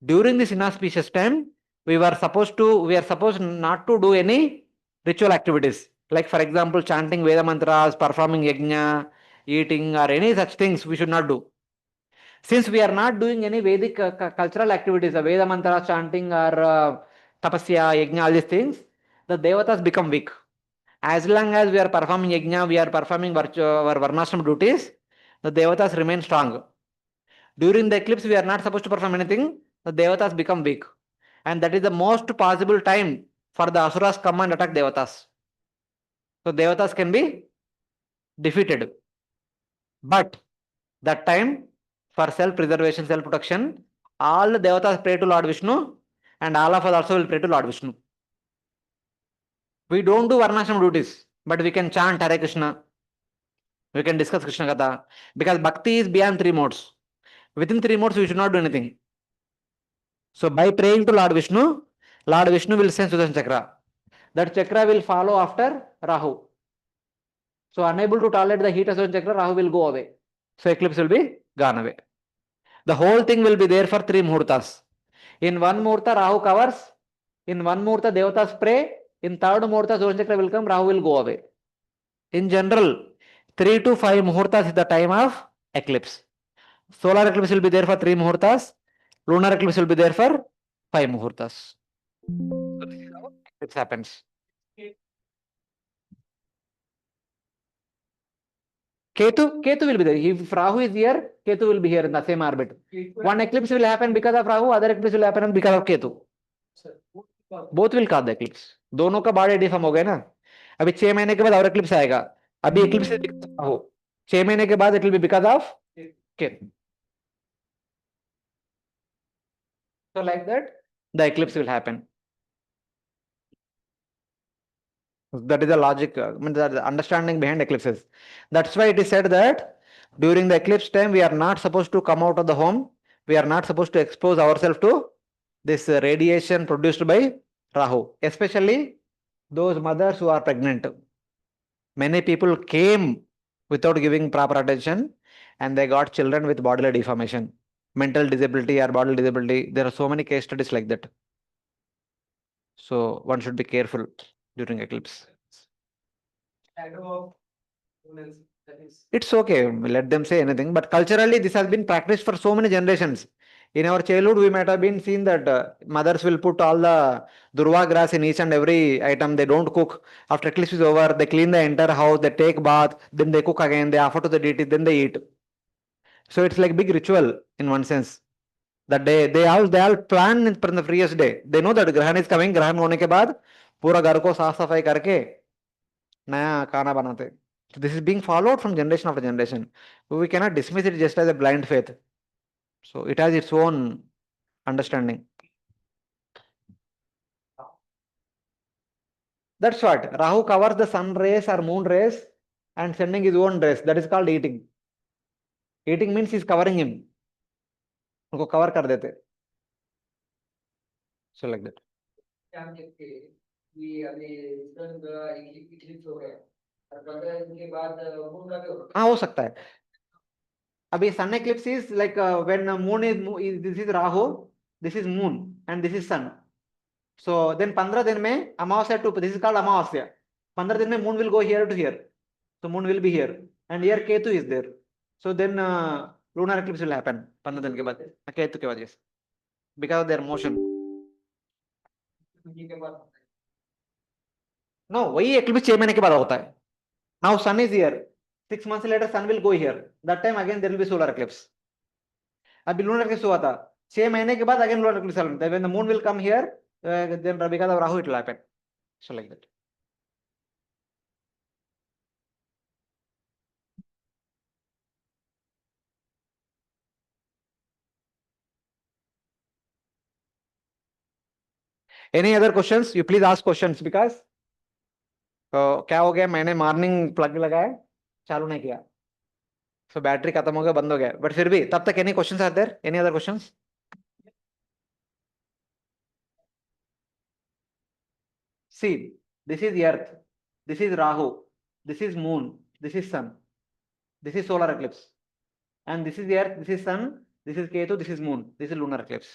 During this inauspicious time, we are supposed not to do any ritual activities. Like for example, chanting Veda mantras, performing yajna, eating or any such things we should not do. Since we are not doing any Vedic cultural activities, the Veda mantras, chanting or tapasya, yajna, all these things, the devatas become weak. As long as we are performing yajna, we are performing our varnashram duties, the devatas remain strong. During the eclipse, we are not supposed to perform anything, the devatas become weak. And that is the most possible time for the asuras come and attack devatas. So devatas can be defeated. But that time, for self-preservation, self-protection, all the devatas pray to Lord Vishnu and all of us also will pray to Lord Vishnu. We don't do varnashram duties, but we can chant Hare Krishna. We can discuss Krishna Katha. Because bhakti is beyond 3 modes. Within 3 modes, we should not do anything. So by praying to Lord Vishnu will send Sudarshan Chakra. That chakra will follow after Rahu. So unable to tolerate the heat of Sudarshan Chakra, Rahu will go away. So eclipse will be gone away. The whole thing will be there for 3 muhurtas. In 1 muhurta, Rahu covers. In 1 muhurta, devatas pray. In 3rd muhurta, Sudarshan Chakra will come, Rahu will go away. In general, 3 to 5 muhurtas is the time of eclipse. Solar eclipse will be there for 3 muhurtas. Lunar eclipse will be there for 5 muhurtas. So this is how eclipse happens. Ketu will be there. If Rahu is here, Ketu will be here in the same orbit. One eclipse will happen because of Rahu, other eclipse will happen because of Ketu. Both will cause the eclipse. दोनों का body deform हो गया ना. अभी 6 महीने के बाद और eclipse आएगा. अभी eclipse is because of Rahu. 6 महीने के बाद it will be because of Ketu. So like that, the eclipse will happen. That is the logic, the understanding behind eclipses. That's why it is said that during the eclipse time, we are not supposed to come out of the home. We are not supposed to expose ourselves to this radiation produced by Rahu, especially those mothers who are pregnant. Many people came without giving proper attention and they got children with bodily deformation, mental disability or bodily disability. There are so many case studies like that. So one should be careful during eclipse. It's okay, let them say anything, but culturally this has been practiced for so many generations. In our childhood, we might have been seen that mothers will put all the durva grass in each and every item. They don't cook. After eclipse is over, they clean the entire house, they take bath, then they cook again, they offer to the deity, then they eat. So it's like big ritual in one sense. That day, they all plan from the previous day. They know that Grahan is coming. Grahan होने के बाद पूरा घर को साफ सफाई करके नया खाना बनाते. So this is being followed from generation after generation. We cannot dismiss it just as a blind faith. So it has its own understanding. That's what Rahu covers the sun rays or moon rays and sending his own rays. That is called eating. Eating means he's covering him. उनको cover कर देते. So like that. क्या हम देखते हैं कि अभी सन Eclipse हो गया और 15 दिन के बाद मून का भी होगा. हाँ हो सकता है. अभी sun eclipse is like when moon is this is Rahu, this is moon and this is sun. So then 15 दिन में अमावस्या to this is called अमावस्या. 15 दिन में moon will go here to here. So moon will be here and here Ketu is there. So then lunar eclipse will happen 15 दिन के बाद केतु के वजह से because of their motion. उनकी के बाद No, वही eclipse 6 महीने के बाद होता है. Now sun is here. 6 months later sun will go here. That time again there will be solar eclipse. अभी lunar eclipse हुआ था 6 महीने के बाद again lunar eclipse will happen. When the moon will come here, then because of Rahu it will happen. So like that. Any other questions? You please ask questions because क्या हो गया मैंने morning plug लगाया चालू नहीं किया सो battery खत्म हो गया बंद हो गया बट फिर भी तब तक any questions are there any other questions see this is earth this is Rahu this is moon this is sun this is solar eclipse and this is earth this is sun this is Ketu this is moon this is lunar eclipse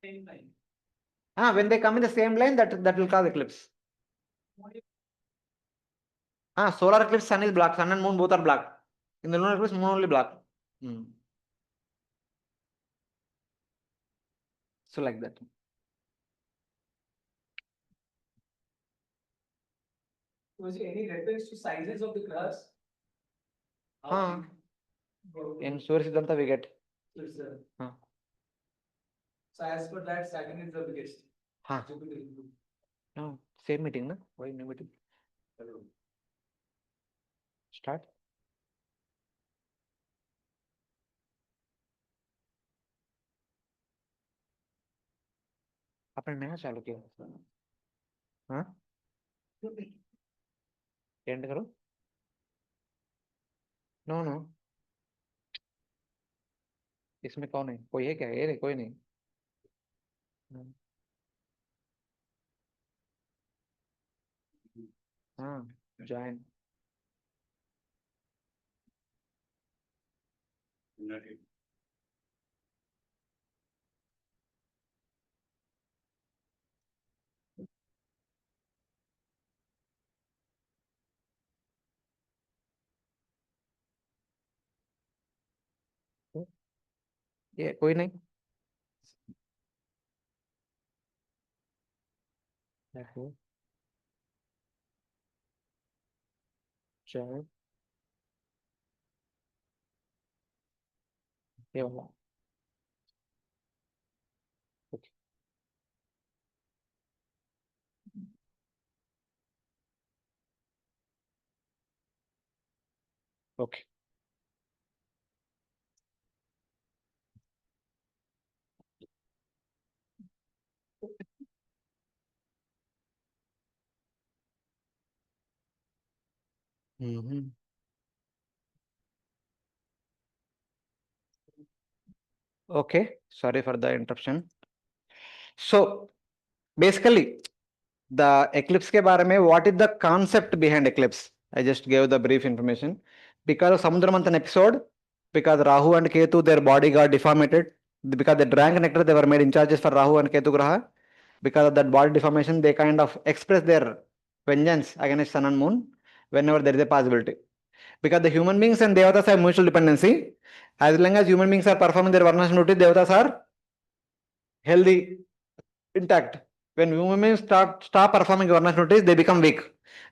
Same line. when they come in the same line that will cause eclipse solar eclipse sun is black sun and moon both are black in the lunar eclipse moon only black so like that Was there any reference to sizes of the grass? in Surya Siddhanta we get Yes, sir. Huh. So as per that, Saturn is the biggest. Huh. Jupiter is the- no same meeting na why no meeting start आपने नया चालू किया हाँ and करो no no इसमें कौन है कोई है क्या ये नहीं कोई नहीं हाँ जॉइन ये कोई नहीं देखो चलो ये वाला okay okay okay sorry for the interruption so basically the eclipse के बारे में what is the concept behind eclipse I just gave the brief information because of Samudra Manthan episode because Rahu and Ketu their body got deformated because they drank nectar they were made in charges for Rahu and Ketu Graha because of that body deformation they kind of express their vengeance against sun and moon whenever there is a possibility because the human beings and devatas have mutual dependency as long as human beings are performing their varnashram duty devatas are healthy intact when human beings stop performing varnashram duties they become weak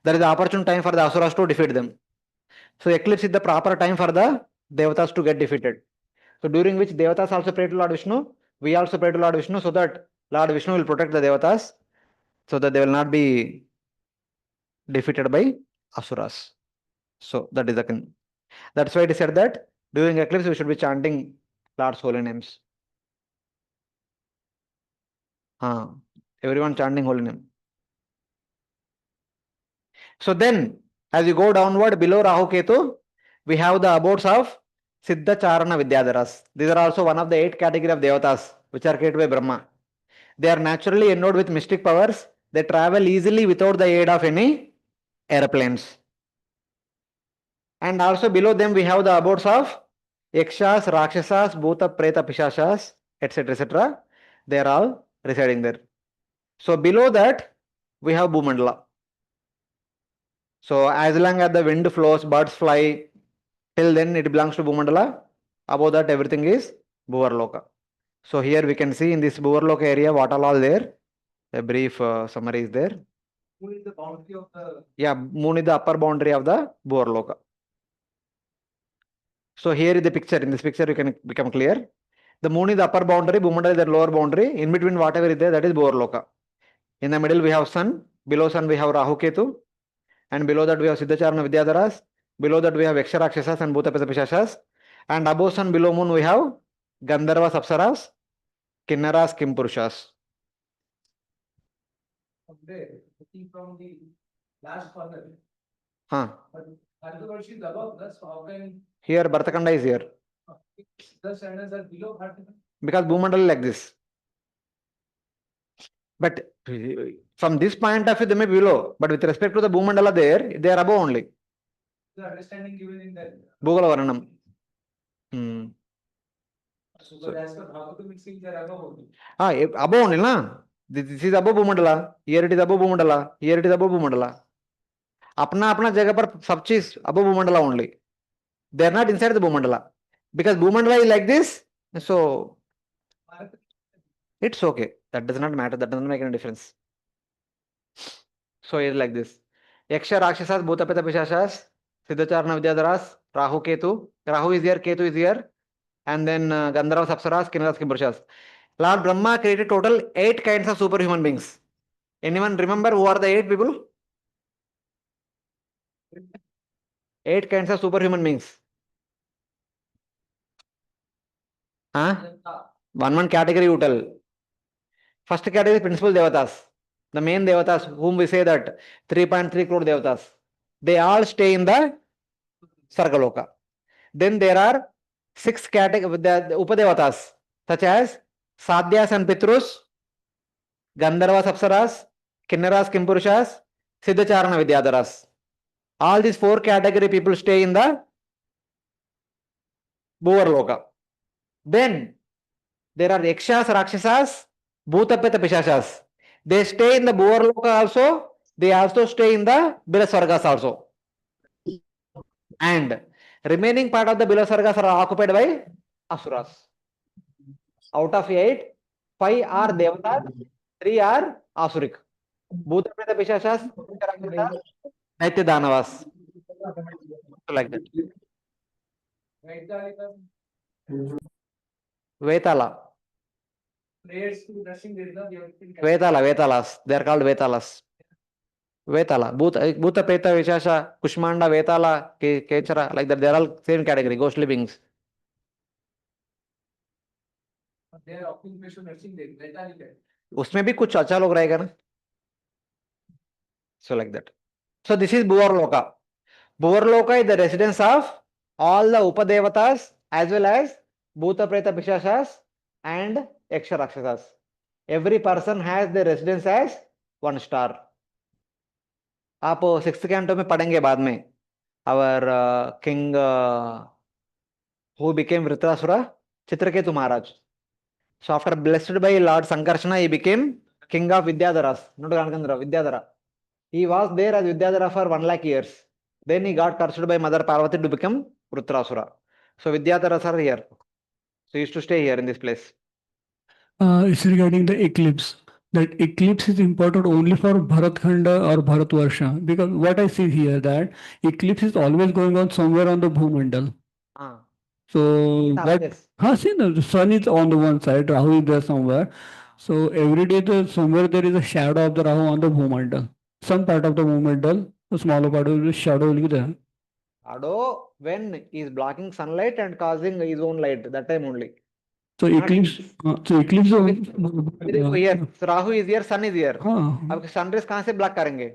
there is the opportune time for the asuras to defeat them so eclipse is the proper time for the devatas to get defeated so during which devatas also pray to Lord Vishnu we also pray to Lord Vishnu so that Lord Vishnu will protect the devatas so that they will not be defeated by asuras. So that is the thing. That's why it is said that during eclipse we should be chanting Lord's holy names. Everyone chanting holy name. So then, as you go downward below Rahu Ketu, we have the abodes of Siddha Charana Vidyadharas. These are also one of the 8 category of devatas which are created by Brahma. They are naturally endowed with mystic powers. They travel easily without the aid of any airplanes. And also below them we have the abodes of Yakshas, Rakshasas, Bhuta, Preta, Pishashas, etc. etc. They are all residing there. So below that we have Bhumandala. So as long as the wind flows, birds fly, till then it belongs to Bhumandala. Above that everything is Bhuvarloka. So here we can see in this Bhuvarloka area what all there. A brief summary is there. Who is the boundary of the? Yeah, moon is the upper boundary of the Bhuvarloka. So here is the picture. In this picture you can become clear. The moon is the upper boundary, Bhumandala is the lower boundary. In between whatever is there, that is Bhuvarloka. In the middle we have sun. Below sun we have Rahu Ketu. And below that we have Siddhacharana Vidyadharas. Below that we have Yaksharakshasas and Bhuta Pishashas. And above sun, below moon we have Gandharvas, Apsaras, Kinnaras, Kimpurushas. From there, looking from the last corner. Huh. But Bharatavarshi is above, that's how can Here Bhartakanda is here. the standards are below Bharatavarshi? Because Bhumandala is like this. But from this point of view, they may be below. But with respect to the Bhumandala there, they are above only. The understanding given in that. Bhugala Varanam. So, but as per Bhagavatam, it seems they are above only. Above only, na? This is above Bhumandala. Here it is above Bhumandala. Here it is above Bhumandala. Apna jagah par sab cheez above Bhumandala only. They are not inside the Bhumandala. Because Bhumandala is like this, so it's okay. That does not matter. That doesn't make any difference. So it's like this. Yaksha, Rakshasas, Bhuta, Peta, Pishashas, Siddhacharana Vidyadharas, Rahu, Ketu. Rahu is here, Ketu is here. And then Gandharvas, Apsaras, Kinnaras, Kimpurushas. Lord Brahma created total 8 kinds of superhuman beings. Anyone remember who are the 8 people? 8 kinds of superhuman beings. One category you tell. First category principal devatas. The main devatas, whom we say that 3.3 crore devatas. They all stay in the Sargaloka. Then there are 6 categories, the Upadevatas, such as Sadhyas and Pitrus, Gandharvas, Apsaras, Kinnaras, Kimpurushas, Siddhacharana Vidyadharas. All these 4 category people stay in the Bhuvarloka. Then there are Yakshas, Rakshasas, Bhuta, Peta, Pishashas. They stay in the Bhuvarloka also. They also stay in the Bilasvargas also. And remaining part of the Bilasvargas are occupied by Asuras. Out of 8, 5 are Devatas, 3 are Asurik. Bhuta, Preta, Pishashas, Daitya, Danavas. Like that. Vetala. Prayers to Russian Vedna, Vetalas. They are called Vetalas. Vetala. Bhuta, Preta, Vishasha, Kushmanda, Vetala, Kechara, like that. They are all same category, ghostly beings. they are occupation nursing Vedna. उसमें भी कुछ अच्छा लोग रहेगा ना. So like that. So this is Bhuvarloka. Bhuvarloka is the residence of all the Upadevatas as well as Bhuta, Preta, Pishashas and Yaksha, Rakshasas. Every person has their residence as 1 star. आप 6th canto में पढ़ेंगे बाद में. Our king who became Vritrasura, Chitraketu Maharaj. So after blessed by Lord Sankarshana, he became king of Vidyadharas. Not Ganagandhara, Vidyadhara. He was there as Vidyadhara for 1 lakh years. Then he got cursed by Mother Parvati to become Vritrasura. So Vidyadharas are here. So he used to stay here in this place. It's regarding the eclipse. That eclipse is important only for Bharatkhanda or Bharatvarsha, because what I see here that eclipse is always going on somewhere on the Bhumandal. So see, the sun is on the one side, Rahu is there somewhere. So every day somewhere there is a shadow of the Rahu on the Bhumandal. Some part of the Bhumandal a smaller part of the shadow will be there. Shadow when is blocking sunlight and causing his own light, that time only. So eclipse, देखो here, so Rahu is here, sun is here. हाँ, अब sunrays कहाँ से block करेंगे?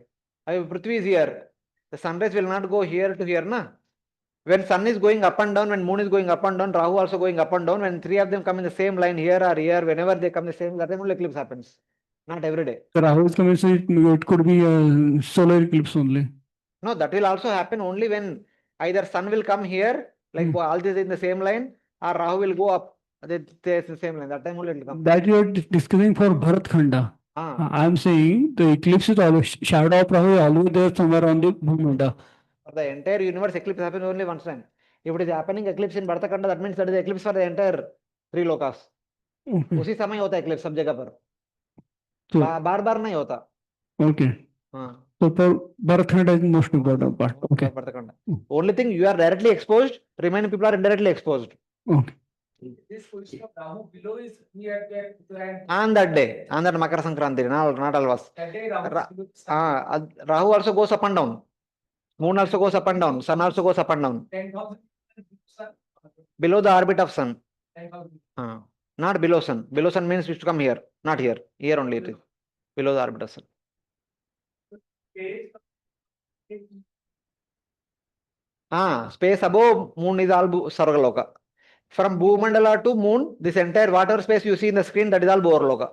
अब पृथ्वी is here. The sunrays will not go here to here ना. When sun is going up and down, when moon is going up and down, Rahu also going up and down. When three of them come in the same line here or here, whenever they come the same, that time only eclipse happens. Not every day. so Rahu is coming, so it could be a solar eclipse only. No, that will also happen only when either sun will come here, like all these in the same line, or Rahu will go up. They in the same line. That time only it will come. That you are discussing for Bharat Khanda. I am saying the eclipse is always shadow of Rahu is always there somewhere on the Bhumanda. For the entire universe, eclipse happens only once time. If it is happening eclipse in Bharata Khanda, that means that is eclipse for the entire three lokas. Okay. उसी समय होता है eclipse सब जगह पर. So, बार बार नहीं होता. okay. हाँ. So for Bharat Khanda is most important part. Okay. Bharata Khanda. Only thing you are directly exposed, remaining people are indirectly exposed. Okay. This position of Rahu below is near that plant. On that day, on that Makara Sankranti, not always. That day Rahu. Rahu also goes up and down. Moon also goes up and down. Sun also goes up and down. 10,000 Below the orbit of sun. 10,000. Not below sun. Below sun means we should come here. Not here. Here only it is. Below the orbit of sun. Space above moon is all Sargaloka. From Bhumandala to moon, this entire water space you see in the screen, that is all Bhorloka.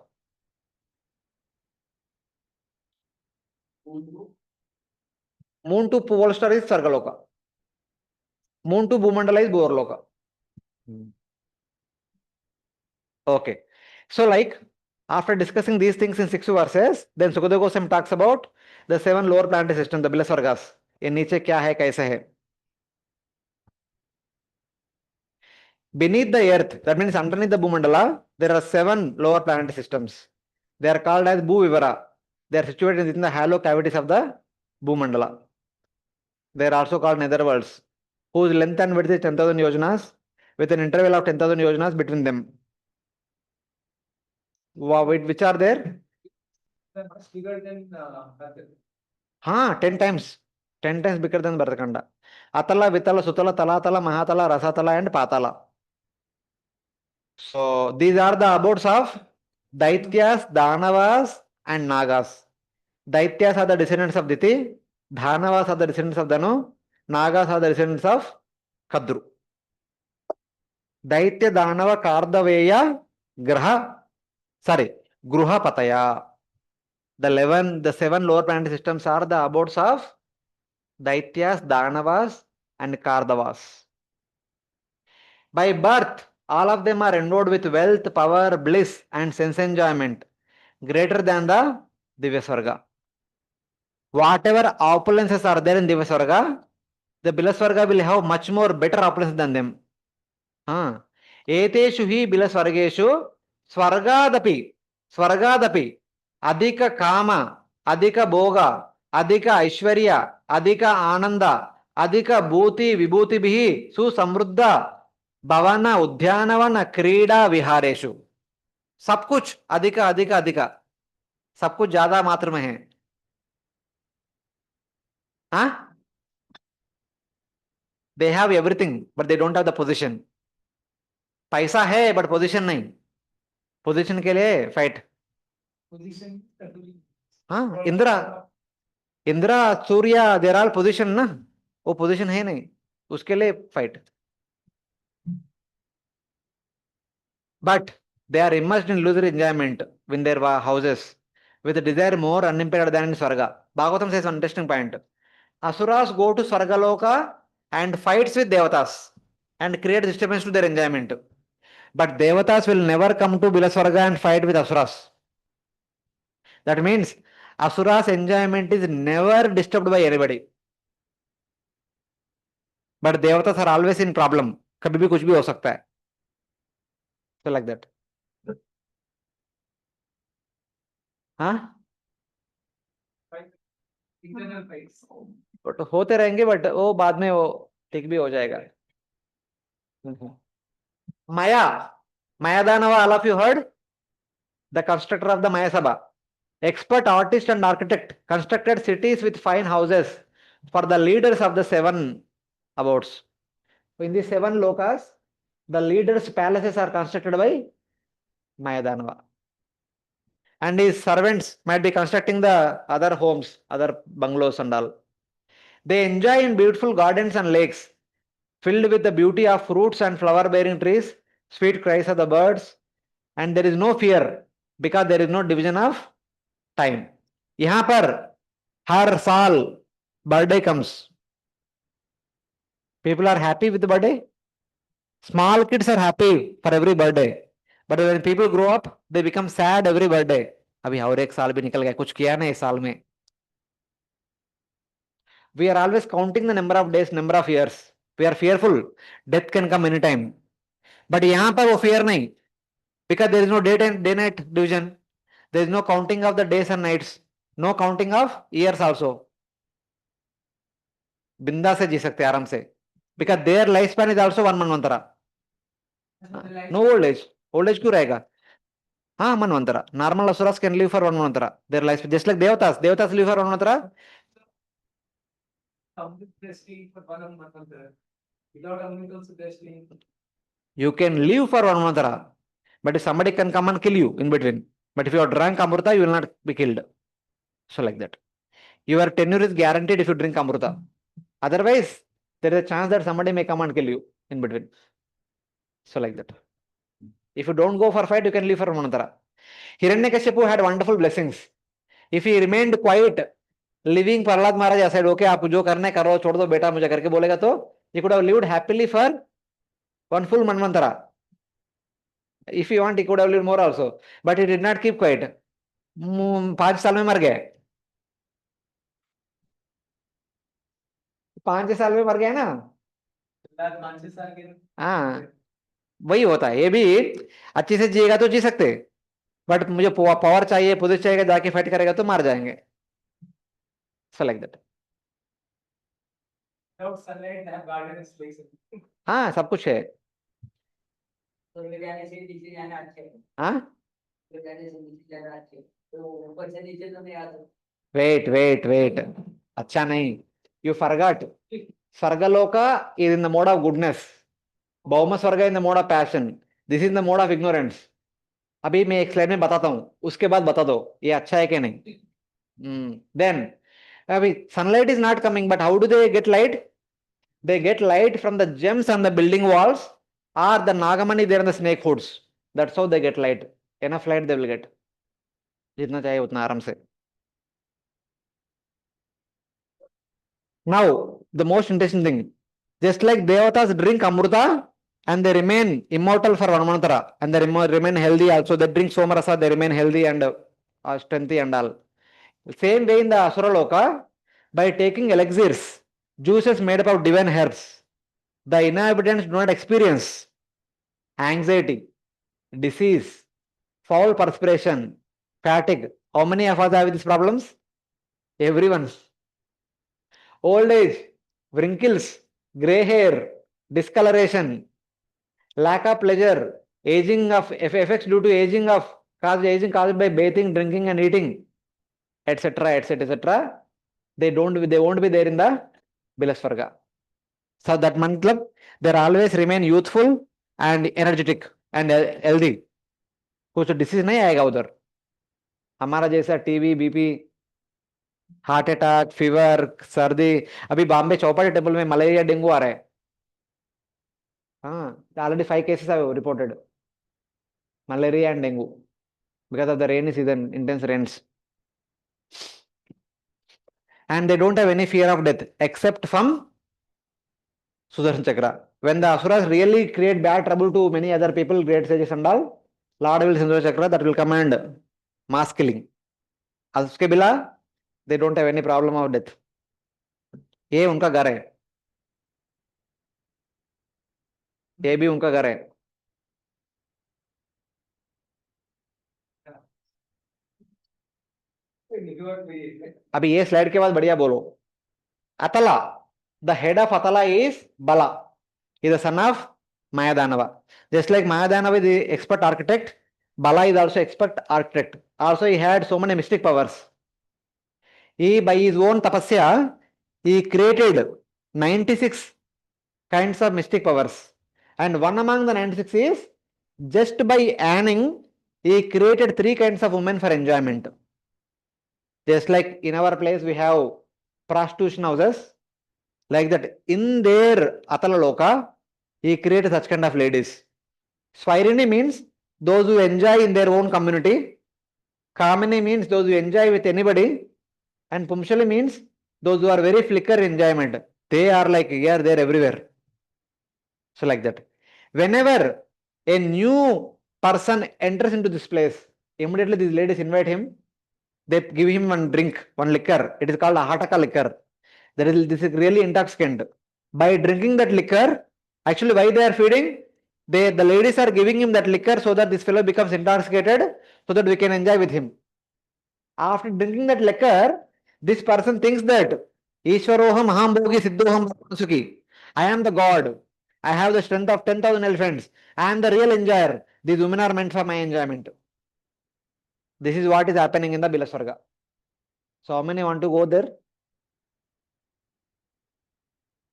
Moon to pole star is Sargaloka. Moon to Bhumandala is Bhorloka. Okay. So like, after discussing these things in 6 verses, then Sukadeva Goswami talks about the 7 lower planetary systems, the Bilasvargas. In नीचे क्या है कैसे है? Beneath the earth, that means underneath the Bhumandala, there are 7 lower planetary systems. They are called as Bhuvivara. They are situated within the hollow cavities of the Bhumandala. They are also called netherworlds, whose length and width is 10,000 yojanas, with an interval of 10,000 yojanas between them. Which are there? Much bigger than Bharat. 10 times. 10 times bigger than Bharatkhanda. Atala, Vitala, Sutala, Talatala, Mahatala, Rasatala, and Patala. So these are the abodes of Daityas, Danavas, and Nagas. Daityas are the descendants of Diti, Dhanavas are the descendants of Danu, Nagas are the descendants of Kadru. Daitya, Danava, Kardaveya, Gruha Pataya. The 7 lower planetary systems are the abodes of Daityas, Danavas, and Kardavas. By birth, all of them are endowed with wealth, power, bliss, and sense enjoyment greater than the Divyasvarga. Whatever opulences are there in Divyasvarga, the Bilasvarga will have much more better opulences than them. Eteshu hi Bilasvargeshu Svargadapi Adhika Kama, Adhika Boga, Adhika Aishwarya, Adhika Ananda, Adhika Bhuti Vibhuti Bihi Su Samruddha Bhavana Udhyanavana Krida Vihareshu. सब कुछ अधिका अधिका अधिका सब कुछ ज्यादा मात्रा में है. They have everything, but they don't have the position. पैसा है, but position नहीं. Position के लिए fight. Position. इंद्रा सूर्य देर आल पोजिशन ना, वो पोजिशन है नहीं, उसके लिए fight. But they are immersed in illusory enjoyment in their houses with a desire more unimpaired than in Swarga. Bhagavatam says one interesting point. Asuras go to Swargaloka and fights with Devatas and create disturbance to their enjoyment. But Devatas will never come to Bilaswarga and fight with Asuras. That means Asuras enjoyment is never disturbed by anybody. But Devatas are always in problem. कभी भी कुछ भी हो सकता है. So like that. Internal fights. But होते रहेंगे, but वो बाद में वो ठीक भी हो जाएगा. Maya Danava, all of you heard? The constructor of the Maya Sabha. Expert artist and architect constructed cities with fine houses for the leaders of the 7 abodes. In the 7 lokas, the leaders' palaces are constructed by Mayadanava. And his servants might be constructing the other homes, other bungalows and all. They enjoy in beautiful gardens and lakes, filled with the beauty of fruits and flower-bearing trees, sweet cries of the birds, and there is no fear because there is no division of time. यहाँ पर हर साल birthday comes. People are happy with the birthday. Small kids are happy for every birthday. But when people grow up, they become sad every birthday. अभी और एक साल भी निकल गया, कुछ किया नहीं इस साल में. We are always counting the number of days, number of years. We are fearful. Death can come anytime. But यहाँ पर वो fear नहीं. Because there is no day-night division. There is no counting of the days and nights. No counting of years also. बिंदा से जी सकते आराम से. Because their lifespan is also 1 manvantara. No old age. Old age क्यों रहेगा? हाँ manvantara. Normal asuras can live for 1 manvantara. Their life just like devatas. Devatas live for 1 manvantara. Without umbilical destiny. You can live for 1 manvantara. But if somebody can come and kill you in between. But if you have drank amrita, you will not be killed. So like that. Your tenure is guaranteed if you drink amrita. Otherwise, there is a chance that somebody may come and kill you in between. So like that. If you don't go for fight, you can live for Manantara. Hiranyakashipu had wonderful blessings. If he remained quiet, living Prahlad Maharaj said, okay, आप जो करना है करो, छोड़ दो बेटा मुझे करके बोलेगा तो he could have lived happily for 1 full manvantara. If he want, he could have lived more also. But he did not keep quiet. 5 साल में मर गए. 5 साल में मर गया ना. हाँ वही होता है. ये भी अच्छे से जिएगा तो जी सकते, बट मुझे पावर चाहिए, पोजीशन चाहिए, जाके फाइट करेगा तो मार जाएंगे. So like that. हाँ सब कुछ है. हाँ वेट अच्छा नहीं. You forgot. Sargaloka is in the mode of goodness. Bhauma Swarga in the mode of passion. This is in the mode of ignorance. अभी मैं एक स्लाइड में बताता हूँ, उसके बाद बता दो ये अच्छा है कि नहीं. Then अभी sunlight is not coming, but how do they get light? They get light from the gems on the building walls or the nagamani there in the snake hoods. That's how they get light. Enough light they will get. जितना चाहिए उतना आराम से. Now, the most interesting thing, just like Devatas drink Amrita and they remain immortal for 1 mantra and they remain healthy also, they drink Somarasa, they remain healthy and strengthy and all. Same way in the Asura Loka, by taking elixirs, juices made up of divine herbs, the inhabitants do not experience anxiety, disease, foul perspiration, fatigue. How many of us have these problems? Everyone. Old age, wrinkles, grey hair, discoloration, lack of pleasure, aging of effects due to aging caused by bathing, drinking and eating, etc. They won't be there in the Bilasvarga. So that mantlab, they always remain youthful and energetic and healthy. कुछ disease नहीं आएगा उधर. हमारा जैसा TV, BP, heart attack, fever, सर्दी. अभी Bombay Chowpatty temple में malaria, dengue आ रहा है. हाँ already 5 cases have reported malaria and dengue because of the rainy season, intense rains. And they don't have any fear of death except from Sudarshan Chakra. When the asuras really create bad trouble to many other people, great sages and all, Lord will send Sudarshan Chakra that will command mass killing. उसके बिला they don't have any problem of death. ये उनका घर है, ये भी उनका घर है. अभी ये स्लाइड के बाद बढ़िया बोलो. अतला, the head of Atala is Bala. He is the son of Mayadanava. Just like Mayadanava is the expert architect, Bala is also expert architect. Also he had so many mystic powers. He by his own tapasya, he created 96 kinds of mystic powers. And one among the 96 is just by earning, he created 3 kinds of women for enjoyment. Just like in our place, we have prostitution houses. Like that, in their Atala Loka, he created such kind of ladies. Swairani means those who enjoy in their own community. Kamini means those who enjoy with anybody. And Pumshali means those who are very flicker enjoyment. They are like here, there, everywhere. So like that. Whenever a new person enters into this place, immediately these ladies invite him. They give him one drink, one liquor. It is called a Hataka liquor. This is really intoxicant. By drinking that liquor, actually why they are feeding? The ladies are giving him that liquor so that this fellow becomes intoxicated so that we can enjoy with him. After drinking that liquor, this person thinks that Ishwaroham Aham Bhogi Siddhoham Sukhi. I am the God. I have the strength of 10,000 elephants. I am the real enjoyer. These women are meant for my enjoyment. This is what is happening in the Bilaswarga. So how many want to go there?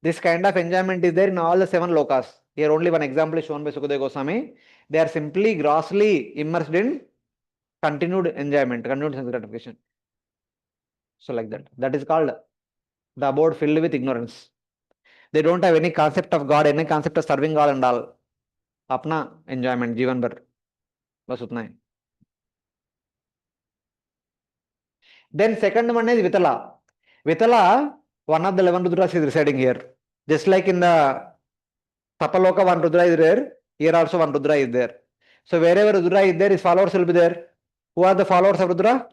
This kind of enjoyment is there in all the 7 lokas. Here only one example is shown by Sukadeva Goswami. They are simply grossly immersed in continued enjoyment, continued sense gratification. So like that. That is called the abode filled with ignorance. They don't have any concept of God, any concept of serving God and all. Apna enjoyment, जीवन भर बस उतना है. Then second one is Vitala. Vitala, one of the 11 Rudras is residing here. Just like in the Tapaloka, one Rudra is there. Here also one Rudra is there. So wherever Rudra is there, his followers will be there. Who are the followers of Rudra?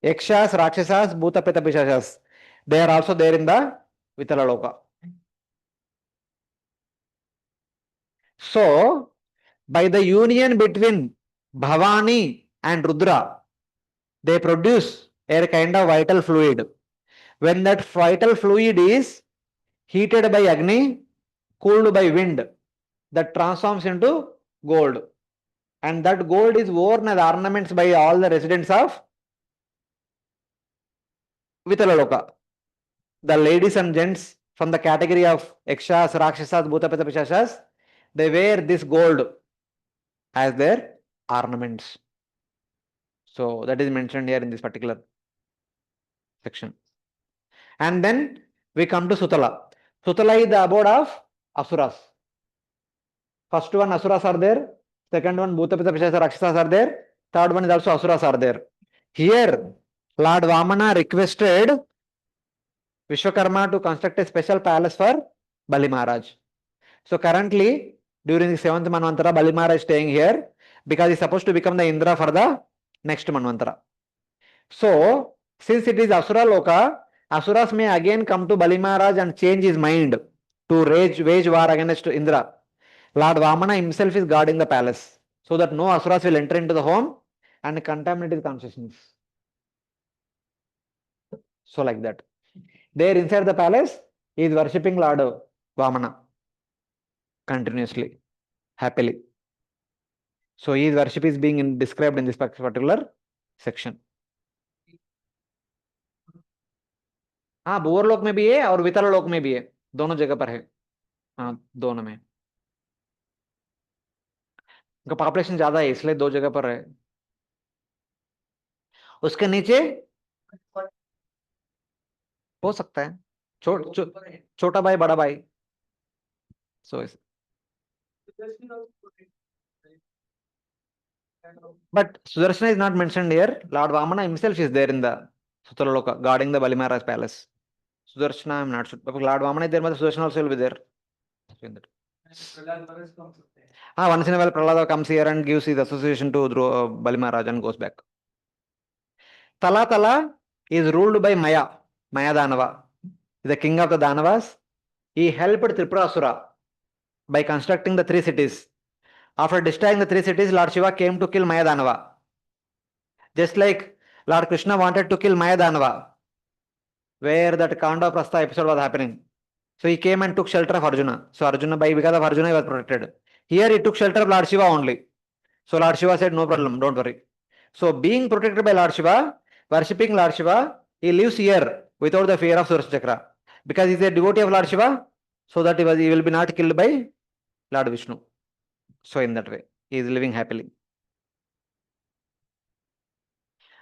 Yakshas, Rakshasas, Bhuta, Preta, Pishashas. They are also there in the Vitala Loka. So, by the union between Bhavani and Rudra, they produce a kind of vital fluid. When that vital fluid is heated by Agni, cooled by wind, that transforms into gold. And that gold is worn as ornaments by all the residents of Vitalaloka. The ladies and gents from the category of Yakshas, Rakshasas, Bhuta, Preta, Pishashas, they wear this gold as their ornaments. So that is mentioned here in this particular section. And then we come to Sutala. Sutala is the abode of Asuras. First one Asuras are there. Second one Bhuta, Preta, Pishashas, Rakshasas are there. Third one is also Asuras are there. Here Lord Vamana requested Vishwakarma to construct a special palace for Bali Maharaj. So currently, during the 7th Manvantara, Bali Maharaj is staying here because he is supposed to become the Indra for the next Manvantara. So, since it is Asura Loka, Asuras may again come to Bali Maharaj and change his mind to wage war against Indra. Lord Vamana himself is guarding the palace so that no Asuras will enter into the home and contaminate his consciousness. So like that. There inside the palace, he is worshipping Lord Vamana continuously, happily. So his worship is being described in this particular section. हाँ, भूवर लोक में भी है और वितल लोक में भी है, दोनों जगह पर है. हाँ, दोनों में. उनका पॉपुलेशन ज्यादा है इसलिए 2 जगह पर है. उसके नीचे हो सकता है छोटा भाई बड़ा भाई. So but Sudarshana is not mentioned here. Lord Vamana himself is there in the Sutala Loka guarding the Bali Maharaj palace. Sudarshana I am not sure. But Lord Vamana is there, but Sudarshana also will be there. Once in a while Prahlada comes here and gives his association to Bali Maharaj and goes back. Tala is ruled by Maya Danava. The king of the Danavas. He helped Tripurasura by constructing the 3 cities. After destroying the 3 cities, Lord Shiva came to kill Maya Danava. Just like Lord Krishna wanted to kill Maya Danava, where that Kanda Prastha episode was happening. So he came and took shelter of Arjuna. So Arjuna, because of Arjuna, he was protected. Here he took shelter of Lord Shiva only. So Lord Shiva said, no problem, don't worry. So being protected by Lord Shiva, worshipping Lord Shiva, he lives here without the fear of Sudarshan Chakra. Because he is a devotee of Lord Shiva, so that he will be not killed by Lord Vishnu. So in that way, he is living happily.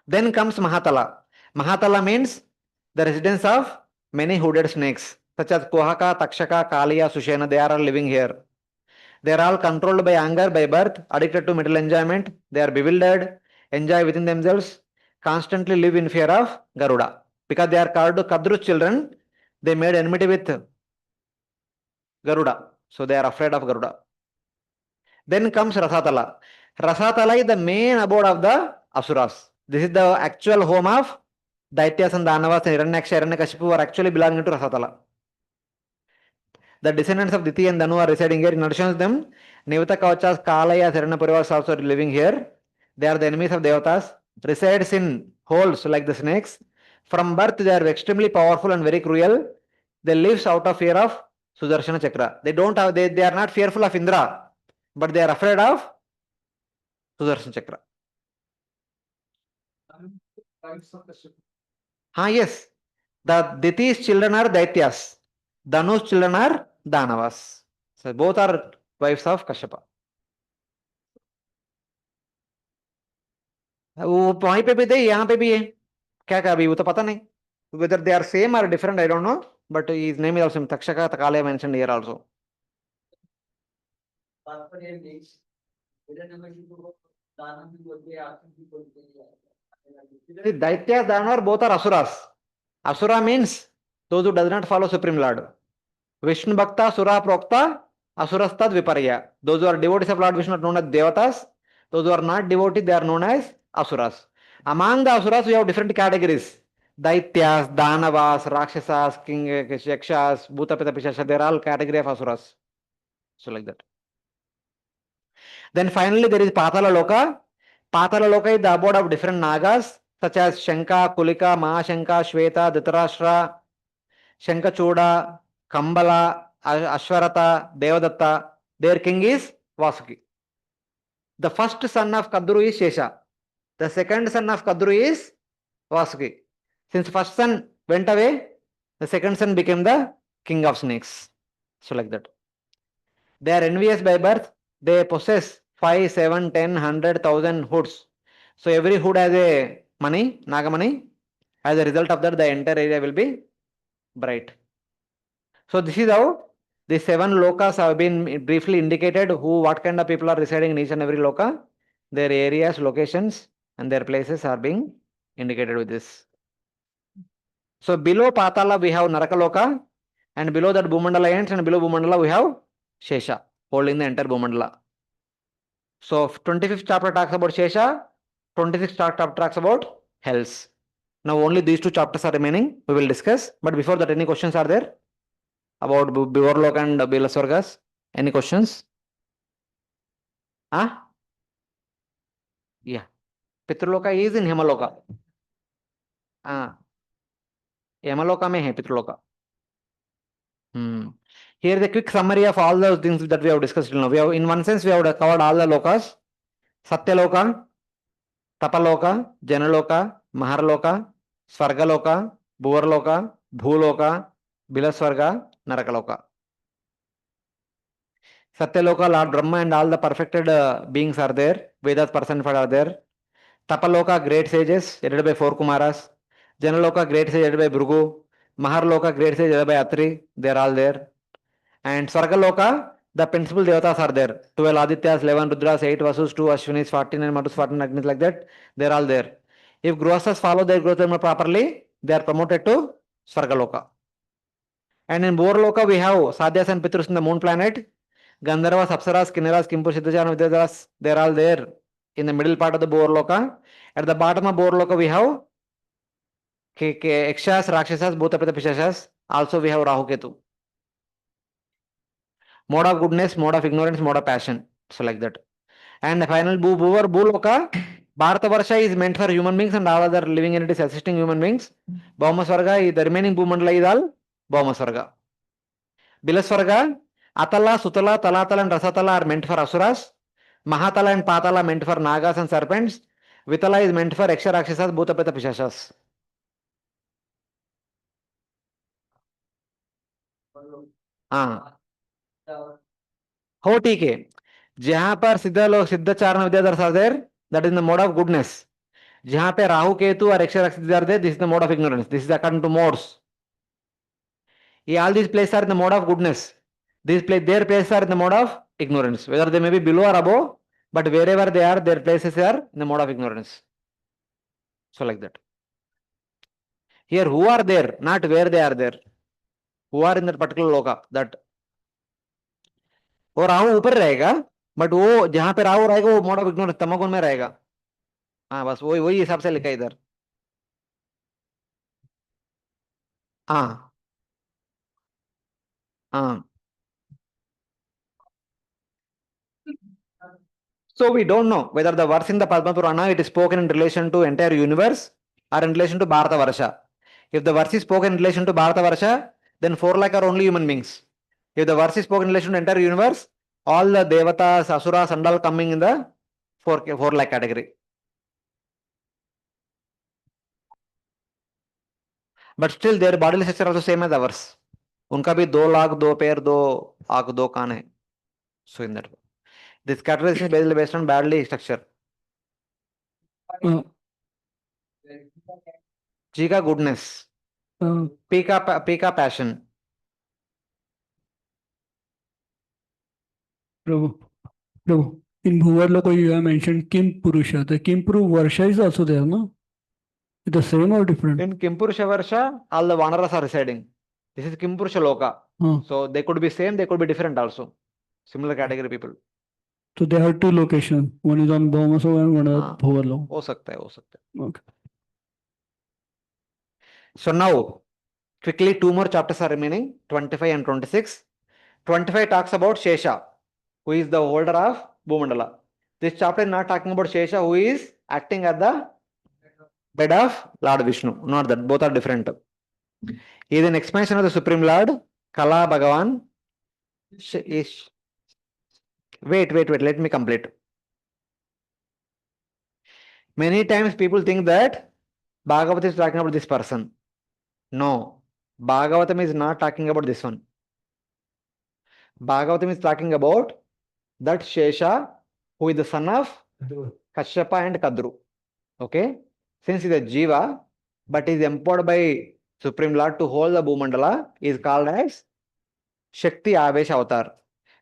Then comes Mahatala. Mahatala means the residence of many hooded snakes, such as Kohaka, Takshaka, Kaliya, Sushena. They are all living here. They are all controlled by anger by birth, addicted to material enjoyment. They are bewildered, enjoy within themselves, constantly live in fear of Garuda. Because they are called Kadru's children, they made enmity with Garuda. So they are afraid of Garuda. Then comes Rasatala. Rasatala is the main abode of the Asuras. This is the actual home of Daityas and Danavas and Hiranyaksha, Hiranyakashipu are actually belonging to Rasatala. The descendants of Diti and Danu are residing here. In addition to them, Nivata Kavachas, Kalaya, Hiranyaparivas also living here. They are the enemies of Devatas. Resides in holes like the snakes. From birth, they are extremely powerful and very cruel. They live out of fear of Sudarshana Chakra. They are not fearful of Indra, but they are afraid of Sudarshan Chakra. Yes. The Diti's children are Daityas. Danu's children are Danavas. So both are wives of Kashyapa. वो वहीं पे भी थे यहाँ पे भी है क्या क्या अभी वो तो पता नहीं whether they are same or different I don't know but his name is also Takshaka Takale mentioned here also. तात्पर्य means Hiranyakashipu, Danu भी बोलते हैं, आसुर भी बोलते हैं. The Daityas, Danavar both are Asuras. Asura means those who does not follow Supreme Lord. Vishnu Bhakta, Sura Prokta, Asurastad Viparya. Those who are devotees of Lord Vishnu are known as Devatas. Those who are not devotees, they are known as Asuras. Among the Asuras, we have different categories. Daityas, Danavas, Rakshasas, Yakshas, Bhutapita Pishasha, they are all category of Asuras. So like that. Then finally there is Patala Loka. Patala Loka is the abode of different Nagas such as Shanka, Kulika, Mahashanka, Shweta, Dhritarashtra, Shankachuda, Kambala, Ashwarata, Devadatta. Their king is Vasuki. The first son of Kadru is Shesha. The second son of Kadru is Vasuki. Since first son went away, the second son became the king of snakes. So like that. They are envious by birth. They possess 5, 7, 10, 100,000 hoods. So every hood has a money, Naga money. As a result of that, the entire area will be bright. So this is how the 7 lokas have been briefly indicated. What kind of people are residing in each and every loka. Their areas, locations, and their places are being indicated with this. So below Patala we have Narakaloka, and below that Bhumandala ends, and below Bhumandala we have Shesha, holding the entire Bhumandala. So 25th chapter talks about Shesha, 26th chapter talks about hells. Now only these 2 chapters are remaining. We will discuss. But before that, any questions are there about Bivarloka and Bilaswargas? Any questions? Yeah. Pitraloka is in Himaloka. Yamaloka mein hai Pitraloka. Here is a quick summary of all those things that we have discussed till now. We have, in one sense, we have covered all the lokas. Satyaloka, Tapaloka, Janaloka, Maharaloka, Svargaloka, Bhuvarloka, Bhuloka, Bilaswarga, Narakaloka. Satyaloka, Lord Brahma and all the perfected beings are there. Vedas personified are there. Tapaloka, great sages, headed by 4 Kumaras. Janaloka, great sage, headed by Bhrugu. Maharloka, great sage, headed by Atri. They are all there. And Svargaloka, the principal devatas are there. 12 Adityas, 11 Rudras, 8 Vasus, 2 Ashwinis, 49 Madhus, 49 Agnis, like that. They are all there. If Grihasthas follow their growth dharma properly, they are promoted to Svargaloka. And in Bhurloka, we have Sadhyas and Pitrus in the moon planet. Gandharvas, Apsaras, Kinnaras, Kimpur, Siddhachan, Vidyadas, they are all there in the middle part of the Bhurloka. At the bottom of Bhurloka, we have Yakshas, Rakshasas, Bhutapita Pishashas. Also, we have Rahu Ketu. Mode of goodness, mode of ignorance, mode of passion. So like that. And the final Bhuloka, Bharatavarsha is meant for human beings and all other living entities assisting human beings. Bhaumasvarga, the remaining Bhumandala is all Bhaumasvarga. Bilaswarga, Atala, Sutala, Talatala and Rasatala are meant for Asuras. Mahatala and Patala meant for Nagas and serpents. Vitala is meant for Yaksha, Rakshasas, Bhutapita Pishashas. हाँ हो ठीक है, जहां पर सिद्ध लोग Siddhacharana Vidyadhara are there, that is the mode of goodness. जहां पे राहु केतु और अक्षर are there, this is the mode of ignorance. This is according to modes. All these places are in the mode of goodness. Their places are in the mode of ignorance. Whether they may be below or above, but wherever they are, their places are in the mode of ignorance. So like that. Here, who are there, not where they are there. Who are in that particular loka. That. वो राहु ऊपर रहेगा, but वो जहां पे राहु रहेगा वो mode of ignorance तमोगुण में रहेगा. हाँ बस वही वही हिसाब से लिखा है इधर. हाँ हाँ. So we don't know whether the verse in the Padma Purana it is spoken in relation to entire universe or in relation to Bharata Varsha. If the verse is spoken in relation to Bharata Varsha, then 4 lakh are only human beings. If the verse is spoken in relation to entire universe, all the Devatas, Asuras, and all coming in the 4 lakh category. But still their bodily structure also same as ours. उनका भी 2 लाख 2 पैर 2 आंख 2 कान है. So in that way. This categorization is based on bodily structure. G का goodness. P का passion. Prabhu, in Bhuvarloko you have mentioned Kim Purusha. The Kim Puru Varsha is also there, no? Is the same or different? In Kim Purusha Varsha, all the Vanaras are residing. This is Kim Purusha Loka. So they could be same, they could be different also. Similar category people. So they have 2 locations. One is on Bhaumasova and one is on Bhuvarloko. हो सकता है. Okay. So now, quickly 2 more chapters are remaining, 25 and 26. 25 talks about Shesha, who is the holder of Bhumandala. This chapter is not talking about Shesha, who is acting at the bed of Lord Vishnu. Not that, both are different. He is an expansion of the Supreme Lord, Kala Bhagavan. Wait, let me complete. Many times people think that Bhagavatam is talking about this person. No, Bhagavatam is not talking about this one. Bhagavatam is talking about that Shesha, who is the son of Kashyapa and Kadru. Okay? Since he is a Jiva, but is empowered by Supreme Lord to hold the Bhumandala, is called as Shakti Avesh Avatar.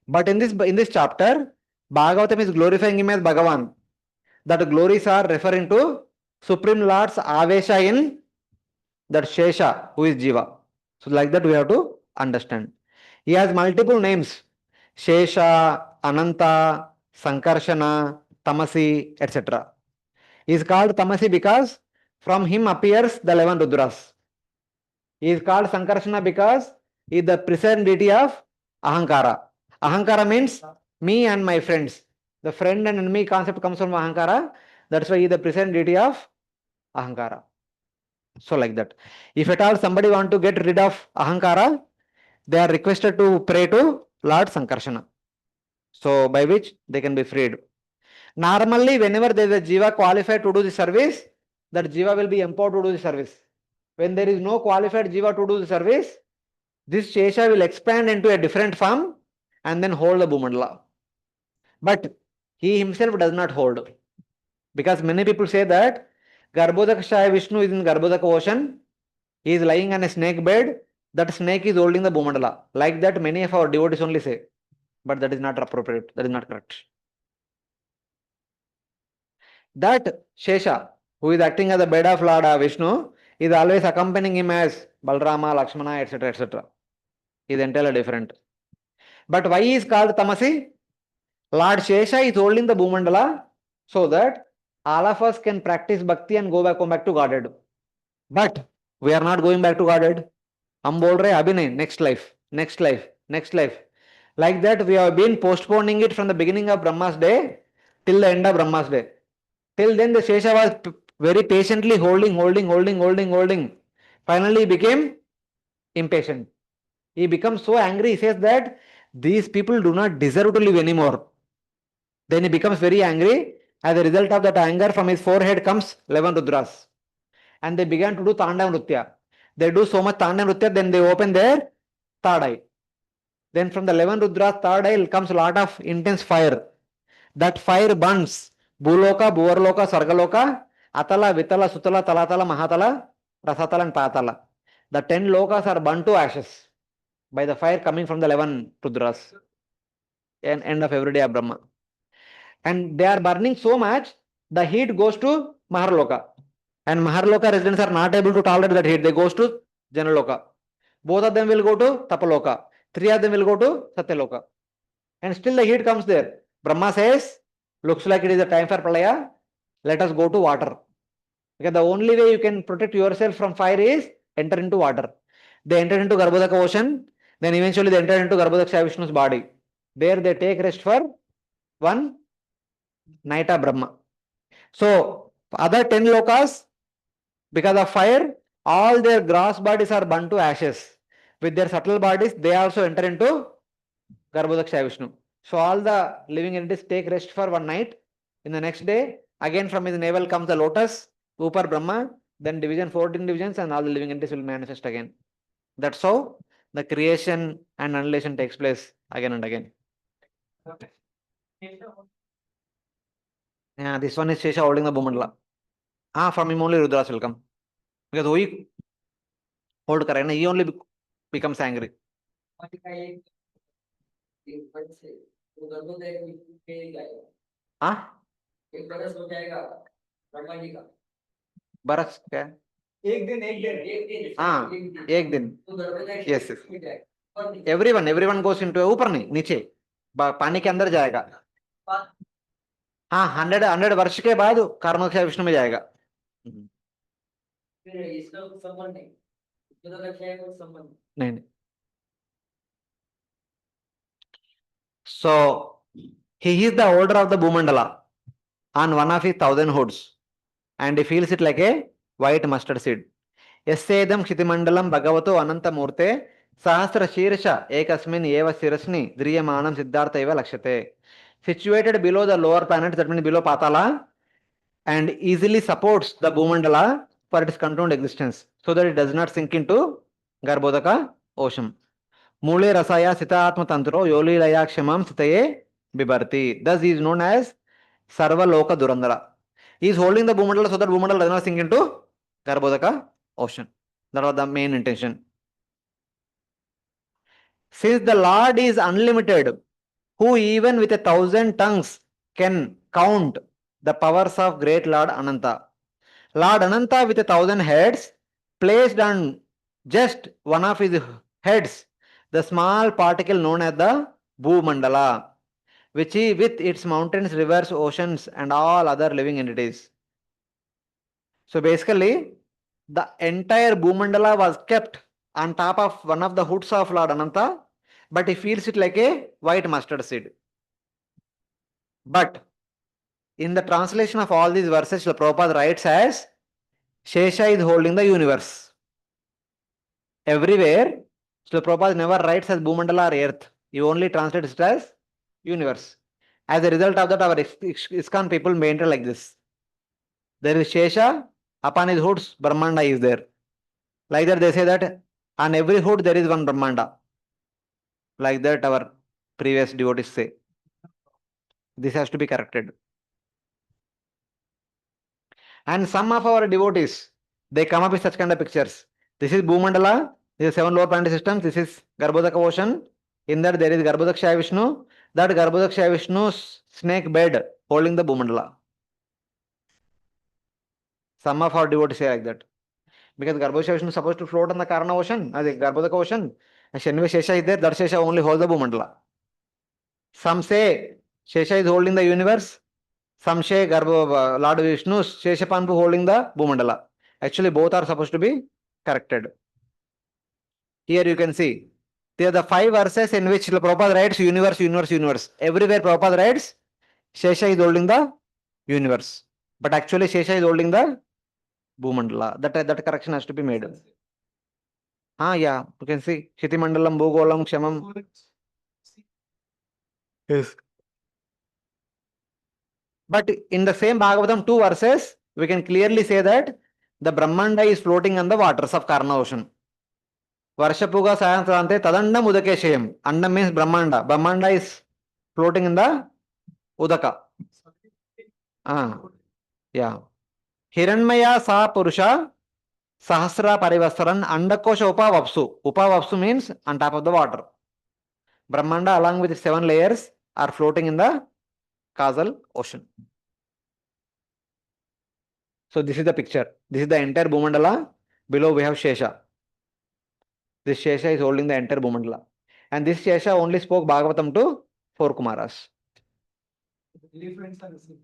But in this chapter, Bhagavatam is glorifying him as Bhagavan. That glories are referring to Supreme Lord's Avesha in that Shesha, who is Jiva. So like that we have to understand. He has multiple names. Shesha, Ananta, Sankarshana, Tamasi, etc. He is called Tamasi because from him appears the 11 Rudras. He is called Sankarshana because he is the present deity of Ahankara. Ahankara means me and my friends. The friend and enemy concept comes from Ahankara. That's why he is the present deity of Ahankara. So like that. If at all somebody want to get rid of Ahankara, they are requested to pray to Lord Sankarshana. So by which they can be freed. Normally, whenever there is a Jiva qualified to do the service, that Jiva will be empowered to do the service. When there is no qualified Jiva to do the service, this Shesha will expand into a different form and then hold the Bhumandala. But he himself does not hold. Because many people say that Garbhodaka Shaya Vishnu is in Garbhodaka ocean. He is lying on a snake bed. That snake is holding the Bhumandala. Like that many of our devotees only say. But that is not appropriate. That is not correct. That Shesha, who is acting as the bed of Lord Vishnu, is always accompanying him as Balrama, Lakshmana, etc. etc. Is entirely different. But why he is called Tamasi? Lord Shesha is holding the Bhumandala so that all of us can practice bhakti and come back to Godhead. But we are not going back to Godhead. हम बोल रहे अभी नहीं, next life, next life, next life. Like that we have been postponing it from the beginning of Brahma's day till the end of Brahma's day. Till then the Shesha was very patiently holding. Finally he became impatient. He becomes so angry, he says that these people do not deserve to live anymore. Then he becomes very angry. As a result of that anger, from his forehead comes 11 Rudras. And they began to do Tanda Nrutya. They do so much Tanda Nrutya, then they open their third eye. Then from the 11 Rudras, third eye comes a lot of intense fire. That fire burns Bhuloka, Bhuvarloka, Sargaloka, Atala, Vitala, Sutala, Talatala, Mahatala, Rasatala and Patala. The 10 lokas are burnt to ashes by the fire coming from the 11 Rudras. And end of every day of Brahma. And they are burning so much, the heat goes to Maharloka. And Maharloka residents are not able to tolerate that heat. They goes to Janaloka. Both of them will go to Tapaloka. Three of them will go to Satyaloka. And still the heat comes there. Brahma says, looks like it is a time for Pralaya. Let us go to water. Because the only way you can protect yourself from fire is enter into water. They enter into Garbhodaka ocean. Then eventually they enter into Garbhodaka Vishnu's body. There they take rest for one night of Brahma. So other 10 lokas, because of fire, all their gross bodies are burnt to ashes. With their subtle bodies, they also enter into Garbhodaka Vishnu. So all the living entities take rest for one night. In the next day, again from his navel comes the lotus, Upar Brahma, then division, 14 divisions, and all the living entities will manifest again. That's how the creation and annihilation takes place again and again. Yeah, this one is Shesha holding the Bhumandala. From him only Rudras will come. Because we hold Karana, he only becomes angry. वो गर्भोदय में जाएगा, हाँ? एक बरस हो जाएगा ब्रह्मा जी का। बरस क्या है? एक दिन हाँ, एक दिन। तो गर्भोदय Yes, yes. में जाएगा। Everyone goes into ऊपर नहीं, नीचे पानी के अंदर जाएगा। हाँ, 100 वर्ष के बाद कर्मोदय विष्णु में जाएगा। फिर इसका कुछ संबंध नहीं, इसका कुछ संबंध नहीं। So he is the holder of the Bhumandala on one of his 1,000 hoods, and he feels it like a white mustard seed. Yasedam Kshitimandalam Bhagavato Anantamurte Sahasra Shirsha Ekasmin Eva Sirasni Driyamanam Siddhartha Eva Lakshate. Situated below the lower planets, that means below Patala, and easily supports the Bhumandala for its controlled existence, so that it does not sink into Garbhodaka ocean. Mule Rasaya Sita Atma Tantro Yoli Layakshamam Sitaye Bibarti. Thus he is known as Sarva Loka Durandara. He is holding the Bhumandala so that Bhumandala does not sink into Garbhodaka ocean. That was the main intention. Since the Lord is unlimited, who even with 1,000 tongues can count the powers of great Lord Ananta. Lord Ananta with 1,000 heads placed on just one of his heads the small particle known as the Bhumandala, which is with its mountains, rivers, oceans, and all other living entities. So basically, the entire Bhumandala was kept on top of one of the hoods of Lord Ananta, but he feels it like a white mustard seed. But in the translation of all these verses, the Prabhupada writes as Shesha is holding the universe. Everywhere, so Prabhupada never writes as Bhumandala or earth. He only translates it as universe. As a result of that, our ISKCON people maintain like this. There is Shesha, upon his hoods, Brahmanda is there. Like that, they say that on every hood there is one Brahmanda. Like that, our previous devotees say. This has to be corrected. And some of our devotees, they come up with such kind of pictures. This is Bhumandala, this is 7 lower planetary systems, this is Garbhodaka ocean. In that there is Garbhodaka Vishnu, that Garbhodaka Vishnu's snake bed holding the Bhumandala. Some of our devotees say like that. Because Garbhodaka Vishnu is supposed to float on the Karna ocean, the Garbhodaka ocean. And Shanvi Shesha is there, that Shesha only holds the Bhumandala. Some say Shesha is holding the universe. Some say Lord Vishnu, Sheshapanpu holding the Bhumandala. Actually, both are supposed to be corrected. Here you can see. There are the 5 verses in which Prabhupada writes universe, universe, universe. Everywhere Prabhupada writes Shesha is holding the universe. But actually Shesha is holding the Bhumandala. That correction has to be made. Yeah, you can see. Shiti Mandalam, Bhugolam, Kshamam. Yes. But in the same Bhagavatam 2 verses, we can clearly say that the Brahmanda is floating on the waters of Karna ocean. Varshapuga Sayantrante Tadandam Udakeshayam. Andam means Brahmanda. Brahmanda is floating in the Udaka. Yeah. Hiranmaya Sa Purusha Sahasra Parivasaran Andakosha Upavapsu. Upavapsu means on top of the water. Brahmanda along with its 7 layers are floating in the causal ocean. So this is the picture. This is the entire Bhumandala. Below we have Shesha. This Shesha is holding the entire Bhumandala. And this Shesha only spoke Bhagavatam to 4 Kumaras. Elephants are the same.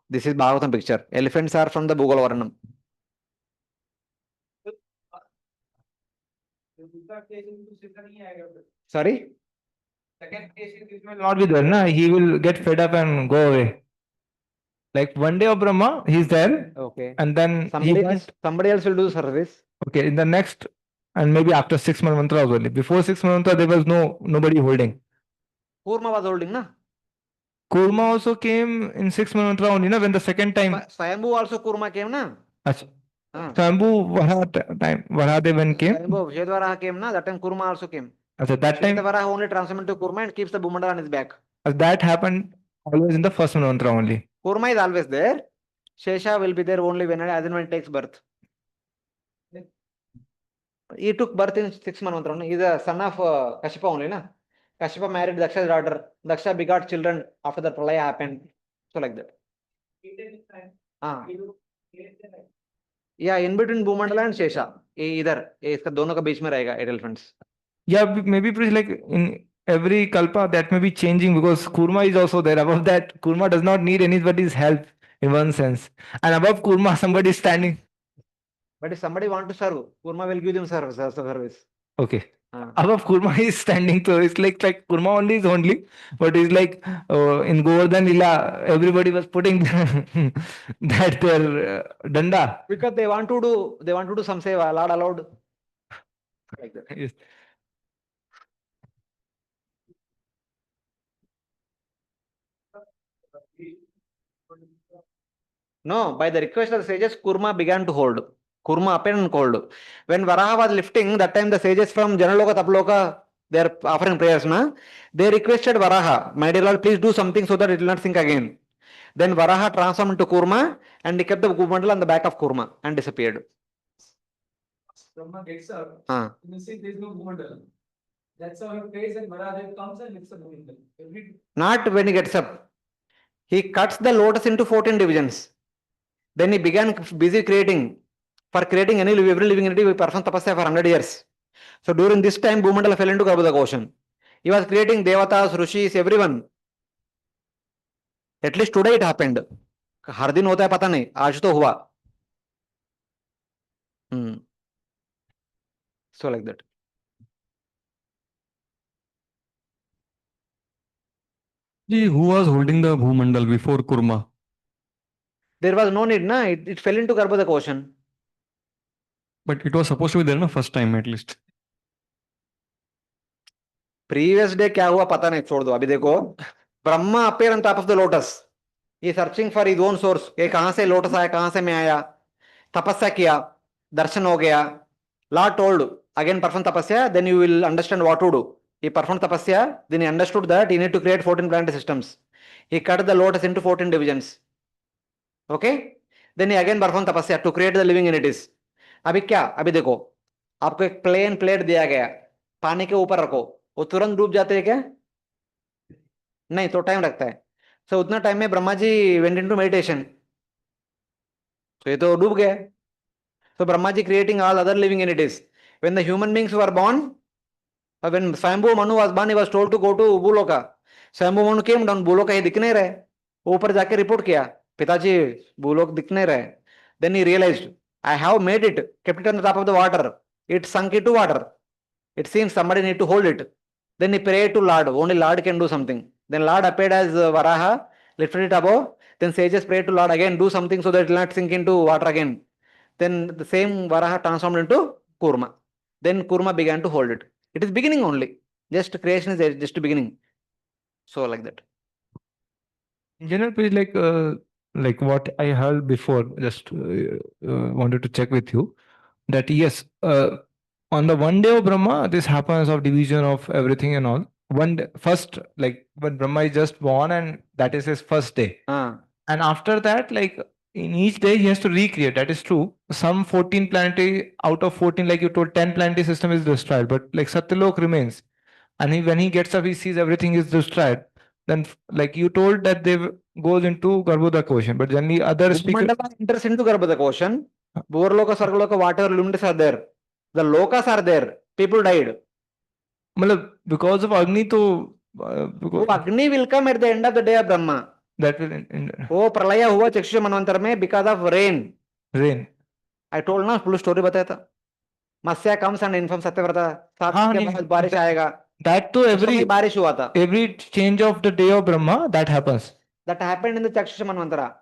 This is Bhagavatam picture. Elephants are from the Bhugal Varanam. Sorry? Second case will not be there, na? He will get fed up and go away. Like one day of Brahma, he's there, Okay. and then Somebody else will do the service. okay, in the next, and maybe after 6 mantras only. Before 6 mantras, there was nobody holding. Kurma was holding, na? Kurma also came in 6 mantra only, na? When the second time. Swayambhu also Kurma came, na? Achha. Swayambhu Varaha when came? Swayambhu Shedvaraha came, na? That time Kurma also came. Achha, that time. Shedvaraha only transformed to Kurma and keeps the Bhumandala on his back. That happened always in the first mantra only. Kurma is always there. Shesha will be there only when as and when it takes birth. He took birth in 6 mantra. He is a son of Kashyapa only, na? Kashyapa married Daksha's daughter. Daksha begot children after the pralaya happened. So like that. Yeah, in between Bhumandala and Shesha. Either. इसका दोनों का बीच में रहेगा 8 elephants. Yeah, maybe like in every kalpa that may be changing because Kurma is also there. Above that, Kurma does not need anybody's help in one sense. And above Kurma, somebody is standing. But if somebody want to serve, Kurma will give them service. Okay. Above Kurma is standing, so it's like Kurma only is only, but it's like in Govardhan Lila, everybody was putting that their danda. Because they want to do some seva, Lord allowed. Like that. Yes. No, by the request of the sages, Kurma began to hold. Kurma appeared and hold. When Varaha was lifting, that time the sages from Janaloka, Taploka, they are offering prayers, na? They requested Varaha, my dear Lord, please do something so that it will not sink again. Then Varaha transformed into Kurma and he kept the Bhumandala on the back of Kurma and disappeared. Brahma gets up. You see, there is no Bhumandala. That's how he prays and Varaha comes and lifts the Bhumandala. Not when he gets up. He cuts the lotus into 14 divisions. Then he began busy creating. For creating every living entity, we performed tapasya for 100 years. So during this time, Bhumandala fell into Garbhodak ocean. He was creating devatas, rishis, everyone. At least today it happened. हर दिन होता है पता नहीं, आज तो हुआ. So like that. Who was holding the Bhumandal before Kurma? There was no need, na? It fell into Garbhodak ocean. But it was supposed to be there, no? First time at least. Previous day क्या हुआ पता नहीं, छोड़ दो. अभी देखो, Brahma appeared on top of the lotus. He is searching for his own source. ये कहाँ से lotus आया, कहाँ से मैं आया. तपस्या किया, दर्शन हो गया. Lord told, again perform tapasya, then you will understand what to do. He performed tapasya, then he understood that he need to create 14 planetary systems. He cut the lotus into 14 divisions. Okay? Then he again performed tapasya to create the living entities. अभी क्या? अभी देखो, आपको एक plain plate दिया गया, पानी के ऊपर रखो, वो तुरंत डूब जाते हैं क्या? नहीं, तो टाइम लगता है. So उतना टाइम में Brahma ji went into meditation. So ये तो डूब गया. So Brahma ji creating all other living entities. When the human beings were born, when Swayambhu Manu was born, he was told to go to Bhuloka. Swayambhu Manu came down, Bhuloka ही दिख नहीं रहे. ऊपर जाके report किया, पिताजी भूलोक दिख नहीं रहे. Then he realized, I have made it, kept it on the top of the water. It sunk into water. It seems somebody need to hold it. Then he prayed to Lord. Only Lord can do something. Then Lord appeared as Varaha, lifted it above. Then sages prayed to Lord again, do something so that it will not sink into water again. Then the same Varaha transformed into Kurma. Then Kurma began to hold it. It is beginning only. Just creation is just beginning. So like that. In general, please, like what I heard before, just wanted to check with you that yes, On the one day of Brahma, this happens of division of everything and all. One day, first, like when Brahma is just born, and that is his first day. And after that, like in each day, he has to recreate. That is true. Some 14 planetary out of 14, like you told, 10 planetary system is destroyed, but like Satyalok remains. And when he gets up, he sees everything is destroyed. Then, like you told, that they goes into Garbhodaka ocean, but generally other speakers. Bhumandala enters into Garbhodaka ocean. Bhurloka, Sargaloka, whatever luminaries are there. The lokas are there. People died. मतलब because of Agni, तो वो Agni will come at the end of the day of Brahma. that will वो प्रलय हुआ चक्षुष मनवंतर में because of rain. rain. I told ना full story बताया था. मत्स्य comes and informs सत्यव्रता. सात हाँ, के नहीं, बाद बारिश आएगा. That तो उस समय बारिश हुआ था. every change of the day of Brahma, that happens. That happened in the Chakshush Manvantara.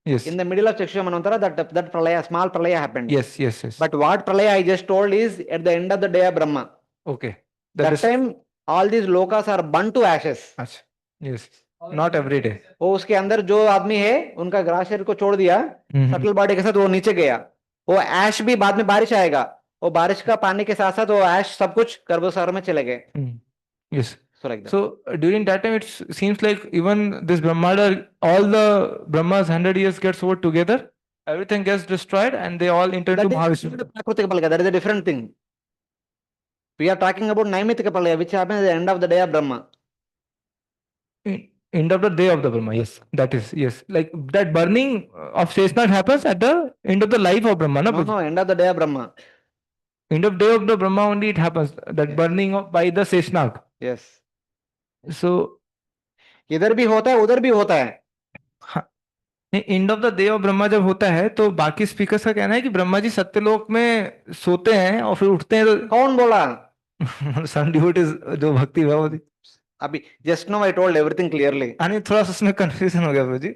Yes. In the middle of Chakshush Manvantara, that pralaya, small pralaya happened. Yes, yes, yes. But what pralaya I just told is at the end of the day of Brahma. Okay. That time all these lokas are burnt to ashes. अच्छा. Yes. Not every day. वो उसके अंदर जो आदमी है उनका grass शरीर को छोड़ दिया सटल बॉडी के साथ वो नीचे गया वो ऐश भी बाद में बारिश आएगा वो बारिश का पानी के साथ साथ वो ऐश सब कुछ गर्भसागर में चले गए. Yes. So like that. So during that time, it seems like even this Brahmanda, all the Brahmas 100 years gets over together, everything gets destroyed, and they all enter into Mahavishnu. That is a different thing. We are talking about Naimitika Pralaya, which happens at the end of the day of Brahma. End of the day of the Brahma, yes, that is, yes, like that burning of Sheshnag happens at the end of the life of Brahma. No, end of the day of Brahma. End of day of the Brahma only it happens, that burning of by the Sheshnag. Yes. So इधर भी होता है उधर भी होता है. End of the day of Brahma जब होता है तो बाकी स्पीकर्स का कहना है कि ब्रह्मा जी सत्यलोक में सोते हैं और फिर उठते हैं तो कौन बोला? सम डिवोटीज जो भक्ति भाव थी. अभी just no I told everything clearly. यानी थोड़ा सा उसमें कंफ्यूजन हो गया प्रभु जी.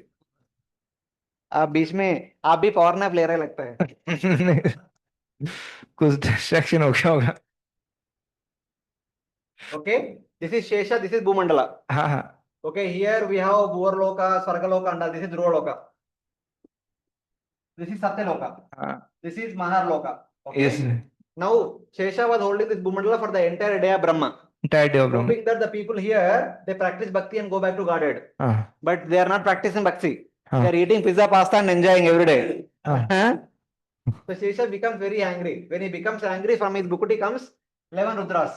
आप बीच में आप भी पावर नैप ले रहे लगता है. कुछ डिस्ट्रैक्शन हो गया होगा. Okay, this is Shesha, this is Bhumandala. हाँ हाँ. Okay, here we have Bhurloka, Swargaloka, and all. This is Dhruvaloka. This is Satyaloka. This is Maharloka. Okay. Yes. Now, Shesha was holding this Bhumandala for the entire day of Brahma. Entire day of Brahma. Hoping that the people here, they practice bhakti and go back to Godhead. But they are not practicing bhakti. They are eating pizza, pasta and enjoying every day. So Shesha becomes very angry. When he becomes angry, from his bukti comes 11 Rudras.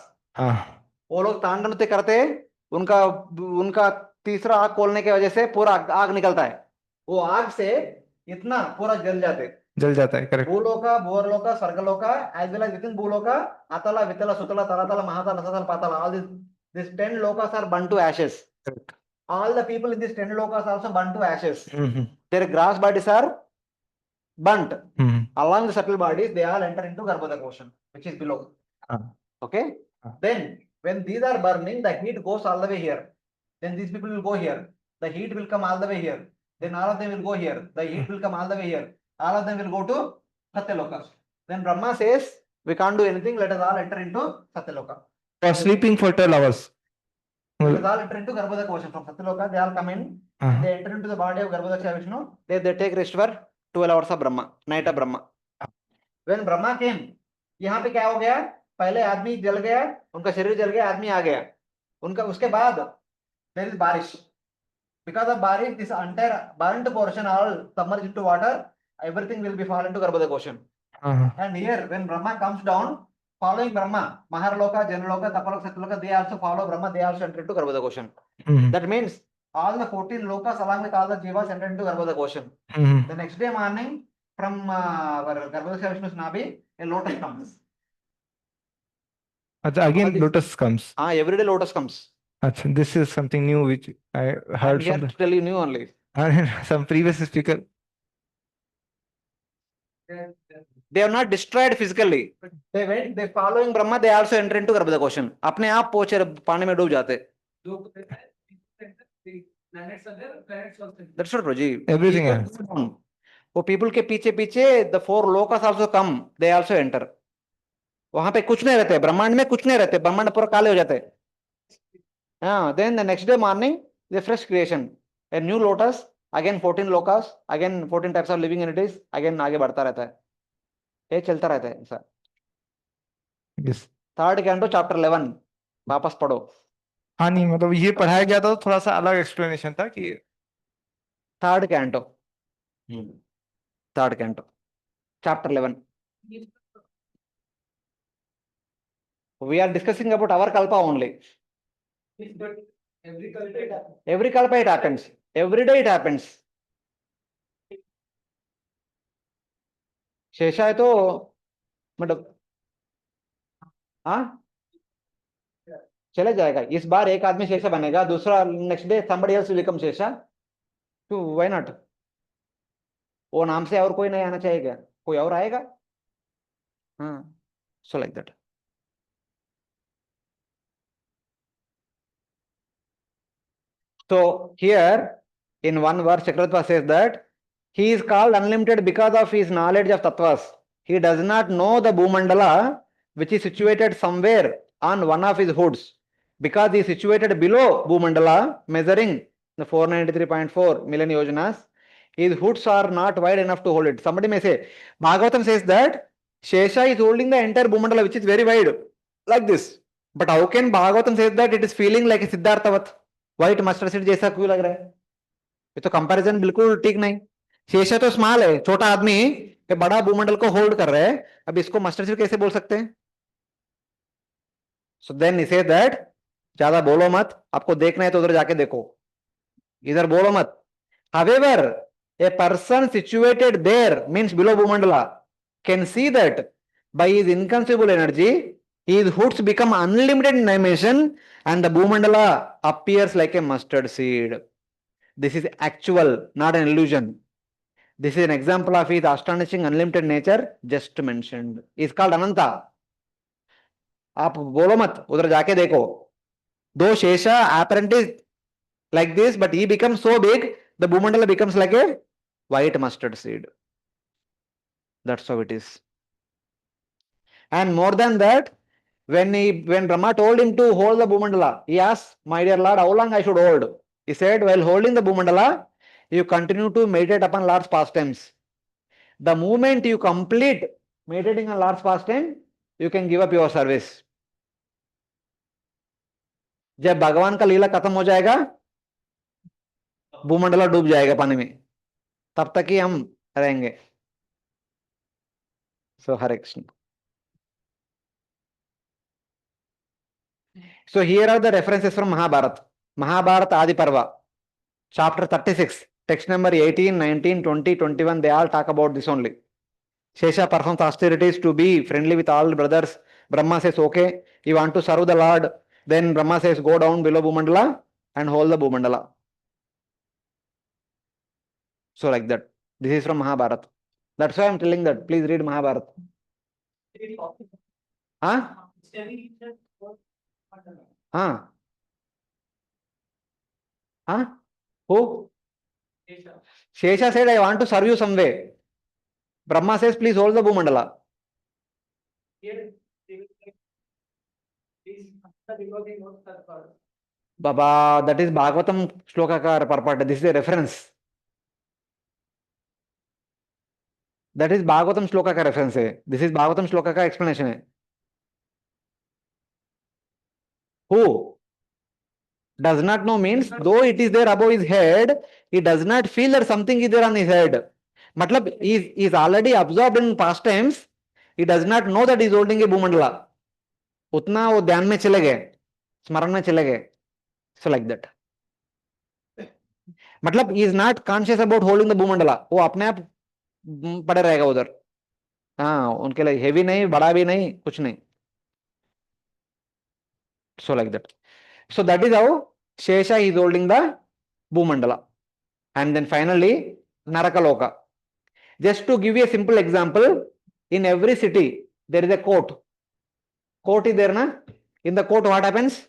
वो लोग तांडव नृत्य करते हैं. उनका तीसरा आग खोलने की वजह से पूरा आग निकलता है. वो आग से इतना पूरा जल जाता है. Correct. Bhuloka, Bhurloka, Swargaloka, as well as within Bhuloka, Atala, Vitala, Sutala, Talatala, महातला, रसातला, पाताला, all these 10 lokas are burnt to ashes. Correct. All the people in these 10 lokas also burnt to ashes. Their gross bodies are burnt. Along the subtle bodies, they all enter into Garbhodaka ocean, which is below. Okay. Then when these are burning, the heat goes all the way here. Then these people will go here. The heat will come all the way here. Then all of them will go here. The heat will come all the way here. All of them will go to Satyaloka. Then Brahma says, we can't do anything. Let us all enter into Satyaloka. For sleeping for 12 hours. Let us all enter into Garbhodaka ocean. From Satyaloka, they all come in. They enter into the body of Garbhodaka Vishnu. They take rest for 12 hours of Brahma. Night of Brahma. When Brahma came, यहाँ पे क्या हो गया? पहले आदमी जल गया, उनका शरीर जल गया, आदमी आ गया. उनका उसके बाद there is बारिश. Because of बारिश, this entire burnt portion all submerged into water. Everything will be fall into Garbhodaka ocean. And here, when Brahma comes down, following Brahma, Maharloka, Janaloka, Tapaloka, Satyaloka, they also follow Brahma. They also enter into Garbhodaka ocean. That means all the 14 lokas along with all the jivas enter into Garbhodaka ocean. The next day morning, from Garbhodaka Vishnu's Nabi, a lotus comes. Again, lotus comes. Every day lotus comes. This is something new which I heard I'm here to tell you new only. Some previous speaker. They are not destroyed physically. They following Brahma. They also enter into Garbhodaka ocean. अपने आप पोचे पानी में डूब जाते. That's what Raji. Everything else. वो people के पीछे पीछे the 4 lokas also come. They also enter. वहां पे कुछ नहीं रहते. ब्रह्मांड में कुछ नहीं रहते. ब्रह्मांड पूरा काले हो जाते. Then the next day morning, the fresh creation. A new lotus. Again 14 lokas. Again 14 types of living entities. Again आगे बढ़ता रहता है. ये चलता रहता है ऐसा. Yes. थर्ड कैंटो चैप्टर 11 वापस पढ़ो. हाँ नहीं मतलब ये पढ़ाया गया था तो थोड़ा सा अलग एक्सप्लेनेशन था कि third canto, third canto chapter 11. We are discussing about our kalpa only. But every culture. Every kalpa it happens. Every day it happens. शेषा है तो मतलब हाँ चले जाएगा. इस बार एक आदमी शेषा बनेगा, दूसरा next day somebody else will become शेषा. तो why not? वो नाम से और कोई नहीं आना चाहिए क्या? कोई और आएगा. हाँ, so like that. So here in one verse Chakratva says that he is called unlimited because of his knowledge of tattvas. He does not know the Bhumandala which is situated somewhere on one of his hoods, because he is situated below Bhumandala measuring the 493.4 million yojanas. His hoods are not wide enough to hold it. Somebody may say, Bhagavatam says that Shesha is holding the entire Bhumandala which is very wide like this. But how can Bhagavatam say that it is feeling like a Siddharthavat? White mustard seed जैसा क्यों लग रहा है? ये तो comparison बिल्कुल ठीक नहीं. शेषा तो स्मॉल है, छोटा आदमी ये बड़ा भूमंडल को होल्ड कर रहा है. अब इसको मस्टर्ड सीड कैसे बोल सकते हैं? So then he said that ज्यादा बोलो मत, आपको देखना है तो उधर जाके देखो, इधर बोलो मत. However, a person situated there means below Bhumandala can see that by his inconceivable energy his hoods become unlimited in dimension and the Bhumandala appears like a mustard seed. This is actual, not an illusion. This is an example of his astonishing unlimited nature just mentioned. Is called Ananta. आप बोलो मत, उधर जाके देखो. Though Shesha apparently like this, but he becomes so big, the Bhumandala becomes like a white mustard seed. That's how it is. And more than that, when Brahma told him to hold the Bhumandala, he asked, my dear Lord, how long I should hold? He said, while holding the Bhumandala, you continue to meditate upon Lord's pastimes. The moment you complete meditating on Lord's pastime, you can give up your service. जब भगवान का लीला खत्म हो जाएगा, भूमंडला डूब जाएगा पानी में, तब तक ही हम रहेंगे. So Hare Krishna. So here are the references from Mahabharata. Mahabharata Adi Parva, chapter 36, text number 18, 19, 20, 21, they all talk about this only. Shesha performs austerities to be friendly with all brothers. Brahma says, okay, you want to serve the Lord. Then Brahma says, go down below Bhumandala and hold the Bhumandala. So like that. This is from Mahabharata. That's why I'm telling that. Please read Mahabharata. Huh? Huh? Huh? Who? Shesha said, I want to serve you some way. Brahma says, please hold the Bhumandala. Baba, that is Bhagavatam shloka ka purport. This is a reference. That is Bhagavatam shloka ka reference है. This is Bhagavatam shloka ka explanation है. Who does not know means though it is there above his head, he does not feel that something is there on his head. मतलब he is already absorbed in past times. He does not know that he is holding a Bhumandala. उतना वो ध्यान में चले गए, स्मरण में चले गए. So like that. मतलब he is not conscious about holding the Bhumandala. वो अपने आप पड़े रहेगा उधर. हाँ, उनके लिए हेवी नहीं, बड़ा भी नहीं, कुछ नहीं. So like that. So that is how Shesha is holding the Bhumandala. And then finally, Narakaloka. Just to give you a simple example, in every city, there is a court. Court is there, na? In the court, what happens?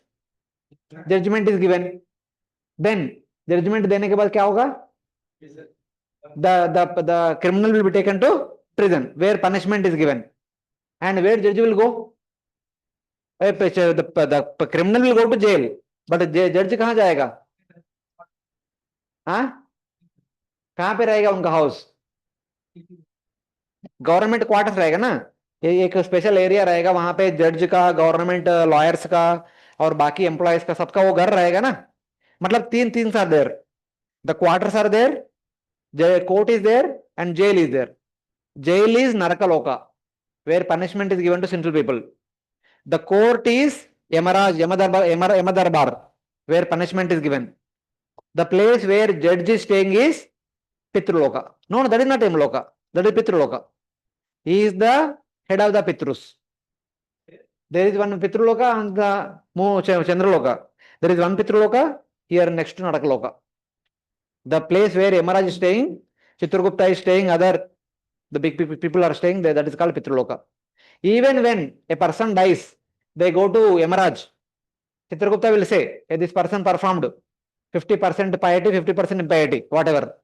Judgment is given. Then, judgment देने के बाद क्या होगा? The criminal will be taken to prison, where punishment is given. And where judge will go? The criminal will go to jail. But judge कहाँ जाएगा? हाँ? कहाँ पे रहेगा उनका हाउस? गवर्नमेंट क्वार्टर्स रहेगा ना. ये एक स्पेशल एरिया रहेगा, वहां पे जज का, गवर्नमेंट लॉयर्स का और बाकी एम्प्लॉयज का सबका वो घर रहेगा ना. मतलब तीन तीन are there. The quarters are there, court is there and jail is there. Jail is Narakaloka, where punishment is given to sinful people. The court is Yamaraj, Yamadarbar, where punishment is given. The place where judge is staying is Pitruloka. No, that is not Yamaloka. That is Pitruloka. He is the head of the Pitrus. There is one Pitruloka and the Chandraloka. There is one Pitruloka here next to Narakaloka. The place where Yamaraj is staying, Chitragupta is staying, the big people are staying there, that is called Pitruloka. Even when a person dies, they go to Yamaraj. Chitragupta will say, hey, this person performed 50% piety, 50% impiety, whatever.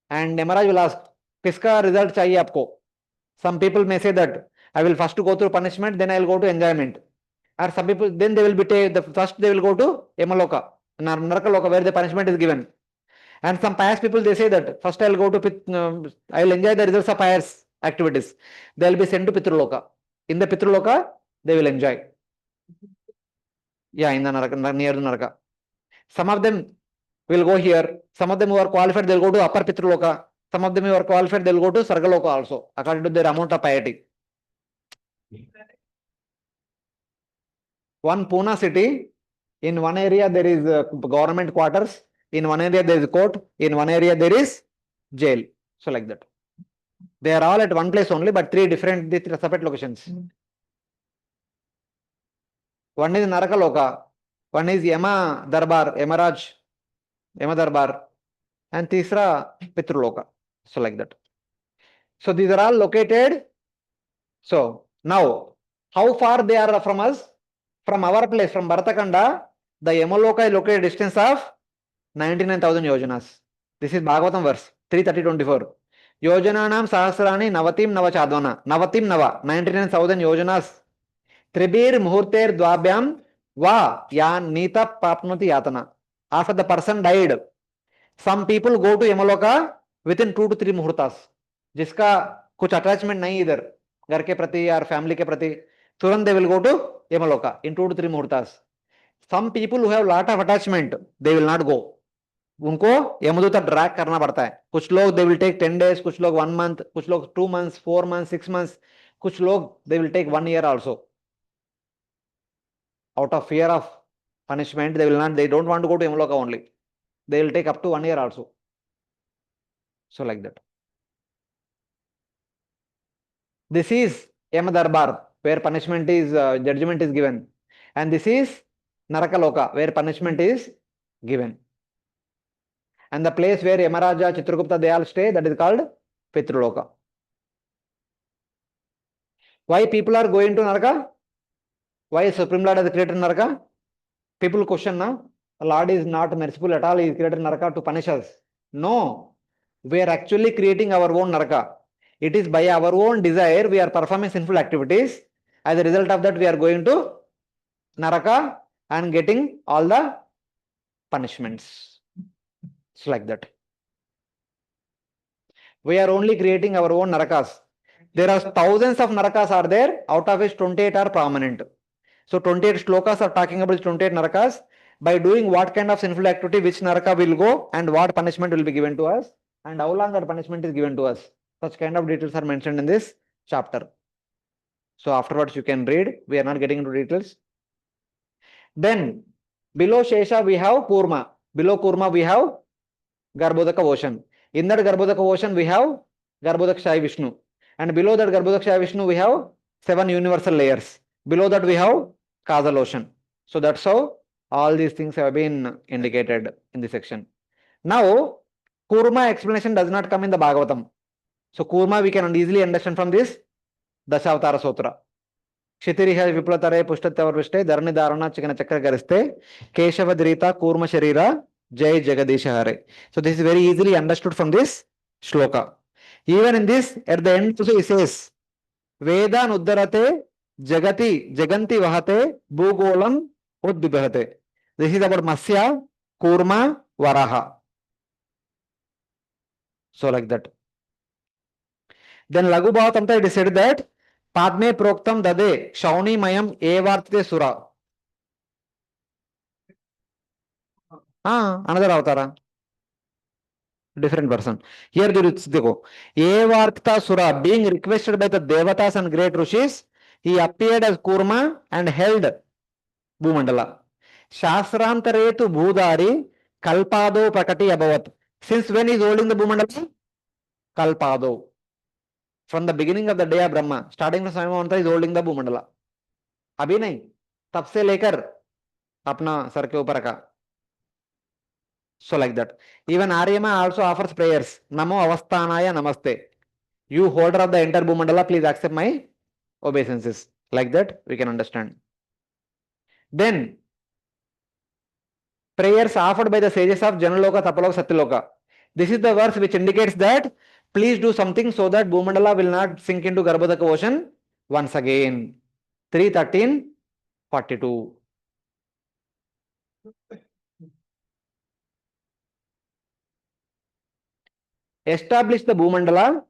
And Yamaraj will ask, kiska result chahiye aapko? Some people may say that I will first go through punishment, then I will go to enjoyment. Or some people, then they will be first they will go to Yamaloka, Narakaloka, where the punishment is given. And some pious people, they say that first I will go to I will enjoy the results of pious activities. They will be sent to Pitruloka. In the Pitruloka, they will enjoy. Yeah, in the Naraka, near the Naraka. Some of them will go here. Some of them who are qualified, they will go to upper Pitruloka. Some of them who are qualified, they will go to Sargaloka also, according to their amount of piety. One Pune city, in one area there is government quarters, in one area there is court, in one area there is jail. So like that. They are all at one place only, but three separate locations. One is Narakaloka, one is Yama Darbar, Yamaraj, Yama Darbar, and Tisra Pitruloka. So like that. So these are all located. So now, how far they are from us? From our place, from Bharatakanda, the Yamaloka is located at a distance of 99,000 yojanas. This is Bhagavatam verse 3:30-24. Yojananam sahasrani navatim navachadvana. Navatim nava, 99,000 yojanas. Tribir muhurter dvabhyam va ya nita papnoti yatana. After the person died, some people go to Yamaloka within 2 to 3 muhurtas. जिसका कुछ attachment नहीं इधर घर के प्रति या family के प्रति, तुरंत they will go to Yamaloka in 2 to 3 muhurtas. Some people who have lot of attachment, they will not go. उनको यमदूत ड्रैग करना पड़ता है. कुछ लोग they will take 10 days, कुछ लोग 1 month, कुछ लोग 2 months, 4 months, 6 months, कुछ लोग they will take 1 year also. Out of fear of punishment, they don't want to go to Yamaloka only. They will take up to 1 year also. So like that. This is Yamadarbar, where punishment is, judgment is given. And this is Narakaloka, where punishment is given. And the place where Yamaraja, Chitragupta, they all stay, that is called Pitruloka. Why people are going to Naraka? Why Supreme Lord has created Naraka? People question now. The Lord is not merciful at all. He is created Naraka to punish us. No. We are actually creating our own Naraka. It is by our own desire we are performing sinful activities. As a result of that, we are going to Naraka and getting all the punishments. It's like that. We are only creating our own Narakas. There are thousands of Narakas are there, out of which 28 are permanent. So 28 shlokas are talking about 28 Narakas. By doing what kind of sinful activity, which Naraka will go and what punishment will be given to us and how long that punishment is given to us. Such kind of details are mentioned in this chapter. So afterwards you can read. We are not getting into details. Then below Shesha we have Kurma. Below Kurma we have Garbhodaka ocean. In that Garbhodaka ocean we have Garbhodakshaya Vishnu. And below that Garbhodakshaya Vishnu we have 7 universal layers. Below that we have causal ocean. So that's how all these things have been indicated in this section. Now Kurma explanation does not come in the Bhagavatam. So Kurma we can easily understand from this Dashavatara Sutra. Kshitiriha Viplatare Pushtatyavarvishte Dharani Dharana Chikana Chakra Gariste Keshava Dhrita Kurma Sharira Jai Jagadisha Hare. So this is very easily understood from this shloka. Even in this, at the end also he says Veda Nuddarate Jagati Jaganti Vahate Bhugolam Udbibhate. This is about Masya, Kurma, Varaha. So like that. Then Laghu Bhavatamta it is said that Padme proktam dade Shauni mayam evartite sura. Another avatara. Different person. Here there is देखो Evartita Sura being requested by the Devatas and great Rishis, he appeared as Kurma and held Bhumandala. Shasrantaretu Bhudari Kalpado Prakati Abhavat. Since when is holding the Bhumandala? Kalpado. From the beginning of the day of Brahma, starting from Swami Mantra is holding the Bhumandala. अभी नहीं, तब से लेकर अपना sir के ऊपर का. So like that. Even Aryama also offers prayers. Namo avasthanaya namaste. You holder of the entire Bhumandala, please accept my obeisances. Like that, we can understand. Then, prayers offered by the sages of Janaloka, Tapaloka, Satyaloka. This is the verse which indicates that please do something so that Bhumandala will not sink into Garbhodaka ocean once again. 3:13:42. Establish the Bhumandala,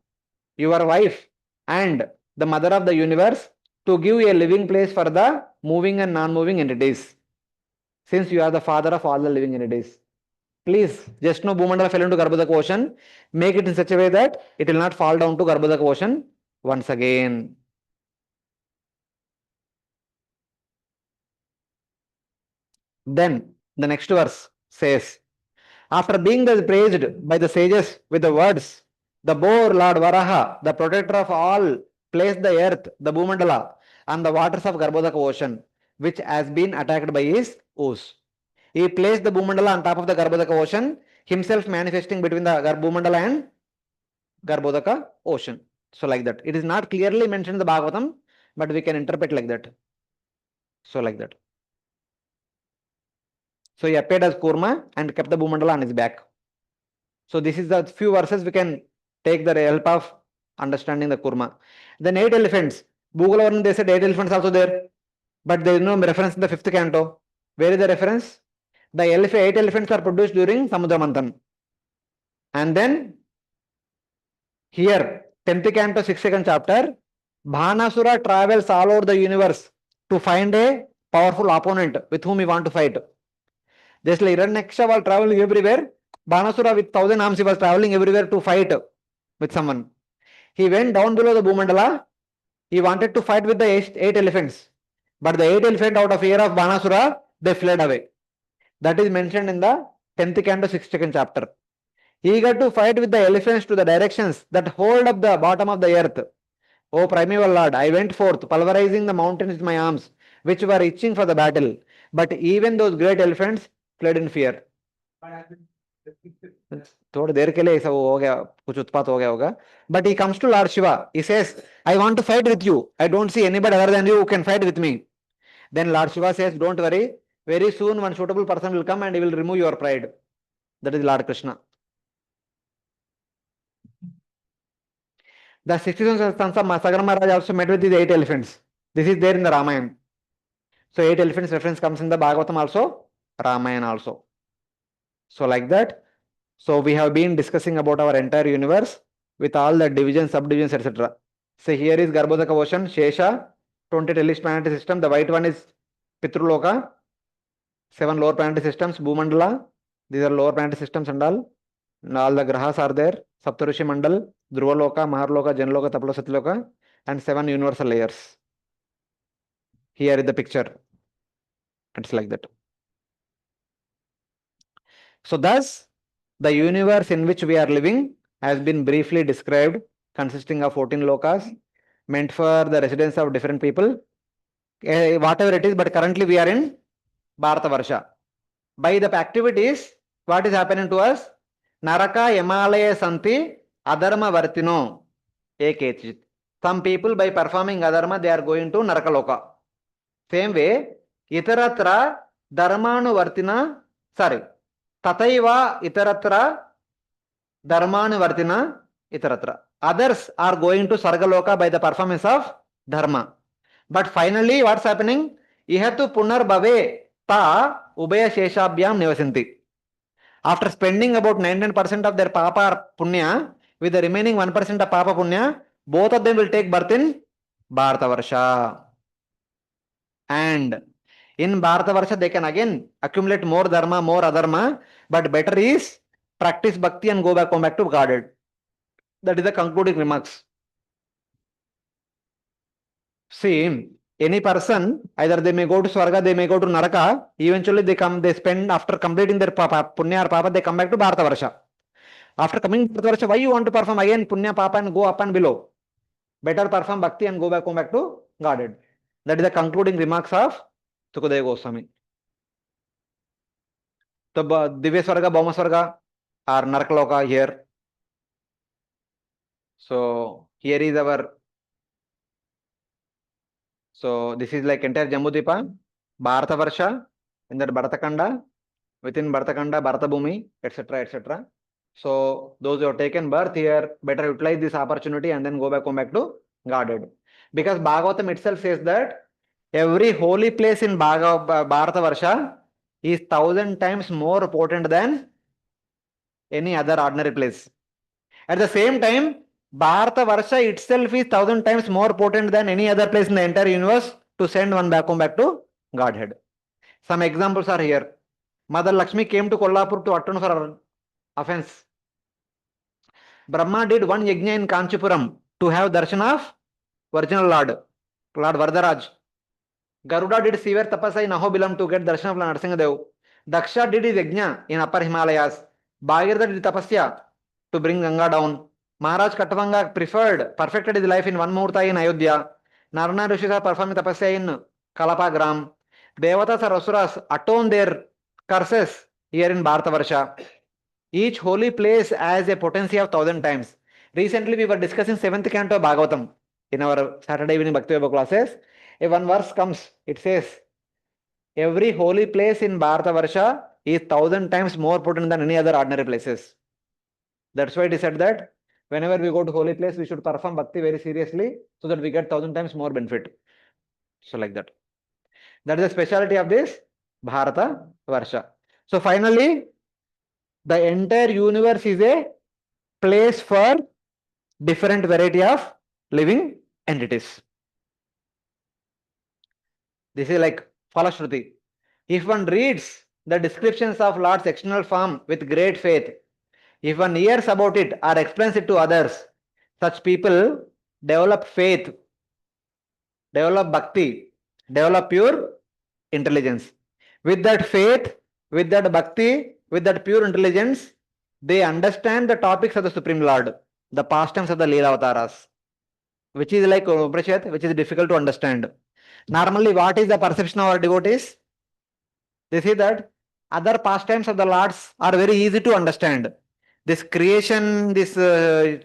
your wife and the mother of the universe, to give a living place for the moving and non-moving entities. Since you are the father of all the living entities. Please, just no Bhumandala fell into Garbhodaka ocean. Make it in such a way that it will not fall down to Garbhodaka ocean once again. Then, the next verse says, after being praised by the sages with the words, the boar Lord Varaha, the protector of all, placed the earth, the Bhumandala, on the waters of Garbhodaka ocean, which has been attacked by his ooze. He placed the Bhumandala on top of the Garbhodaka ocean, himself manifesting between the Bhumandala and Garbhodaka ocean. So like that. It is not clearly mentioned in the Bhagavatam, but we can interpret like that. So like that. So he appeared as Kurma and kept the Bhumandala on his back. So this is the few verses we can take the help of understanding the Kurma. Then 8 elephants. Bhugalavarna, they said 8 elephants also there. But there is no reference in the 5th canto. Where is the reference? The 8 elephants are produced during Samudra Manthan. And then here, 10th canto, 6th chapter, Bhanasura travels all over the universe to find a powerful opponent with whom he want to fight. Just like Hiranyaksha was traveling everywhere, Bhanasura with 1,000 arms, he was traveling everywhere to fight with someone. He went down below the Bhumandala. He wanted to fight with the 8 elephants. But the 8 elephants, out of fear of Bhanasura, they fled away. That is mentioned in the 10th canto, 6th chapter. Eager to fight with the elephants to the directions that hold up the bottom of the earth. O primeval Lord, I went forth, pulverizing the mountains with my arms, which were itching for the battle. But even those great elephants fled in fear. थोड़ी देर के लिए ऐसा हो गया, कुछ उत्पात हो गया होगा. But he comes to Lord Shiva. He says, I want to fight with you. I don't see anybody other than you who can fight with me. Then Lord Shiva says, don't worry. Very soon one suitable person will come and he will remove your pride. That is Lord Krishna. The 67 sons of Sagar Maharaj also met with these 8 elephants. This is there in the Ramayana. So 8 elephants reference comes in the Bhagavatam also, Ramayana also. So like that. So we have been discussing about our entire universe with all the divisions, subdivisions, etc. So here is Garbhodaka ocean, Shesha, 20 hellish planetary system. The white one is Pitruloka, 7 lower planetary systems, Bhumandala. These are lower planetary systems and all. And all the grahas are there. Saptarushi Mandal, Dhruvaloka, Maharloka, Janaloka, Tapaloka, Satloka, and 7 universal layers. Here is the picture. It's like that. So thus, the universe in which we are living has been briefly described, consisting of 14 lokas, meant for the residence of different people, whatever it is, but currently we are in Bharata Varsha. By the activities, what is happening to us? Naraka Yamalaya Santi Adharma Vartino Ekechit. Some people, by performing Adharma, they are going to Narakaloka. Same way, Itaratra Dharmanu Vartina, Tataiva Itaratra Dharmanu Vartina Itaratra. Others are going to Sargaloka by the performance of Dharma. But finally, what's happening? Ihatu Punar Bhave Ta Ubaya Sheshabhyam Nivasanti. After spending about 99% of their Papa or Punya, with the remaining 1% of Papa Punya, both of them will take birth in Bharatavarsha. And in Bharatavarsha, they can again accumulate more dharma, more adharma, but better is practice bhakti and go back to Godhead. That is the concluding remarks. See, any person, either they may go to Swarga, they may go to Naraka, eventually they spend, after completing their punya or papa, they come back to Bharatavarsha. After coming to Bharatavarsha, why you want to perform again punya, papa and go up and below? Better perform bhakti and go back to Godhead. That is the concluding remarks of Sukadeva Goswami. So, Divya Swarga, Bhauma Swarga or Narakaloka here. So, here is our, so this is like entire Jambudvipa, Bharatavarsha, in that Bharatakanda, within Bharatakanda, Bharatabhumi, etc., etc. So, those who have taken birth here, better utilize this opportunity and then go back to Godhead. Because Bhagavatam itself says that every holy place in Bharatavarsha is 1,000 times more potent than any other ordinary place. At the same time, Bharatavarsha itself is 1,000 times more potent than any other place in the entire universe to send one back to Godhead. Some examples are here. Mother Lakshmi came to Kolhapur to atone for her offense. Brahma did one yajna in Kanchipuram to have darshan of original Lord Varadaraj. Garuda did severe tapasya in Ahobilam to get darshan of Narasimhadev. Daksha did his yajna in Upper Himalayas. Bhagirath did tapasya to bring Ganga down. Maharaj Katavanga perfected his life in one Murta in Ayodhya. Narana Rishis are performing tapasya in Kalapagram. Devatas or Asuras atone their curses here in Bharatavarsha. Each holy place has a potency of 1,000 times. Recently, we were discussing 7th canto of Bhagavatam in our Saturday evening Bhakti Vaibhav classes. If one verse comes, it says, every holy place in Bharatavarsha is 1,000 times more potent than any other ordinary places. That's why it is said that whenever we go to holy place, we should perform bhakti very seriously so that we get 1,000 times more benefit. So like that. That is the speciality of this Bharatavarsha. So finally, the entire universe is a place for different variety of living entities. This is like Falashruti. If one reads the descriptions of Lord's external form with great faith, if one hears about it or explains it to others, such people develop faith, develop bhakti, develop pure intelligence. With that faith, with that bhakti, with that pure intelligence, they understand the topics of the Supreme Lord, the pastimes of the Leela Avataras, which is like Upanishad, which is difficult to understand. Normally, what is the perception of our devotees? They say that other pastimes of the Lords are very easy to understand. This creation, this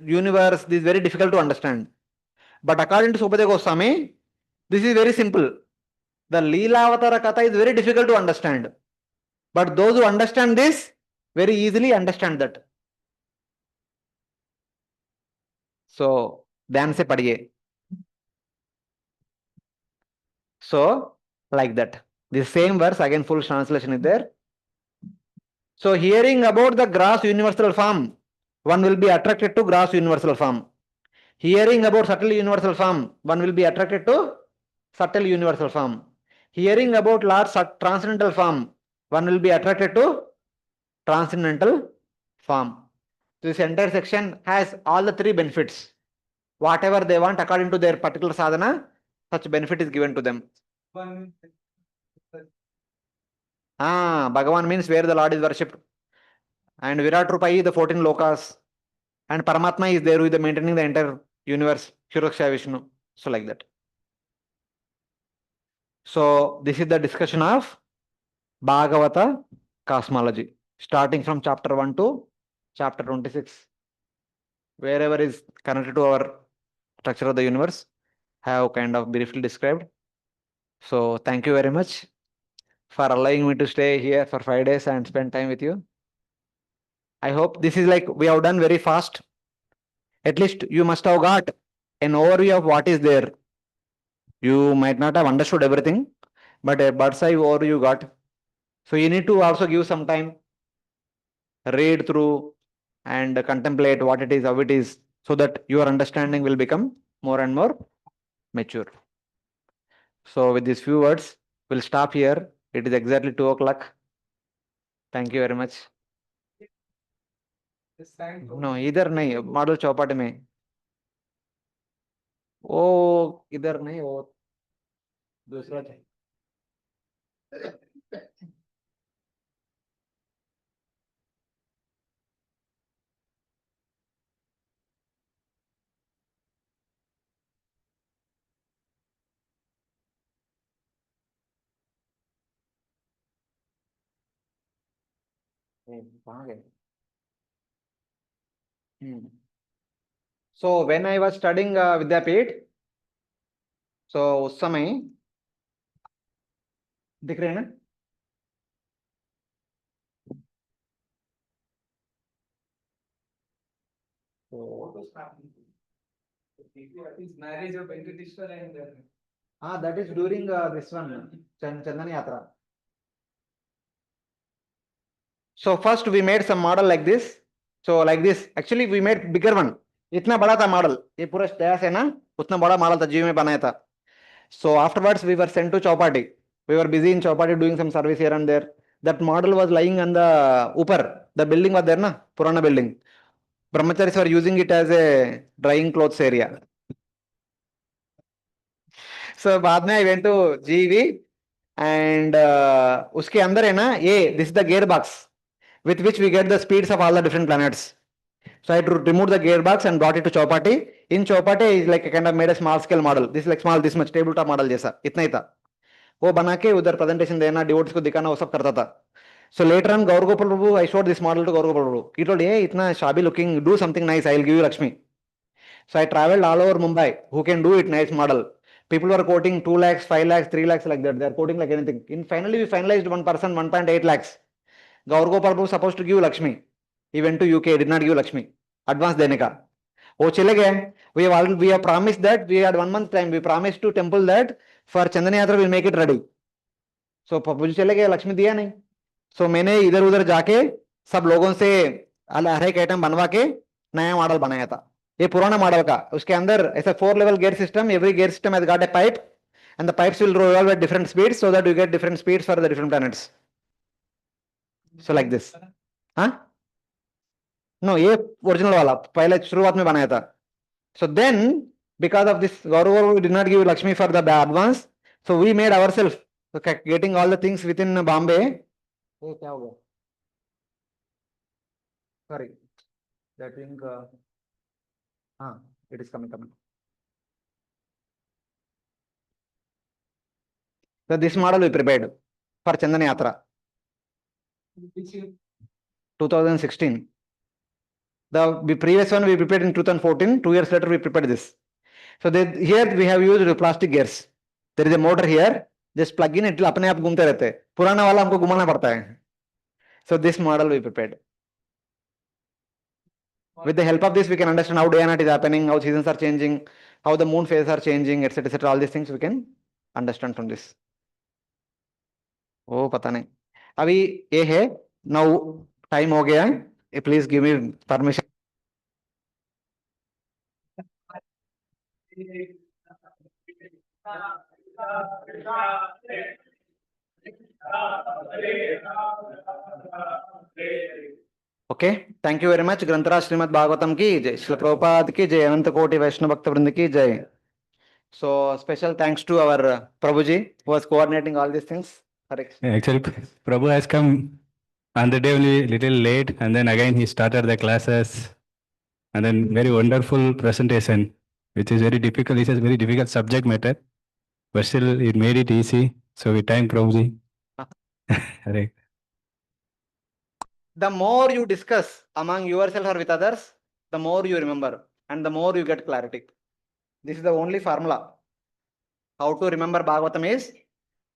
universe, this is very difficult to understand. But according to Sukadeva Goswami, this is very simple. The Leela Avatara Katha is very difficult to understand. But those who understand this, very easily understand that. So, dhyan se padhiye. So, like that. The same verse, again full translation is there. So, hearing about the gross universal form, one will be attracted to gross universal form. Hearing about subtle universal form, one will be attracted to subtle universal form. Hearing about Lord's transcendental form, one will be attracted to transcendental form. This entire section has all the three benefits. Whatever they want according to their particular sadhana, such benefit is given to them. Bhagavan means where the Lord is worshipped. And Virat Rupa is the 14 lokas. And Paramatma is there who is maintaining the entire universe. Shuraksha Vishnu. So like that. So this is the discussion of Bhagavata cosmology. Starting from chapter 1 to chapter 26. Wherever is connected to our structure of the universe, have kind of briefly described. So thank you very much for allowing me to stay here for 5 days and spend time with you. I hope this is like we have done very fast. At least you must have got an overview of what is there. You might not have understood everything, but a bird's eye overview you got. So you need to also give some time, read through and contemplate what it is, how it is, so that your understanding will become more and more mature. So with these few words, we'll stop here. It is exactly 2 o'clock. Thank you very much. No, इधर नहीं, model Chowpatty में. वो इधर नहीं, वो दूसरा है. कहाँ गए? So when I was studying Vidyapeeth, so उस समय दिख रहे हैं ना? Marriage of Venkateshwar and That is during this one, Chandan Yatra. So first we made some model like this. So like this, actually we made bigger one. इतना बड़ा था model, ये पूरा स्टैस है ना, उतना बड़ा मॉडल था जीव में बनाया था. So afterwards we were sent to Chowpatty. We were busy in Chowpatty doing some service here and there. That model was lying on the upper. The building was there na, Purana building. Brahmacharis were using it as a drying clothes area. So बाद में I went to GV and उसके अंदर है ना ये, this is the gearbox with which we get the speeds of all the different planets. So I had to remove the gearbox and brought it to Chowpatty. In Chowpatty is like I kind of made a small scale model. This is like small, this much tabletop model जैसा, इतना ही था. वो बना के उधर presentation देना, devotees को दिखाना, वो सब करता था. So later on, Gaur Gopal Prabhu, I showed this model to Gaur Gopal Prabhu. He told, hey, itna shabby looking, do something nice, I will give you Lakshmi. So I traveled all over Mumbai. Who can do it? Nice model. People were quoting 2 lakhs, 5 lakhs, 3 lakhs like that. They are quoting like anything. Finally, we finalized one person, 1.8 lakhs. Gaur Gopal Prabhu supposed to give Lakshmi. He went to UK, did not give Lakshmi. Advance देने का. वो चले गए. We have promised that we had 1 month time. We promised to temple that for Chandana Yatra we'll make it ready. So Prabhu जी चले गए, Lakshmi दिया नहीं. So मैंने इधर उधर जाके सब लोगों से हर एक आइटम बनवा के नया मॉडल बनाया था. ये पुराना मॉडल का, उसके अंदर ऐसा 4 level gear system. Every gear system has got a pipe and the pipes will revolve at different speeds so that you get different speeds for the different planets. So like this. हाँ? No, ये original वाला पहले शुरुआत में बनाया था. So then because of this Gaurav we did not give Lakshmi for the advance, so we made ourselves, okay, getting all the things within Bombay. ये क्या हो गया? Sorry, that thing. It is coming. So this model we prepared for Chandana Yatra. 2016. The previous one we prepared in 2014. 2 years later we prepared this. So here we have used plastic gears. There is a motor here. Just plug in, it will अपने आप घूमते रहते हैं. पुराना वाला हमको घुमाना पड़ता है. So this model we prepared. With the help of this, we can understand how day and night is happening, how seasons are changing, how the moon phases are changing, etc. etc. All these things we can understand from this. ओ पता नहीं. अभी ये है. Now time हो गया है. Please give me permission. Okay, thank you very much. Granthraj Srimad Bhagavatam की जय. श्रील प्रभुपाद की जय. अनंत कोटि वैष्णव भक्त वृंद की जय. So special thanks to our Prabhuji who was coordinating all these things. Actually, Prabhu has come on the day only little late, and then again he started the classes, and then very wonderful presentation, which is very difficult. It's a very difficult subject matter, but still it made it easy. So we thank Prabhuji. Correct. The more you discuss among yourself or with others, the more you remember and the more you get clarity. This is the only formula. How to remember Bhagavatam is,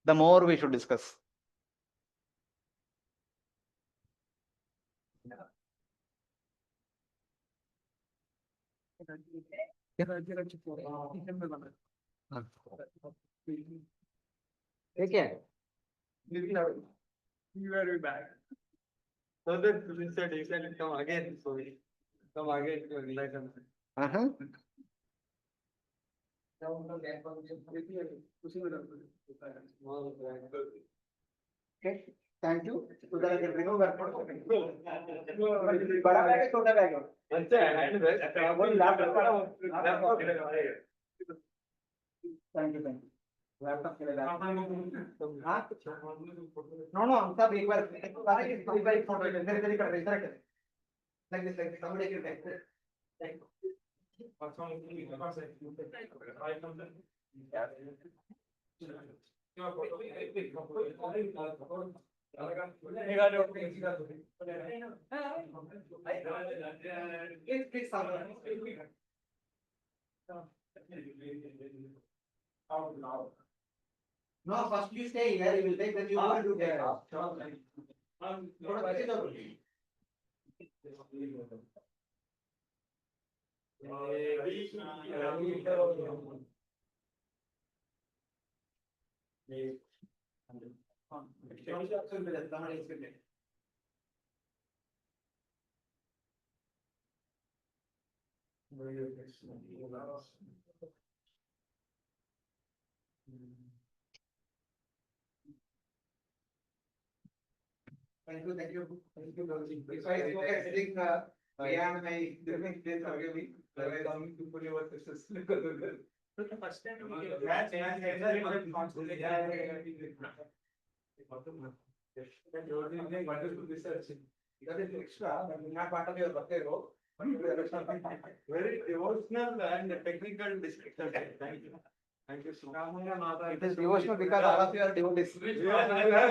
the more we should discuss. ठीक है. You were back. So then he said, come again. So come again to enlighten. Okay, thank you. उधर आके remove कर पड़ो। बड़ा bag है छोटा bag है? वो laptop का thank you thank you. Laptop के लिए हाँ? No सब एक बार एक फोटो इधर इधर कर इधर कर like this somebody can take it. Thank you. No, first you stay here, you will take, then you will do take off. Thank you, thank you. Thank you, Gauri. If I spoke at sitting, yeah, my different place, forgive me. Otherwise, I'm to put your success. The first time we get match, wonderful research. That is extra, but not part of your work. Very devotional and technical discussion. Thank you. Thank you so much. It is devotional because all of you are devotees.